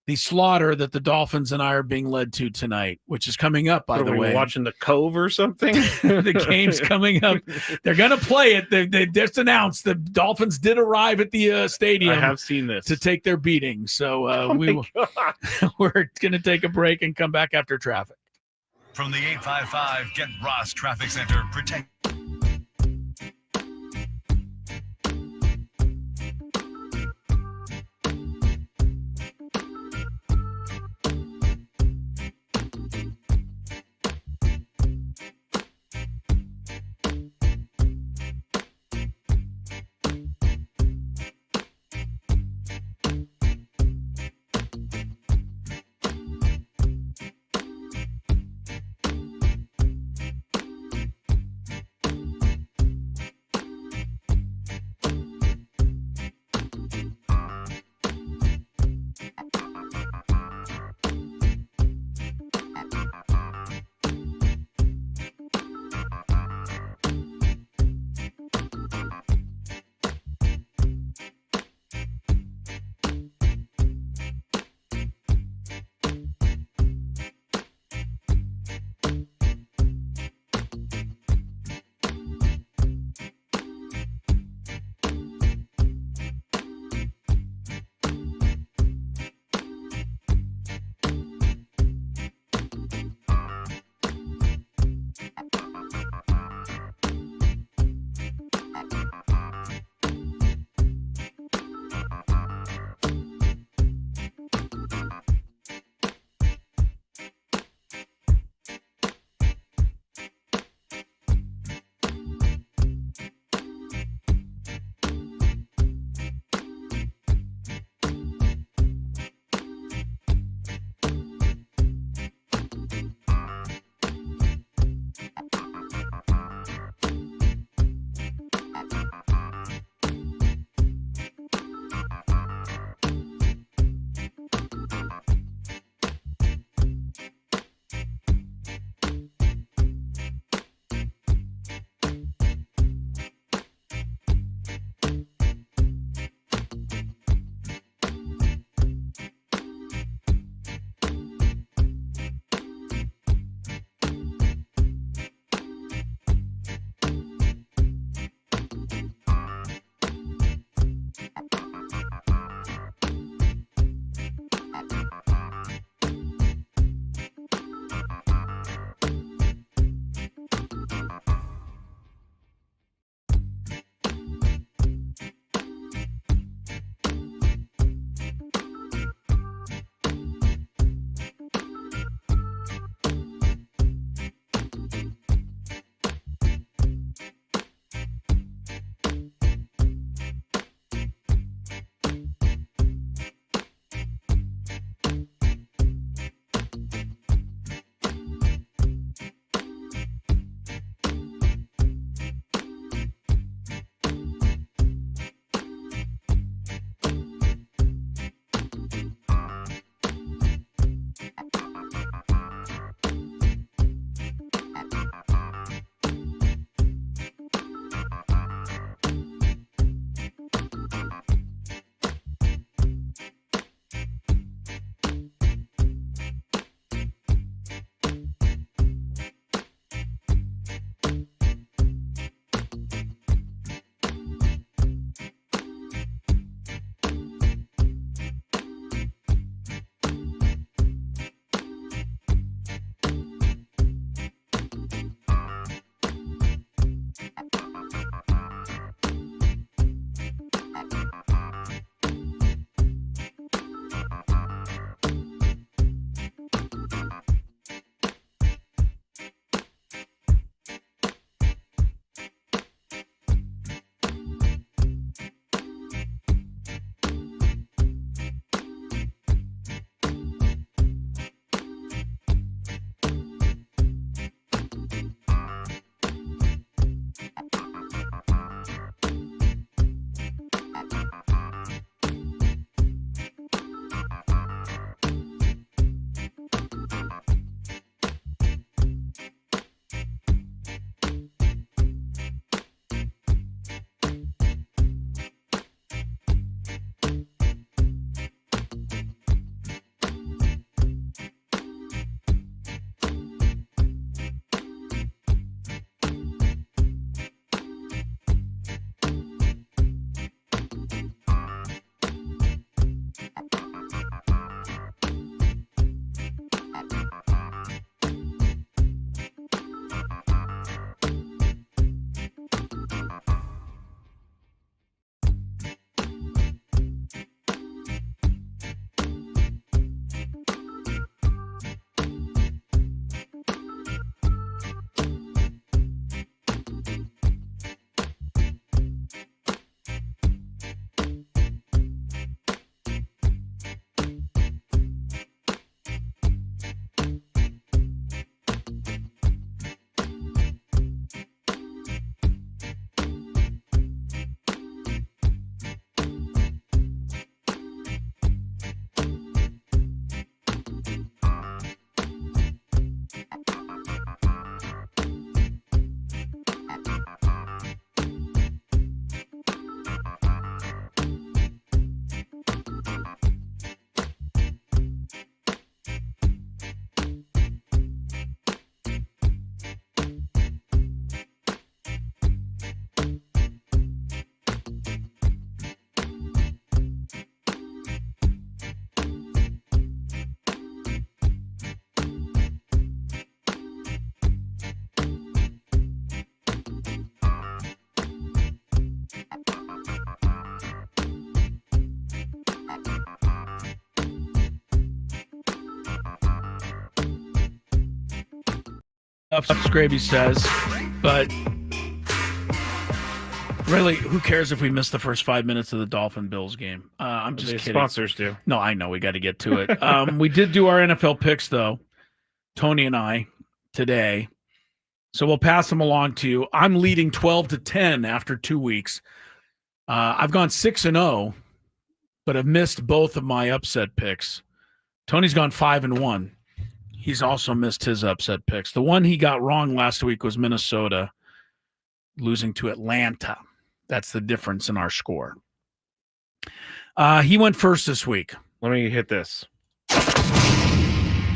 the slaughter that the Dolphins and I are being led to tonight, which is coming up, by the way. Watching the Cove or something? The game's coming up. They're going to play it. They just announced the Dolphins did arrive at the stadium. I have seen this. To take their beating. So we're going to take a break and come back after traffic. From the 855 Get Ross Traffic Center, protect. Skraby says, but really, who cares if we miss the first 5 minutes of the Dolphin-Bills game? I'm just kidding. Sponsors do. No, I know. We got to get to it. We did do our NFL picks, though, Tony and I, today. So we'll pass them along to you. I'm leading 12-10 after 2 weeks. I've gone 6-0, but I've missed both of my upset picks. Tony's gone 5-1. He's also missed his upset picks. The one he got wrong last week was Minnesota losing to Atlanta. That's the difference in our score. He went first this week. Let me hit this.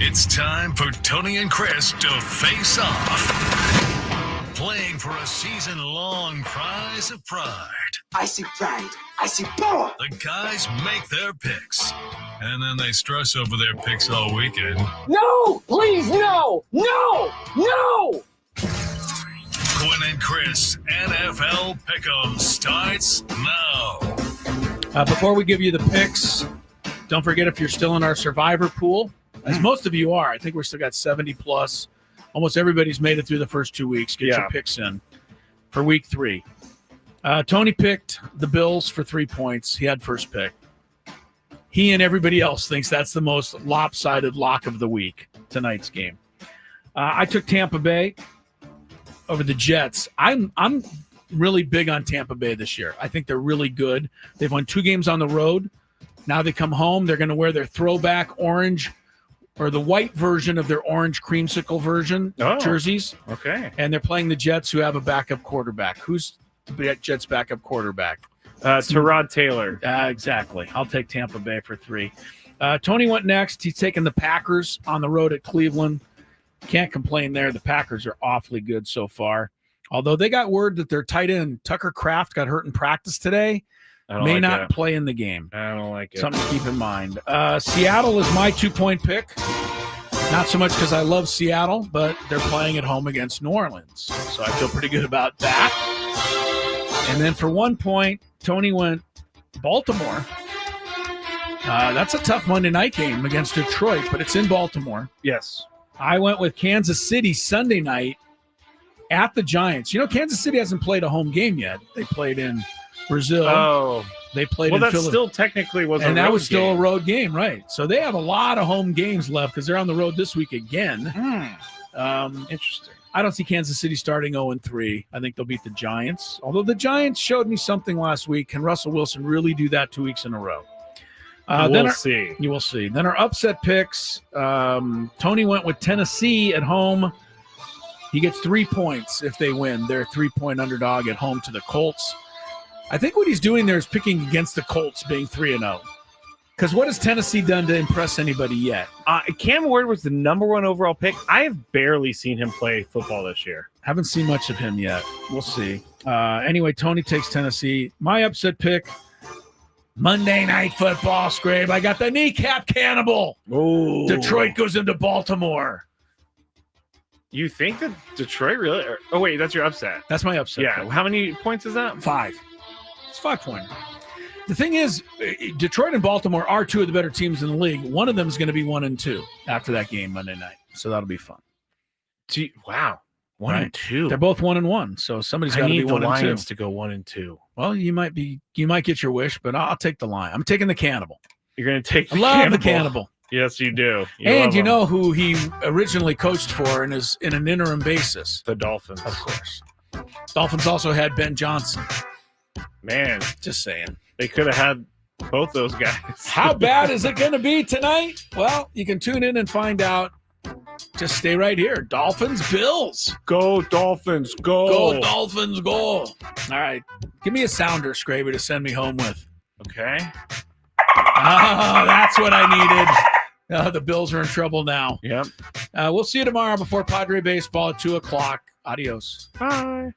It's time for Tony and Chris to face off. Playing for a season-long prize of pride. I see pride. I see power. The guys make their picks, and then they stress over their picks all weekend. No! Please, no! No! No! Gwynn and Chris NFL Pick'em starts now. Before we give you the picks, don't forget if you're still in our Survivor pool, as most of you are. I think we're still got 70 plus. Almost everybody's made it through the first 2 weeks. Get your picks in for week 3. Tony picked the Bills for 3 points. He had first pick. He and everybody else thinks that's the most lopsided lock of the week, tonight's game. I took Tampa Bay over the Jets. I'm really big on Tampa Bay this year. I think they're really good. They've won 2 games on the road. Now they come home. They're going to wear their throwback orange or the white version of their orange creamsicle version jerseys. Okay. And they're playing the Jets, who have a backup quarterback. Who's the Jets' backup quarterback? Tyrod Taylor. Exactly. I'll take Tampa Bay for 3. Tony went next. He's taking the Packers on the road at Cleveland. Can't complain there. The Packers are awfully good so far. Although they got word that their tight end, Tucker Kraft, got hurt in practice today. May not play in the game. I don't like it. Something to keep in mind. Seattle is my 2-point pick. Not so much because I love Seattle, but they're playing at home against New Orleans. So I feel pretty good about that. And then for 1 point, Tony went Baltimore. That's a tough Monday night game against Detroit, but it's in Baltimore. Yes. I went with Kansas City Sunday night at the Giants. You know, Kansas City hasn't played a home game yet. They played in Brazil. Oh. They played in that Philadelphia. Still technically was and a that road was still game. a road game, right? So they have a lot of home games left because they're on the road this week again. Interesting. I don't see Kansas City starting 0-3. I think they'll beat the Giants. Although the Giants showed me something last week. Can Russell Wilson really do that 2 weeks in a row? We'll see. You will see. Then our upset picks. Tony went with Tennessee at home. He gets 3 points if they win. They're a 3-point underdog at home to the Colts. I think what he's doing there is picking against the Colts being 3-0. Because what has Tennessee done to impress anybody yet? Cam Ward was the number 1 overall pick. I have barely seen him play football this year. Haven't seen much of him yet. We'll see. Anyway, Tony takes Tennessee. My upset pick, Monday Night Football, Skrabe. I got the kneecap cannibal. Ooh. Detroit goes into Baltimore. You think that Detroit really? Oh, wait, that's your upset. That's my upset. Yeah. pick. How many points is that? 5. It's 5-point. The thing is, Detroit and Baltimore are 2 of the better teams in the league. One of them is going to be 1-2 after that game Monday night. So that'll be fun. Gee, wow. 1-2. They're both 1-1. So somebody's got to be 1-2. I need the Lions to go 1-2. Well, you might get your wish, but I'll take the Lion. I'm taking the cannibal. You're going to take the cannibal. I love the cannibal. Yes, you do. You know who he originally coached for and is in an interim basis? The Dolphins. Of course. Dolphins also had Ben Johnson. Man. Just saying. They could have had both those guys. How bad is it going to be tonight? Well, you can tune in and find out. Just stay right here. Dolphins, Bills. Go, Dolphins, go. Go, Dolphins, go. All right. Give me a sounder, Skraby, to send me home with. Okay. Oh, that's what I needed. The Bills are in trouble now. Yep. We'll see you tomorrow before Padre baseball at 2 o'clock. Adios. Bye.